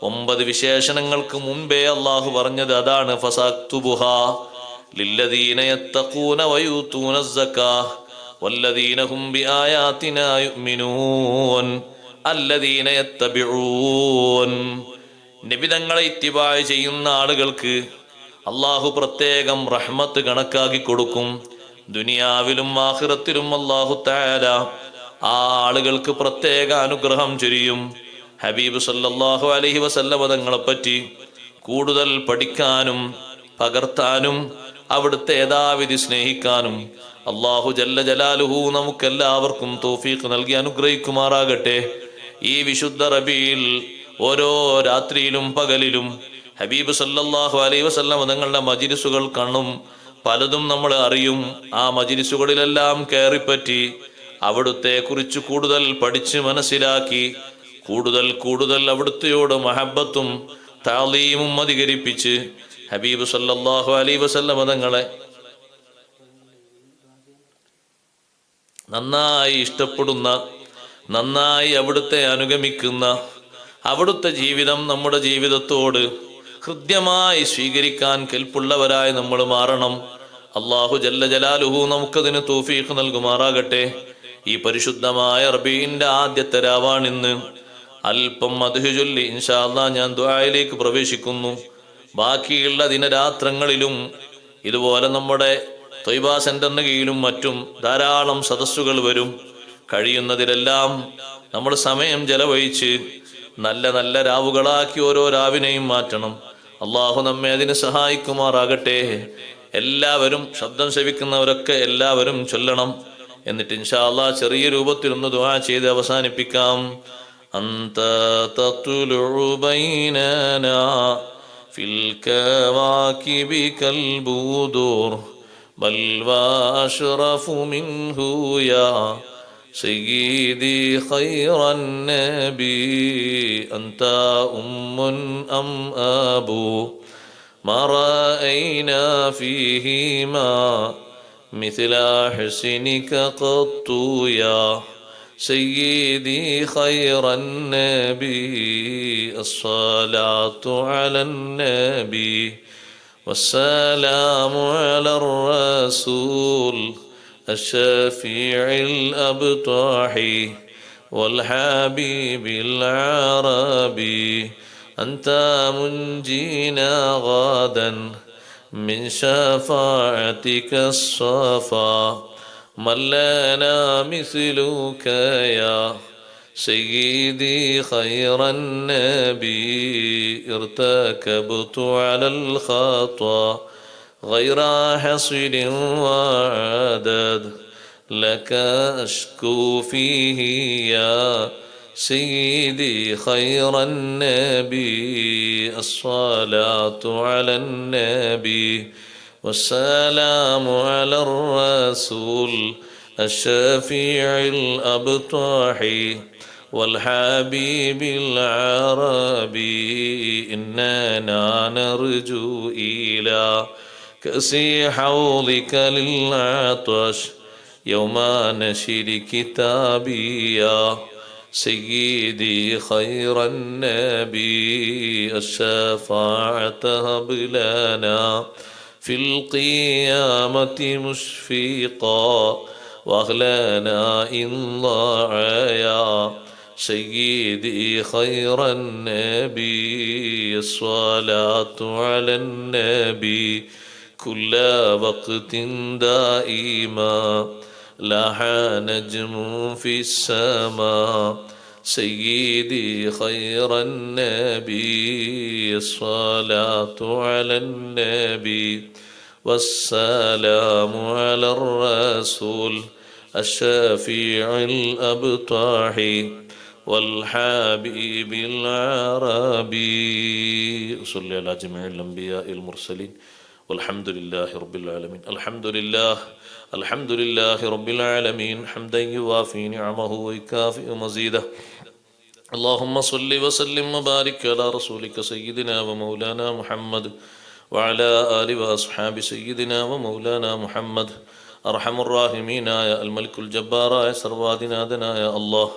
9 വിശേഷണങ്ങൾക്ക് മുമ്പേ അള്ളാഹു പറഞ്ഞത് അതാണ്. ഫസക്തുബുഹാ ലില്ലദീന യത്തഖൂന വയൂതൂന അസ്സകാഹ് വല്ലദീന ഹും ബിആയാതിനാ യുഅ്മിനൂൻ അല്ലദീന യത്തബിഊൻ. നബിതങ്ങളെ ഇത്തിബാഅ് ചെയ്യുന്ന ആളുകൾക്ക് അള്ളാഹു പ്രത്യേകം റഹ്മത്ത് കണക്കാക്കി കൊടുക്കും. ദുനിയാവിലും ആഖിറത്തിലും അല്ലാഹു തആല ആ ആളുകൾക്ക് പ്രത്യേക അനുഗ്രഹം ചൊരിയും. ഹബീബ് സല്ലല്ലാഹു അലൈഹി വസല്ലം തങ്ങളെ പറ്റി കൂടുതൽ പഠിക്കാനും പകർത്താനും അവിടുത്തെ യഥാവിധി സ്നേഹിക്കാനും അല്ലാഹു ജല്ല ജലാലുഹു നമുക്കെല്ലാവർക്കും തൗഫീഖ് നൽകി അനുഗ്രഹിക്കുമാറാകട്ടെ. ഈ വിശുദ്ധ റബീൽ ഓരോ രാത്രിയിലും പകലിലും ഹബീബ് സല്ലല്ലാഹു അലൈഹി വസല്ലം തങ്ങളുടെ മജ്ലിസുകൾ കാണും, പലതും നമ്മൾ അറിയും. ആ മജ്ലിസുകളിലെല്ലാം കയറിപ്പറ്റി അവിടുത്തെ കുറിച്ച് കൂടുതൽ പഠിച്ച് മനസ്സിലാക്കി കൂടുതൽ അവിടുത്തെയോട് മഹബത്തും താളീമും അധികരിപ്പിച്ച് ഹബീബ് സല്ലല്ലാഹു അലൈഹി വസല്ലം തങ്ങളെ നന്നായി ഇഷ്ടപ്പെടുന്ന, നന്നായി അവിടുത്തെ അനുഗമിക്കുന്ന, അവിടുത്തെ ജീവിതം നമ്മുടെ ജീവിതത്തോട് ഹൃദ്യമായി സ്വീകരിക്കാൻ കെൽപ്പുള്ളവരായി നമ്മൾ മാറണം. അല്ലാഹു ജല്ല ജലാലുഹു നമുക്കതിന് തൗഫീഖ് നൽകുമാറാകട്ടെ. ഈ പരിശുദ്ധമായ റബീഇന്റെ ആദ്യത്തെ രാവാണിന്ന്. അല്പം മദ്ഹ് ചൊല്ലി ഇൻഷാ അല്ലാഹ് ഞാൻ ദുആയിലേക്ക് പ്രവേശിക്കുന്നു. ബാക്കിയുള്ള ദിനരാത്രങ്ങളിലും ഇതുപോലെ നമ്മുടെ ത്വയ്ബ സെന്ററിന് കീഴിലും മറ്റും ധാരാളം സദസ്സുകൾ വരും. കഴിയുന്നതിലെല്ലാം നമ്മൾ സമയം ചെലവഴിച്ച് നല്ല നല്ല രാവുകളാക്കി ഓരോ രാവിനെയും മാറ്റണം. അള്ളാഹു നമ്മെ അതിന് സഹായിക്കുമാറാകട്ടെ. എല്ലാവരും ശബ്ദം ശ്രവിക്കുന്നവരൊക്കെ എല്ലാവരും ചൊല്ലണം. എന്നിട്ട് ഇൻഷാ അല്ലാഹ് ചെറിയ രൂപത്തിൽ ഒന്ന് ദുആ ചെയ്ത് അവസാനിപ്പിക്കാം. അന്ത തത്ലുഉ ബൈനനാ ഫിൽ കവാകിബി കൽ ബൂദൂർ ബൽ വഅശ്റഫു മിൻഹു യാ സയ്യിദി ഖൈറൻ നബി അന്ത ഉമ്മുൻ അം അബൂ ما رأينا فيهما مثل حسنك قط يا سيدي خير النبي الصلاة على النبي والسلام على الرسول الشفيع الأبطحي والحبيب العربي أنت منجينا غدا من شفاعتك الصفا من لنا مثلك يا سيدي خير النبي ارتكبت على الخطا غير حصر وعدد لك أشكو فيه يا سيدي خير النبي الصلاة على النبي والسلام على الرسول الشفيع الأبطحي والحبيب العربي إننا نرجو إلى كأس حوضك للعطش يوم نشر كتابي يا سيدي خير النبي الشفاعة هب لنا في القيامة مشفقا واغلنا إن ضاع يا سيدي خير النبي الصلاة على النبي كل وقت دائما لاح نجم في السماء سيدي خير النبي الصلاة على النبي والسلام على الرسول الشفيع الأبطحي والحبيب العربي. صلى على جميع الأنبياء المرسلين والحمد لله رب العالمين. الحمد لله رب العالمين حمدا يوافي نعمه ويكافئ مزيده. اللهم صل وسلم وبارك على رسولك سيدنا ومولانا محمد وعلى آل وأصحاب سيدنا ومولانا محمد. أرحم الراحمين يا الملك الجبار يا സർവാധിനാഥനായ يا الله.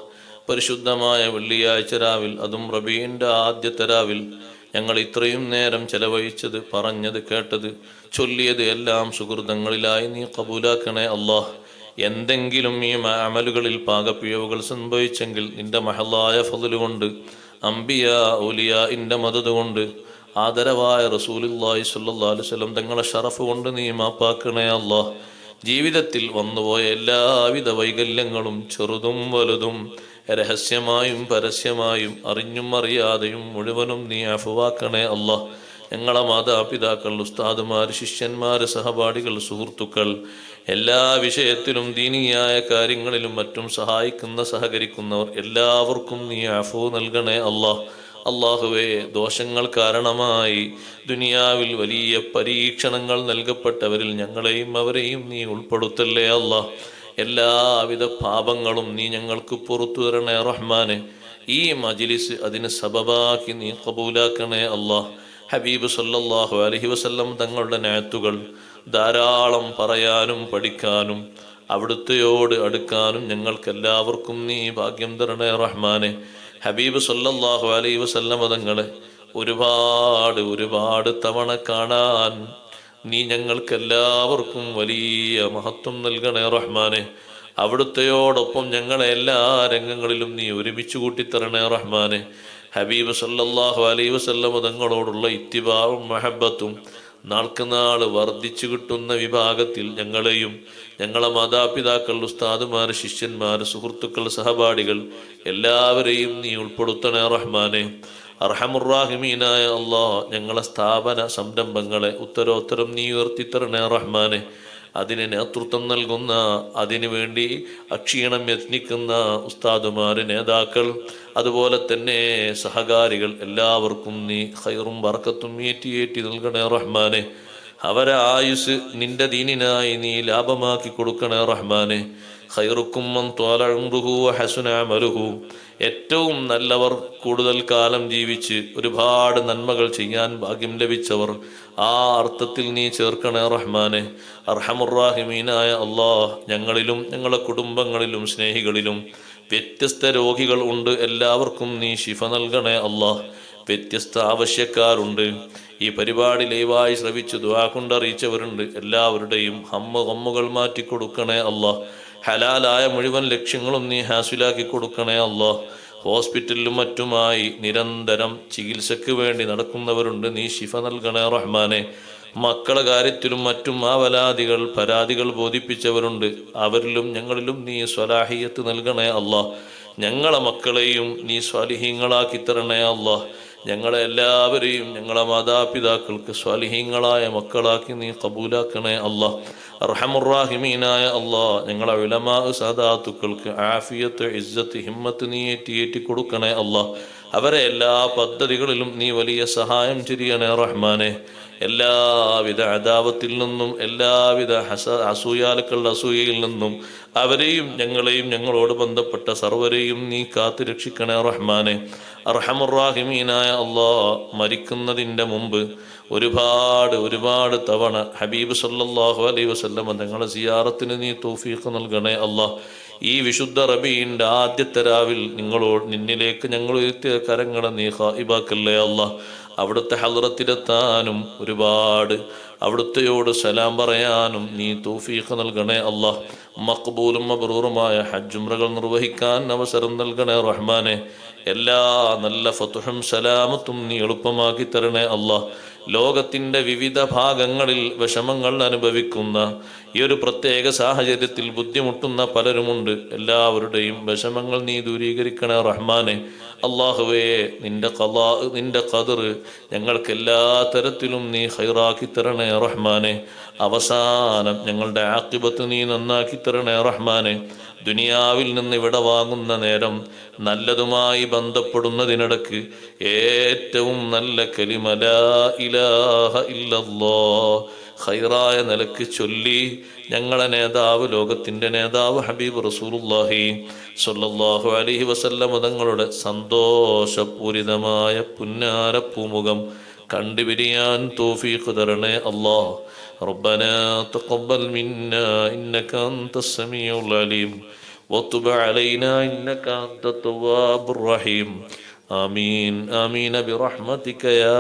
പരിശുദ്ധമായ വെള്ളിയാഴ്ച രാവിൽ, അതും റബീഇന്റെ ആദ്യത്തെ രാവിൽ, ഞങ്ങൾ ഇത്രയും നേരം ചെലവഴിച്ചത്, പറഞ്ഞത്, കേട്ടത്, ചൊല്ലിയത് എല്ലാം സുഹൃതങ്ങളിലായി നീ കബൂലാക്കണേ അല്ലാഹ്. എന്തെങ്കിലും ഈ അമലുകളിൽ പാകപ്പിഴവുകൾ സംഭവിച്ചെങ്കിൽ നിന്റെ മഹലായ ഫضല് കൊണ്ട്, അംബിയ ഔലിയ ഇന്റെ മദദ് കൊണ്ട്, ആദരവായ റസൂലുള്ളാഹി സ്വല്ലല്ലാഹു അലൈഹി വസല്ലം തങ്ങളെ ഷറഫ് കൊണ്ട് നീ മാപ്പാക്കണേ അല്ലാഹ്. ജീവിതത്തിൽ വന്നുപോയ എല്ലാവിധ വൈകല്യങ്ങളും ചെറുതും വലുതും രഹസ്യമായും പരസ്യമായും അറിഞ്ഞും അറിയാതെയും മുഴുവനും നീ അഫുവാക്കണേ അല്ലാഹ്. ഞങ്ങളെ മാതാപിതാക്കൾ, ഉസ്താദുമാർ, ശിഷ്യന്മാർ, സഹപാഠികൾ, സുഹൃത്തുക്കൾ, എല്ലാ വിഷയത്തിലും ദീനിയായ കാര്യങ്ങളിലും മറ്റും സഹായിക്കുന്ന സഹകരിക്കുന്നവർ എല്ലാവർക്കും നീ അഫു നൽകണേ അല്ലാഹ്. അള്ളാഹുവേ, ദോഷങ്ങൾ കാരണമായി ദുനിയാവിൽ വലിയ പരീക്ഷണങ്ങൾ നൽകപ്പെട്ടവരിൽ ഞങ്ങളെയും അവരെയും നീ ഉൾപ്പെടുത്തല്ലേ അല്ലാഹ്. എല്ലാവിധ പാപങ്ങളും നീ ഞങ്ങൾക്ക് പുറത്തു തരണേ റഹ്മാനെ. ഈ മജ്ലിസ് അതിന് സബബാക്കി നീ കബൂലാക്കണേ അല്ലാഹ്. ഹബീബ് സല്ലല്ലാഹു അലൈഹി വസല്ലം തങ്ങളുടെ നഅത്തുകൾ ധാരാളം പറയാനും പഠിക്കാനും അവിടുത്തെയോട് അടുക്കാനും ഞങ്ങൾക്കെല്ലാവർക്കും നീ ഭാഗ്യം തരണേ റഹ്മാനെ. ഹബീബ് സല്ലല്ലാഹു അലൈഹി വസല്ലം തങ്ങളെ ഒരുപാട് തവണ കാണാൻ നീ ഞങ്ങൾക്കെല്ലാവർക്കും വലിയ മഹത്വം നൽകണേ റഹ്മാനെ. അവിടുത്തെയോടൊപ്പം ഞങ്ങളെ എല്ലാ രംഗങ്ങളിലും നീ ഒരുമിച്ച് കൂട്ടിത്തരണേ റഹ്മാനെ. ഹബീബ് സല്ലല്ലാഹു അലൈഹി വസല്ലം തങ്ങളോടുള്ള ഇത്തിബാഉം മഹബ്ബത്തും നാൾക്കുനാൾ വർദ്ധിച്ചു കിട്ടുന്ന വിഭാഗത്തിൽ ഞങ്ങളെയും ഞങ്ങളെ മാതാപിതാക്കൾ, ഉസ്താദുമാർ, ശിഷ്യന്മാർ, സുഹൃത്തുക്കൾ, സഹപാഠികൾ എല്ലാവരെയും നീ ഉൾപ്പെടുത്തണേ റഹ്മാനെ. അർഹമുറാഹിമീനായ അല്ലാഹ്, ഞങ്ങളെ സ്ഥാപന സംരംഭങ്ങളെ ഉത്തരോത്തരം നീ ഉയർത്തിത്തരണേ റഹ്മാനെ. അതിന് നേതൃത്വം നൽകുന്ന, അതിനു വേണ്ടി അക്ഷീണം യത്നിക്കുന്ന ഉസ്താദുമാർ, നേതാക്കൾ, അതുപോലെ തന്നെ സഹകാരികൾ എല്ലാവർക്കും നീ ഖൈറും ബർക്കത്തും ഏറ്റി നൽകണേ റഹ്മാനെ. അവരെ ആയുസ് നിന്റെ ദീനിനായി നീ ലാഭമാക്കി കൊടുക്കണേ റഹ്മാനെ. ഖൈറുക്കും മൻ ത്വാല ഉംറുഹു വഹസുന അമലുഹു, ഏറ്റവും നല്ലവർ കൂടുതൽ കാലം ജീവിച്ച് ഒരുപാട് നന്മകൾ ചെയ്യാൻ ഭാഗ്യം ലഭിച്ചവർ, ആ അർത്ഥത്തിൽ നീ ചേർക്കണേ റഹ്മാനെ. അർഹമുറാഹിമീനായ അല്ലാഹ്, ഞങ്ങളിലും ഞങ്ങളുടെ കുടുംബങ്ങളിലും സ്നേഹികളിലും വ്യത്യസ്ത രോഗികൾ ഉണ്ട്. എല്ലാവർക്കും നീ ശിഫ നൽകണേ അല്ലാഹ്. വ്യത്യസ്ത ആവശ്യക്കാരുണ്ട്. ഈ പരിപാടി ലൈവായി ശ്രവിച്ച് ദുആ കൊണ്ടറിയിച്ചവരുണ്ട്. എല്ലാവരുടെയും ഹമ്മുകൾ മാറ്റിക്കൊടുക്കണേ അല്ലാഹ്. ഹലാലായ മുഴുവൻ ലക്ഷ്യങ്ങളും നീ ഹാസിലാക്കി കൊടുക്കണേ അല്ലാഹ്. ഹോസ്പിറ്റലിലും മറ്റുമായി നിരന്തരം ചികിത്സയ്ക്ക് വേണ്ടി നടക്കുന്നവരുണ്ട്. നീ ശിഫ നൽകണേ റഹ്മാനെ. മക്കളെ കാര്യത്തിലും മറ്റും ആവലാദികൾ, പരാതികൾ ബോധിപ്പിച്ചവരുണ്ട്. അവരിലും ഞങ്ങളിലും നീ സ്വലാഹിയത്ത് നൽകണേ അല്ലാഹ്. ഞങ്ങളെ മക്കളെയും നീ സ്വാലിഹീങ്ങളാക്കി തരണേ അല്ലാഹ്. ഞങ്ങളെ എല്ലാവരെയും ഞങ്ങളെ മാതാപിതാക്കൾക്ക് സ്വാലിഹീങ്ങളായ മക്കളാക്കി നീ കബൂലാക്കണേ അല്ലാഹ്. അർഹമുറാഹിമീനായ അല്ലാഹ്, ഞങ്ങളെ ഉലമാ സാദാത്തുക്കൾക്ക് ആഫിയത്ത്, ഇസ്സത്ത്, ഹിമ്മത്ത് നീ ഏറ്റി കൊടുക്കണേ അല്ലാഹ്. അവരെ എല്ലാ പദ്ധതികളിലും നീ വലിയ സഹായം ചെയ്യണേ റഹ്മാനെ. എല്ലാവിധ അദാവത്തിൽ നിന്നും, എല്ലാവിധ അസൂയാലുക്കളുടെ അസൂയയിൽ നിന്നും അവരെയും ഞങ്ങളെയും ഞങ്ങളോട് ബന്ധപ്പെട്ട സർവരെയും നീ കാത്തു രക്ഷിക്കണേ റഹ്മാനെ. അർഹമുറാഹിമീനായ അല്ലാഹ്, മരിക്കുന്നതിൻ്റെ മുമ്പ് ഒരുപാട് തവണ ഹബീബ് സല്ലല്ലാഹു അലൈഹി വസല്ലം തങ്ങളെ സിയാറത്തിന് നീ തൗഫീഖ് നൽകണേ അല്ലാഹ്. ഈ വിശുദ്ധ റബീഇന്റെ ആദ്യത്തെ രാവിൽ നിന്നിലേക്ക് ഞങ്ങൾ ഉയർത്തിയ കരങ്ങളെ നീ ഖായിബാക്കല്ലേ അല്ലാഹ്. അവിടുത്തെ ഹദ്റത്തിലെത്താനും ഒരുപാട് അവിടുത്തെയോട് സലാം പറയാനും നീ തൗഫീഖ് നൽകണേ അല്ലാഹ്. മഖ്ബൂലും മബ്റൂറുമായ ഹജ്ജ് ഉംറകൾ നിർവഹിക്കാൻ അവസരം നൽകണേ റഹ്മാനെ. എല്ലാ നല്ല ഫതുഹും സലാമത്തും നീ എളുപ്പമാക്കി തരണേ അല്ലാഹ്. ലോകത്തിൻ്റെ വിവിധ ഭാഗങ്ങളിൽ വിഷമങ്ങൾ അനുഭവിക്കുന്ന ഈ ഒരു പ്രത്യേക സാഹചര്യത്തിൽ ബുദ്ധിമുട്ടുന്ന പലരുമുണ്ട്. എല്ലാവരുടെയും വിഷമങ്ങൾ നീ ദൂരീകരിക്കണേ റഹ്മാനെ. അള്ളാഹുവേ, നിന്റെ ഖളാ, നിന്റെ ഖദർ ഞങ്ങൾക്ക് എല്ലാ തരത്തിലും നീ ഖൈറാക്കി തരണേ റഹ്മാനെ. അവസാനം ഞങ്ങളുടെ ആഖിബത്ത് നീ നന്നാക്കി തരണേ റഹ്മാനെ. ദുനിയാവിൽ നിന്ന് ഇവിടെ വാങ്ങുന്ന നേരം നല്ലതുമായി ബന്ധപ്പെടുന്നതിനിടക്ക് ഏറ്റവും നല്ല കലിമ ലാ ഇലാഹ ഇല്ലല്ലാഹ് ഖൈറായ നിലക്ക് ചൊല്ലി ഞങ്ങളെ നേതാവ്, ലോകത്തിൻ്റെ നേതാവ് ഹബീബ് റസൂലുള്ളാഹി സ്വല്ലല്ലാഹു അലൈഹി വസല്ലം തങ്ങളുടെ സന്തോഷപൂരിതമായ പുന്നാര പൂമുഖം കണ്ടുപിരിയാൻ തൗഫീഖ് തരണേ അല്ലാഹ്. റബ്ബനാ തഖബ്ബൽ മിന്നാ ഇന്നക അൻതസ് സമീഉൽ അലീം വതുബ് അലൈനാ ഇന്നക അൻതത് തവ്വാബുർ റഹീം. ആമീൻ ആമീൻ ബിറഹ്മതിക യാ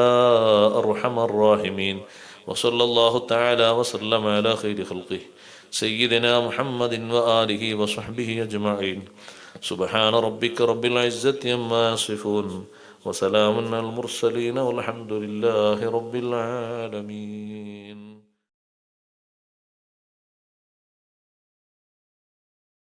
അർഹമർ റഹീമീൻ. വസല്ലല്ലാഹു തആല വസല്ലമ അലാ ഖൈരി ഖൽഖിഹി സയ്യിദിനാ മുഹമ്മദിൻ വആലിഹി വസഹ്ബിഹി അജ്മഈൻ. സുബ്ഹാന റബ്ബിക റബ്ബിൽ ഇസ്സത്തി അമ്മാ യസിഫൂൻ വസലാമുൻ അലൽ മുർസലീൻ വൽഹംദുലില്ലാഹി റബ്ബിൽ ആലമീൻ.